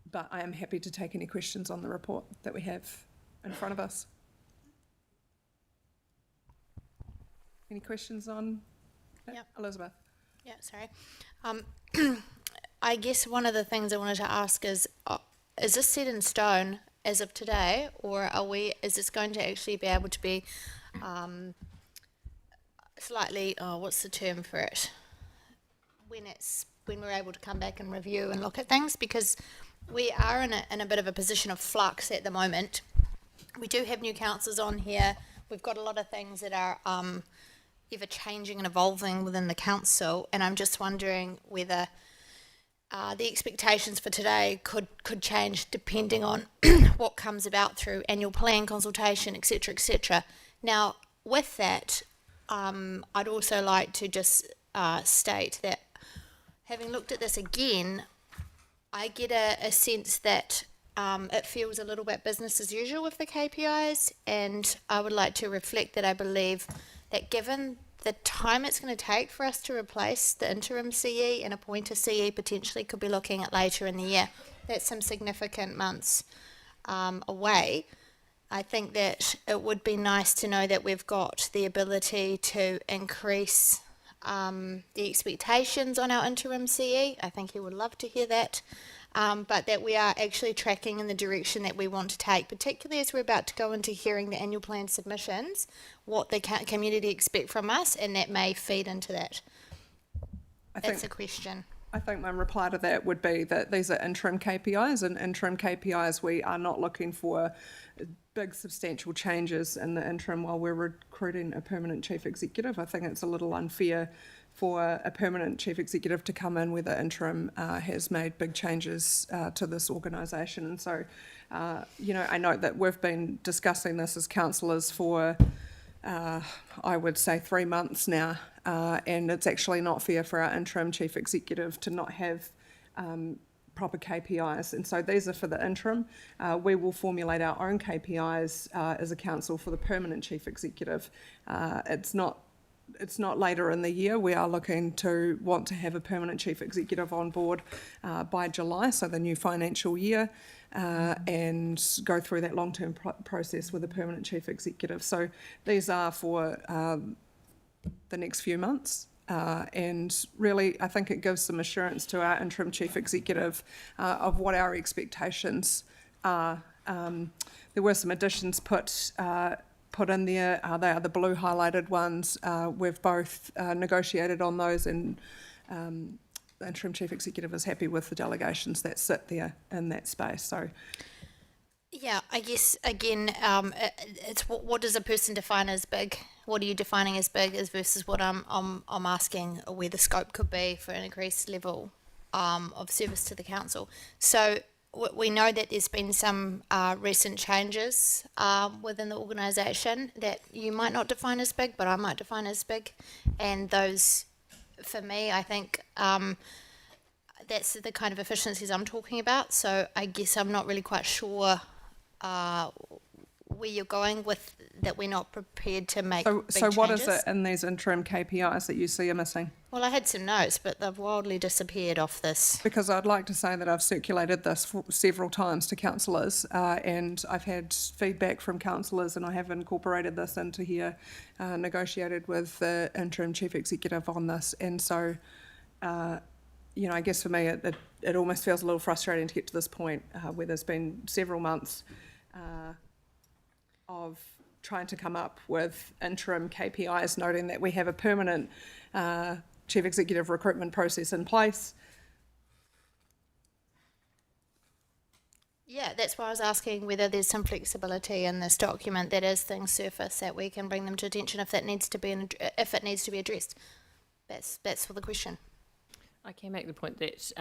But I am happy to take any questions on the report that we have in front of us. Any questions on that? Yep. Elizabeth? Yeah, sorry. I guess one of the things I wanted to ask is this set in stone as of today, or is this going to actually be able to be slightly, what's the term for it? When we're able to come back and review and look at things, because we are in a bit of a position of flux at the moment. We do have new councillors on here. We've got a lot of things that are ever changing and evolving within the council, and I'm just wondering whether the expectations for today could change depending on what comes about through annual plan consultation, etc., etc. Now, with that, I'd also like to just state that having looked at this again, I get a sense that it feels a little bit business as usual with the KPIs, and I would like to reflect that I believe that given the time it's going to take for us to replace the interim CE and appoint a CE, potentially could be looking at later in the year. That's some significant months away. I think that it would be nice to know that we've got the ability to increase the expectations on our interim CE. I think he would love to hear that. But that we are actually tracking in the direction that we want to take, particularly as we're about to go into hearing the annual plan submissions, what the community expect from us, and that may feed into that. That's a question. I think my reply to that would be that these are interim KPIs, and interim KPIs, we are not looking for big substantial changes in the interim while we're recruiting a permanent chief executive. I think it's a little unfair for a permanent chief executive to come in where the interim has made big changes to this organisation. And so, I note that we've been discussing this as councillors for, I would say, 3 months now, and it's actually not fair for our interim chief executive to not have proper KPIs. And so these are for the interim. We will formulate our own KPIs as a council for the permanent chief executive. It's not later in the year. We are looking to want to have a permanent chief executive on board by July, so the new financial year, and go through that long-term process with a permanent chief executive. So these are for the next few months. And really, I think it gives some assurance to our interim chief executive of what our expectations are. There were some additions put in there. They are the blue highlighted ones. We've both negotiated on those, and the interim chief executive is happy with the delegations that sit there in that space. So, yeah, I guess again, it's what does a person define as big? What are you defining as big as versus what I'm asking where the scope could be for an increased level of service to the council. So we know that there's been some recent changes within the organisation that you might not define as big, but I might define as big. And those, for me, I think that's the kind of efficiencies I'm talking about. So I guess I'm not really quite sure where you're going with that. We're not prepared to make big So what is changes. it in these interim KPIs that you see are missing? Well, I had some notes, but they've wildly disappeared off this. Because I'd like to say that I've circulated this several times to councillors, and I've had feedback from councillors, and I have incorporated this into here, negotiated with the interim chief executive on this, and so, you know, I guess for me it almost feels a little frustrating to get to this point where there's been several months of trying to come up with interim KPIs, noting that we have a permanent chief executive recruitment process in place. Yeah, that's why I was asking whether there's some flexibility in this document that as things surface that we can bring them to attention if that needs to be if it needs to be addressed. That's for the question. I can make the point that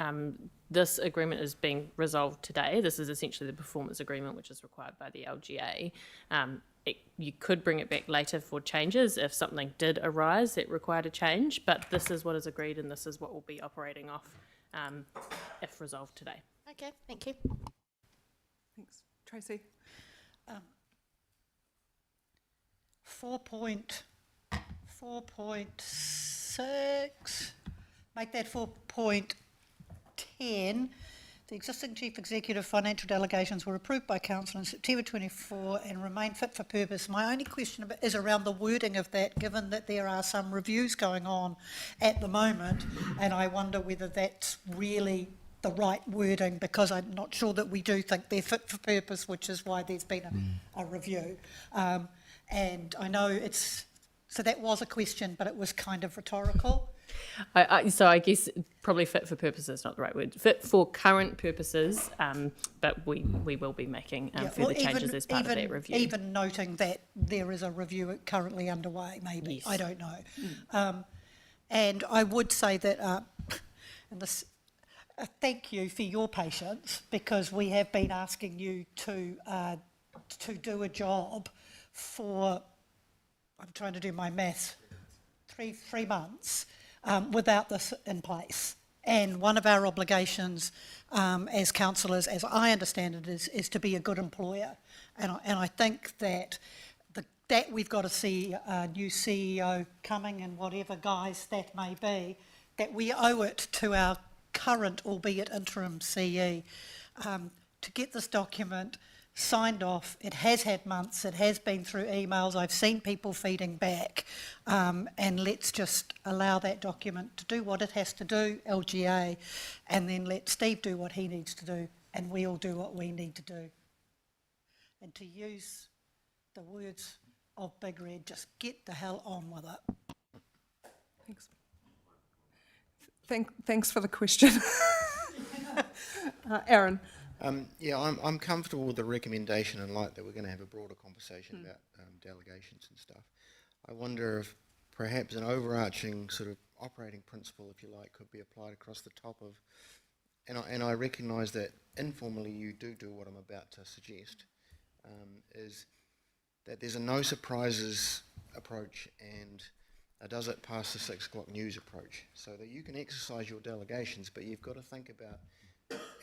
this agreement is being resolved today. This is essentially the performance agreement, which is required by the LGA. You could bring it back later for changes if something did arise that required a change, but this is what is agreed and this is what we'll be operating off if resolved today. Okay, thank you. Thanks. Tracy? 4.6, make that 4.10. The existing chief executive financial delegations were approved by council in September 24 and remain fit for purpose. My only question is around the wording of that, given that there are some reviews going on at the moment, and I wonder whether that's really the right wording, because I'm not sure that we do think they're fit for purpose, which is why there's been a review. And I know so that was a question, but it was kind of rhetorical. So I guess probably fit for purpose is not the right word. Fit for current purposes, but we will be making further changes as part of that review. Even noting that there is a review currently underway, maybe. Yes. I don't know. And I would say that, and this, thank you for your patience, because we have been asking you to do a job for, I'm trying to do my maths, three months. Without this in place. And one of our obligations as councillors, as I understand it, is to be a good employer. And I think that that we've got to see a new CEO coming and whatever guise that may be, that we owe it to our current, albeit interim CE, to get this document signed off. It has had months, it has been through emails, I've seen people feeding back, and let's just allow that document to do what it has to do, LGA, and then let Steve do what he needs to do, and we'll do what we need to do. And to use the words of Big Red, just get the hell on with it. Thanks. Thanks for the question. Aaron? Yeah, I'm comfortable with the recommendation and like that we're going to have a broader conversation about delegations and stuff. I wonder if perhaps an overarching sort of operating principle, if you like, could be applied across the top of, and I recognise that informally you do what I'm about to suggest, is that there's a no surprises approach and a does it past the 6 o'clock news approach, so that you can exercise your delegations, but you've got to think about,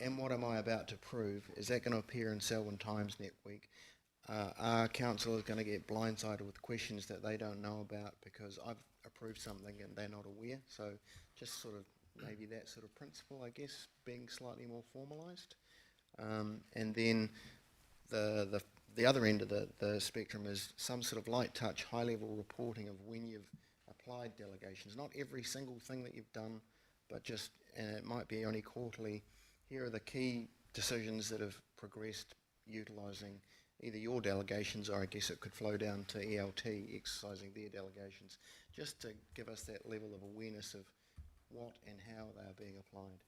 and what am I about to prove? Is that going to appear in Selwyn Times next week? Are councillors going to get blindsided with questions that they don't know about because I've approved something and they're not aware? So just sort of maybe that sort of principle, I guess, being slightly more formalised. And then the other end of the spectrum is some sort of light touch, high level reporting of when you've applied delegations. Not every single thing that you've done, but just, and it might be only quarterly, here are the key decisions that have progressed utilising either your delegations, or I guess it could flow down to ELT exercising their delegations, just to give us that level of awareness of what and how they are being applied.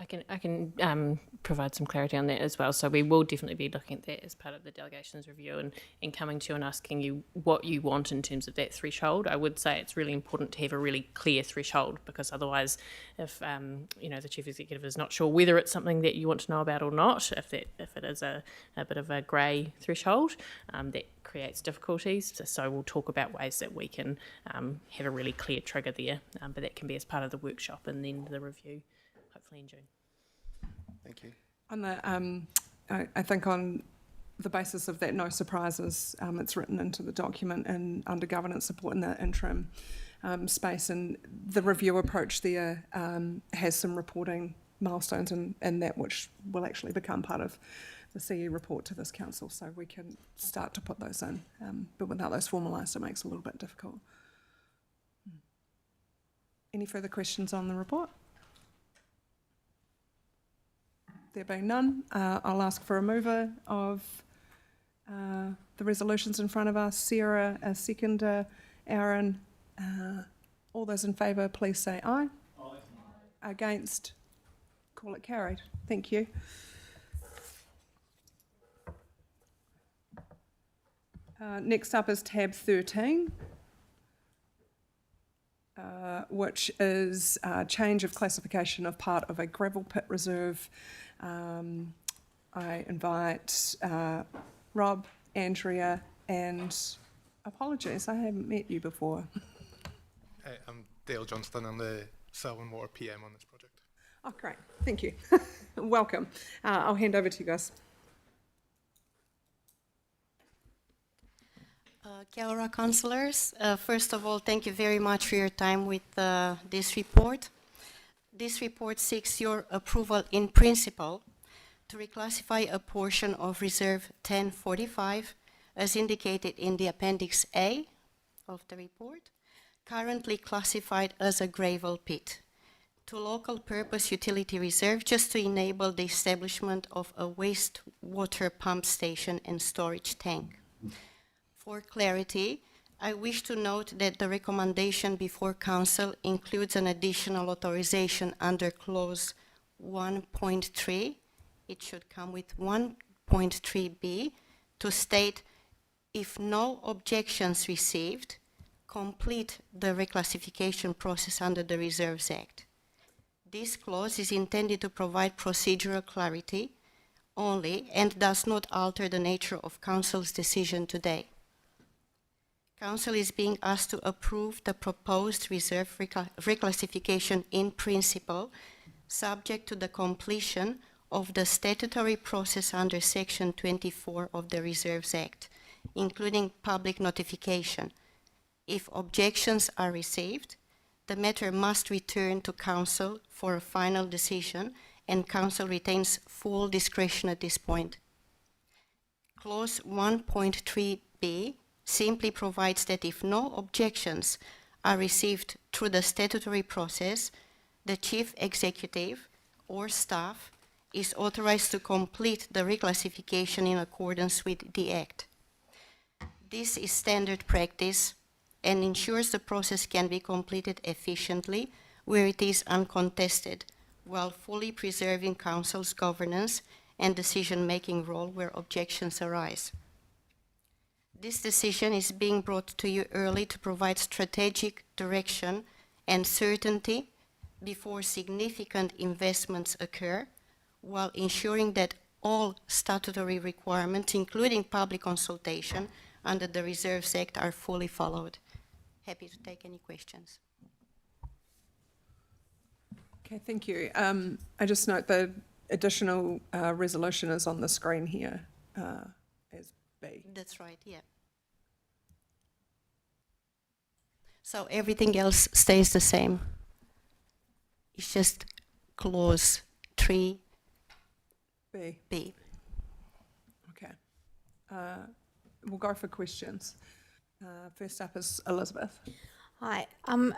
I can provide some clarity on that as well. So we will definitely be looking at that as part of the delegations review and coming to you and asking you what you want in terms of that threshold. I would say it's really important to have a really clear threshold, because otherwise, if the chief executive is not sure whether it's something that you want to know about or not, if it is a bit of a grey threshold, that creates difficulties. So we'll talk about ways that we can have a really clear trigger there, but that can be as part of the workshop and then the review, hopefully in June. Thank you. On the, I think on the basis of that, no surprises, it's written into the document and under governance support in the interim space, and the review approach there has some reporting milestones and that which will actually become part of the CE report to this council, so we can start to put those in, but without those formalised it makes it a little bit difficult. Any further questions on the report? There being none, I'll ask for a mover of the resolutions in front of us. Sarah, a seconder, Aaron. All those in favour, please say aye. Aye. Against? Call it carried. Thank you. Next up is tab 13. Which is change of classification of part of a gravel pit reserve. I invite Rob, Andrea, and apologies, I haven't met you before. Hey, I'm Dale Johnston. I'm the Selwyn Water PM on this project. Oh, great. Thank you. Welcome. I'll hand over to you guys. Kia ora, councillors. First of all, thank you very much for your time with this report. This report seeks your approval in principle to reclassify a portion of Reserve 1045 as indicated in the Appendix A of the report, currently classified as a gravel pit, to local purpose utility reserve just to enable the establishment of a wastewater pump station and storage tank. For clarity, I wish to note that the recommendation before Council includes an additional authorization under Clause 1.3. It should come with 1.3b to state, if no objections received, complete the reclassification process under the Reserves Act. This clause is intended to provide procedural clarity only and does not alter the nature of Council's decision today. Council is being asked to approve the proposed reserve reclassification in principle, subject to the completion of the statutory process under Section 24 of the Reserves Act, including public notification. If objections are received, the matter must return to Council for a final decision, and Council retains full discretion at this point. Clause 1.3b simply provides that if no objections are received through the statutory process, the Chief Executive or staff is authorized to complete the reclassification in accordance with the Act. This is standard practice and ensures the process can be completed efficiently where it is uncontested, while fully preserving Council's governance and decision-making role where objections arise. This decision is being brought to you early to provide strategic direction and certainty before significant investments occur, while ensuring that all statutory requirements, including public consultation under the Reserves Act, are fully followed. Happy to take any questions. Okay, thank you. I just note the additional resolution is on the screen here as B. That's right, yeah. So everything else stays the same. It's just clause 3B. B. Okay. We'll go for questions. First up is Elizabeth. Hi.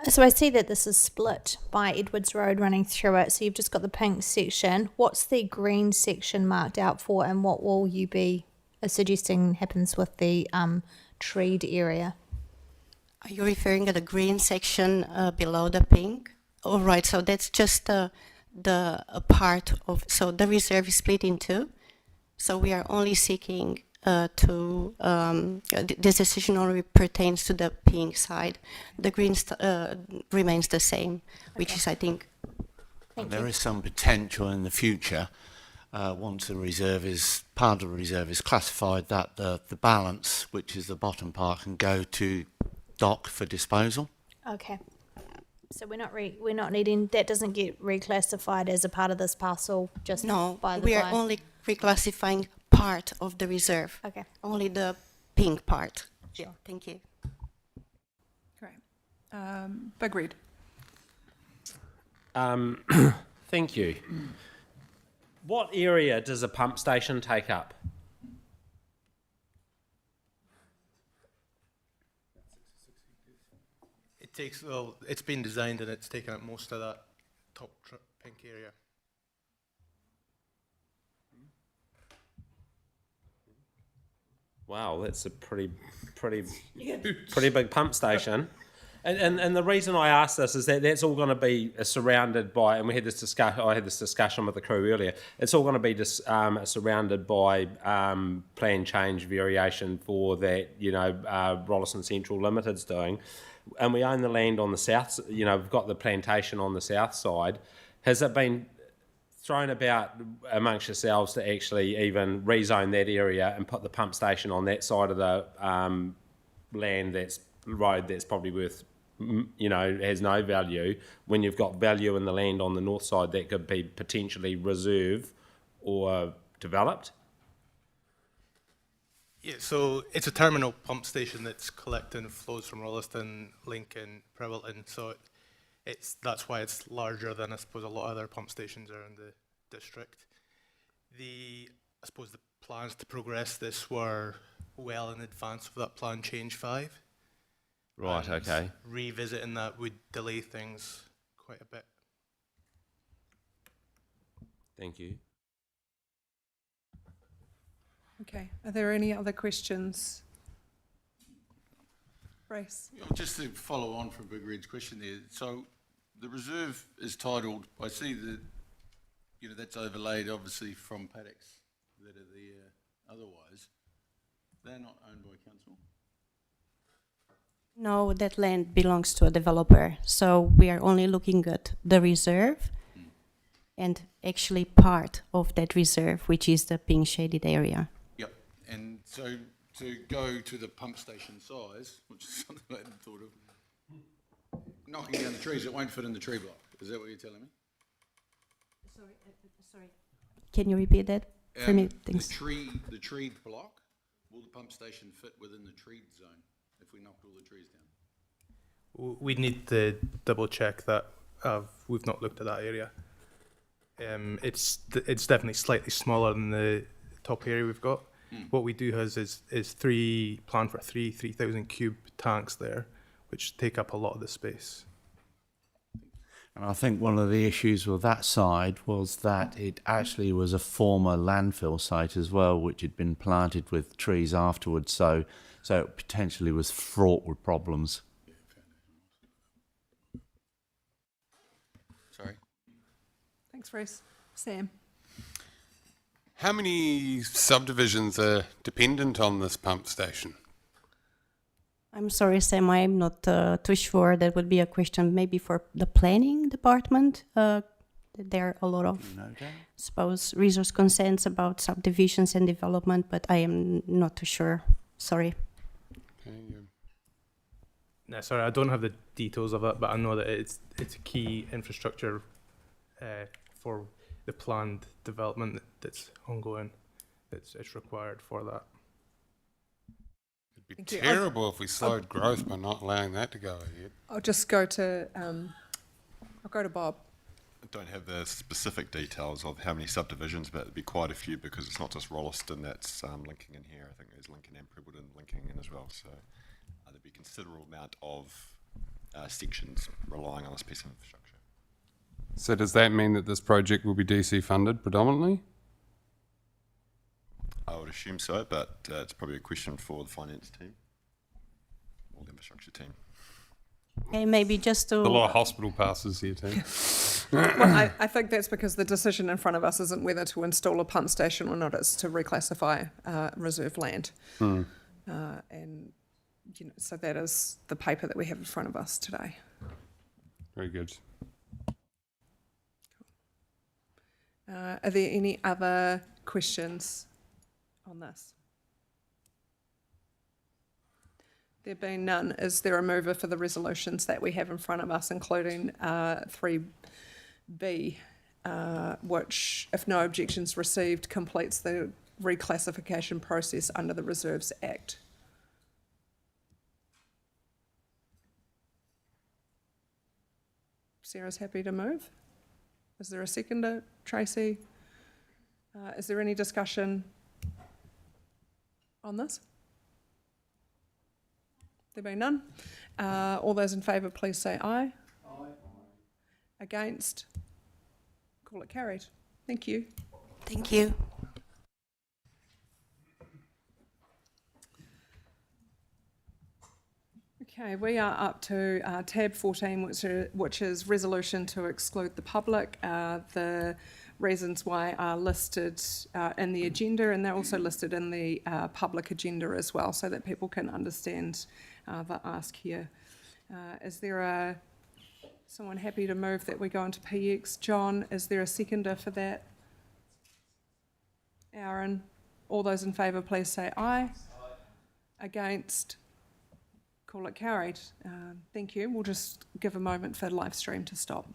So I see that this is split by Edwards Road running through it. So you've just got the pink section. What's the green section marked out for, and what will you be suggesting happens with the treed area? Are you referring to the green section below the pink? All right, so that's just the a part of, so the reserve is split in two. So we are only seeking this decision only pertains to the pink side. The green remains the same, which is, I think. There is some potential in the future, once the reserve is, part of the reserve is classified, that the balance, which is the bottom part, can go to dock for disposal. Okay. So we're not needing, that doesn't get reclassified as a part of this parcel, just No, by the we are by? only reclassifying part of the reserve. Okay. Only the pink part. Yeah, thank you. Great. Big Red. Thank you. What area does a pump station take up? It takes, well, it's been designed and it's taken up most of that top pink area. Wow, that's a pretty big pump station. And the reason I ask this is that that's all going to be surrounded by, and we had this discussion. I had this discussion with the crew earlier. It's all going to be surrounded by plan change variation for that. Rolleston Central Limited's doing, and we own the land on the south. We've got the plantation on the south side. Has it been thrown about amongst yourselves to actually even rezone that area and put the pump station on that side of the land road that's probably worth, has no value, when you've got value in the land on the north side that could be potentially reserved or developed? Yeah, so it's a terminal pump station that's collecting flows from Rolleston, Lincoln, Previlton, so that's why it's larger than, I suppose, a lot of other pump stations around the district. I suppose the plans to progress this were well in advance of that plan change 5. Right, And okay. Revisiting that would delay things quite a bit. Thank you. Okay. Are there any other questions? Brace. Just to follow on from Big Red's question there, so the reserve is titled, I see that, that's overlaid obviously from paddocks that are there otherwise. They're not owned by council? No, that land belongs to a developer. So we are only looking at the reserve and actually part of that reserve, which is the pink shaded area. Yep. And so to go to the pump station size, which is something I hadn't thought of, knocking down the trees, it won't fit in the tree block. Is that what you're telling me? Sorry. Can you repeat that for me? Thanks. The treed block, will the pump station fit within the treed zone if we knocked all the trees down? We'd need to double check that. We've not looked at that area. It's definitely slightly smaller than the top area we've got. What we do has is plan for 3,000 cube tanks there, which take up a lot of the space. And I think one of the issues with that side was that it actually was a former landfill site as well, which had been planted with trees afterwards, so it potentially was fraught with problems. Sorry. Thanks, Brace. Sam. How many subdivisions are dependent on this pump station? I'm sorry, Sam, I'm not too sure. That would be a question maybe for the planning department. There are a lot of, suppose, resource consents about subdivisions and development, but I am not too sure. Sorry. No, sorry, I don't have the details of it, but I know that it's a key infrastructure for the planned development that's ongoing. It's required for that. It'd be terrible if we slowed growth by not allowing that to go ahead. I'll just go to, I'll go to Bob. I don't have the specific details of how many subdivisions, but it'd be quite a few because it's not just Rolleston that's linking in here. I think there's Lincoln and Previlton linking in as well. So there'd be a considerable amount of sections relying on this piece of infrastructure. So does that mean that this project will be DC funded predominantly? I would assume so, but it's probably a question for the finance team or the infrastructure team. Okay, maybe just to... A lot of hospital passes here too. Well, I think that's because the decision in front of us isn't whether to install a pump station or not, it's to reclassify reserve land. Hmm. And, you know, so that is the paper that we have in front of us today. Very good. Are there any other questions on this? There being none, is there a mover for the resolutions that we have in front of us, including 3B, which, if no objections received, completes the reclassification process under the Reserves Act? Sarah's happy to move. Is there a seconder? Tracy? Is there any discussion on this? There being none. All those in favour, please say aye. Aye. Against? Call it carried. Thank you. Thank you. Okay, we are up to tab 14, which is resolution to exclude the public. The reasons why are listed in the agenda, and they're also listed in the public agenda as well, so that people can understand the ask here. Is there someone happy to move that we go into PX? John, is there a seconder for that? Aaron, all those in favour, please say aye. Aye. Against? Call it carried. Thank you. We'll just give a moment for live stream to stop.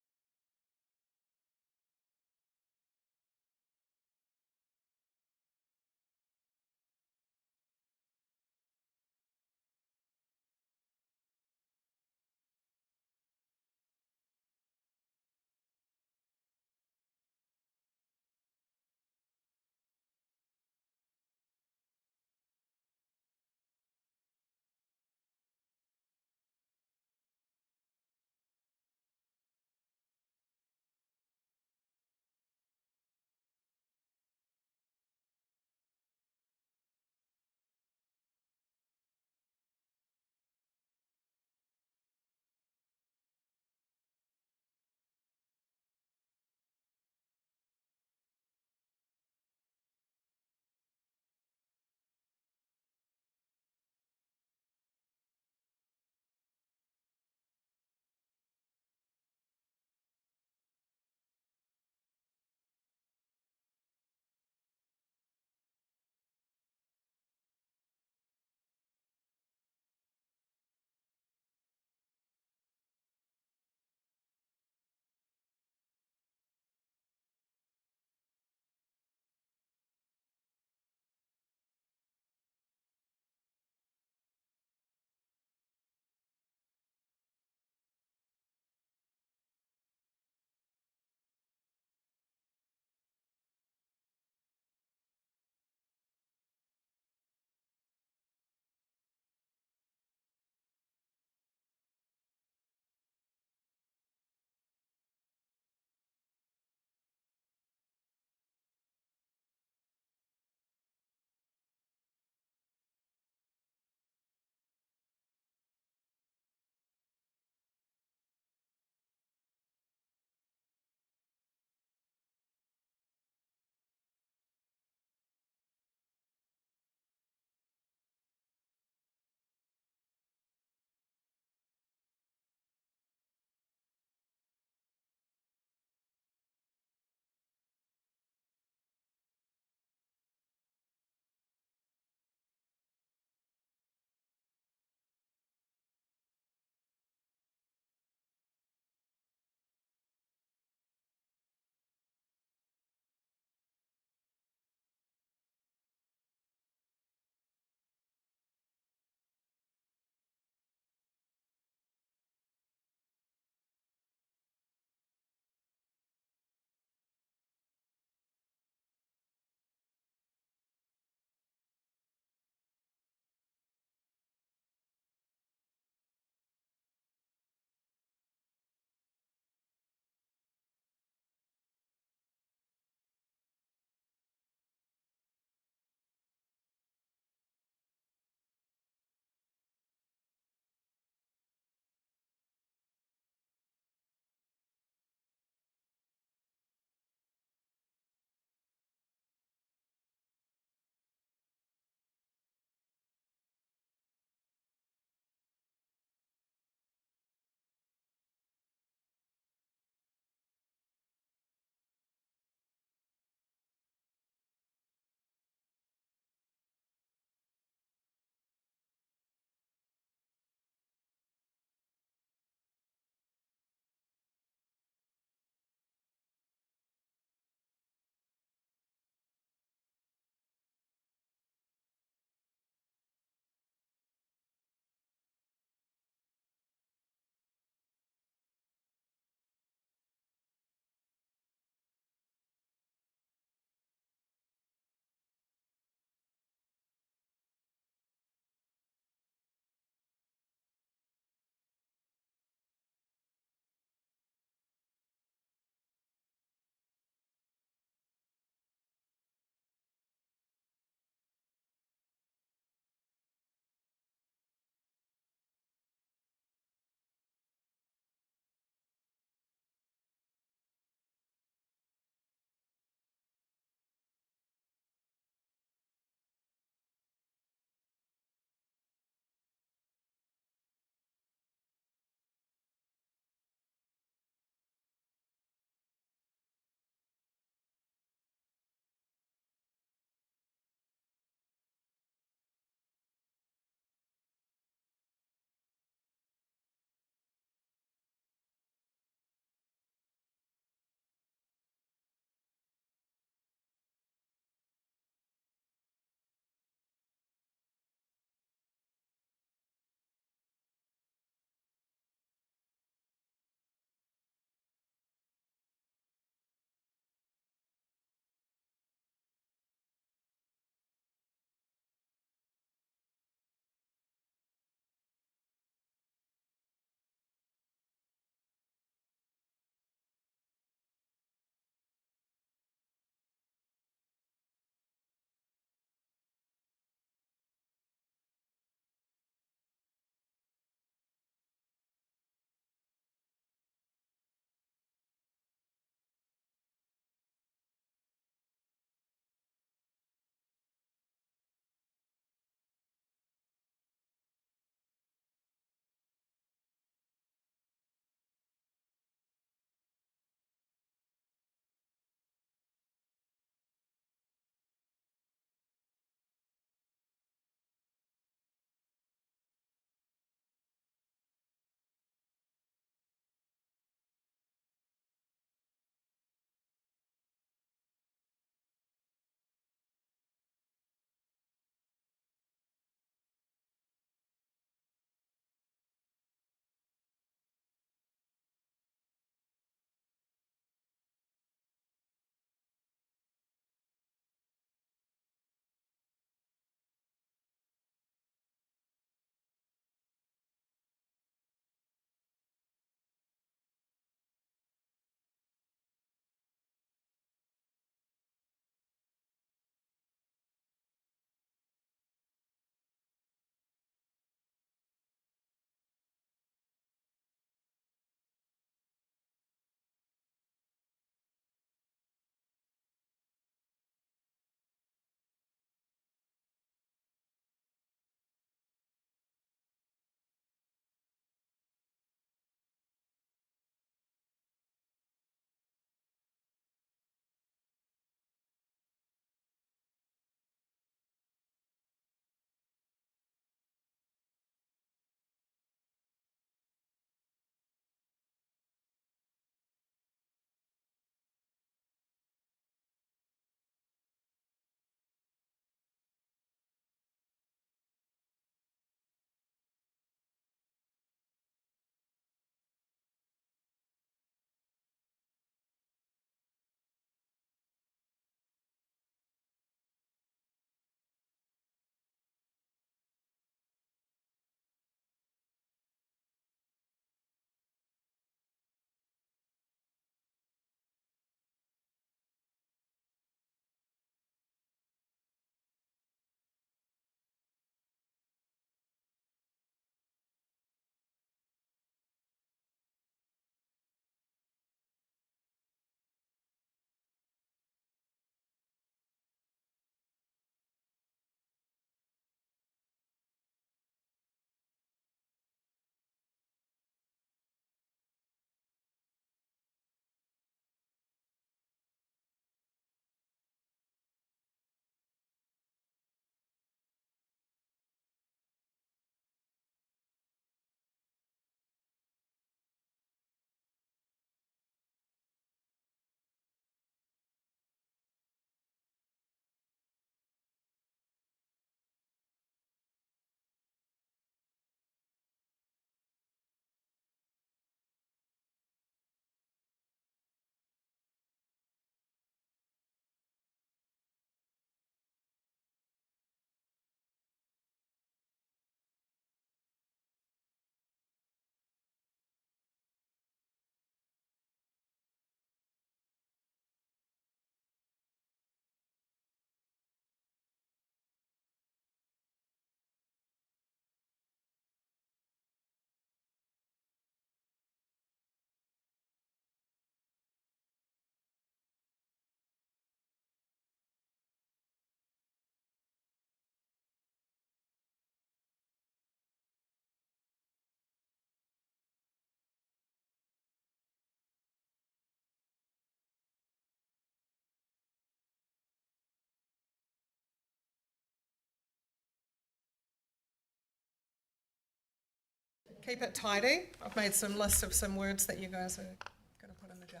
Keep it tidy. I've made some lists of some words that you guys are going to put in the jar.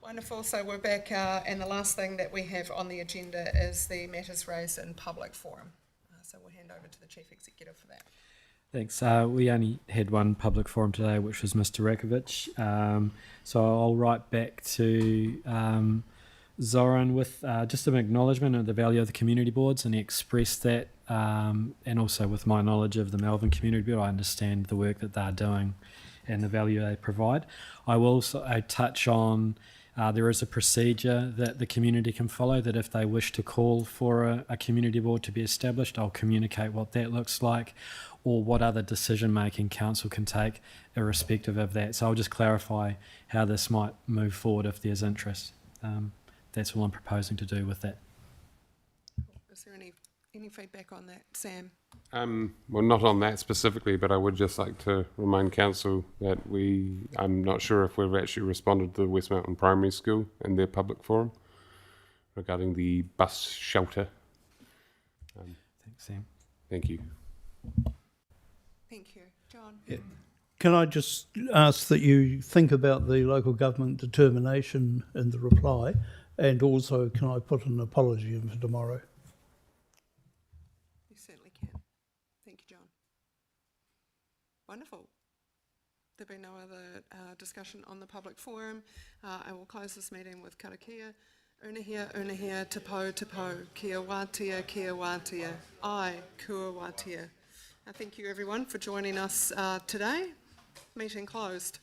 Wonderful. So we're back, and the last thing that we have on the agenda is the matters raised in public forum. So we'll hand over to the Chief Executive for that. Thanks. We only had one public forum today, which was Mr. Rakovich. So I'll write back to Zoran with just an acknowledgement of the value of the community boards, and he expressed that, and also with my knowledge of the Melbourne Community Board, I understand the work that they're doing and the value they provide. I will also touch on there is a procedure that the community can follow, that if they wish to call for a community board to be established, I'll communicate what that looks like, or what other decision-making council can take irrespective of that. So I'll just clarify how this might move forward if there's interest. That's all I'm proposing to do with that. Is there any feedback on that, Sam? Well, not on that specifically, but I would just like to remind council that I'm not sure if we've actually responded to the West Mountain Primary School and their public forum regarding the bus shelter. Thanks, Sam. Thank you. Thank you. John? Yeah. Can I just ask that you think about the local government determination in the reply, and also can I put an apology in for tomorrow? You certainly can. Thank you, John. Wonderful. There be no other discussion on the public forum. I will close this meeting with karakia. Unahia, tapo, kia wātia, ai, kua wātia. Thank you everyone for joining us today. Meeting closed.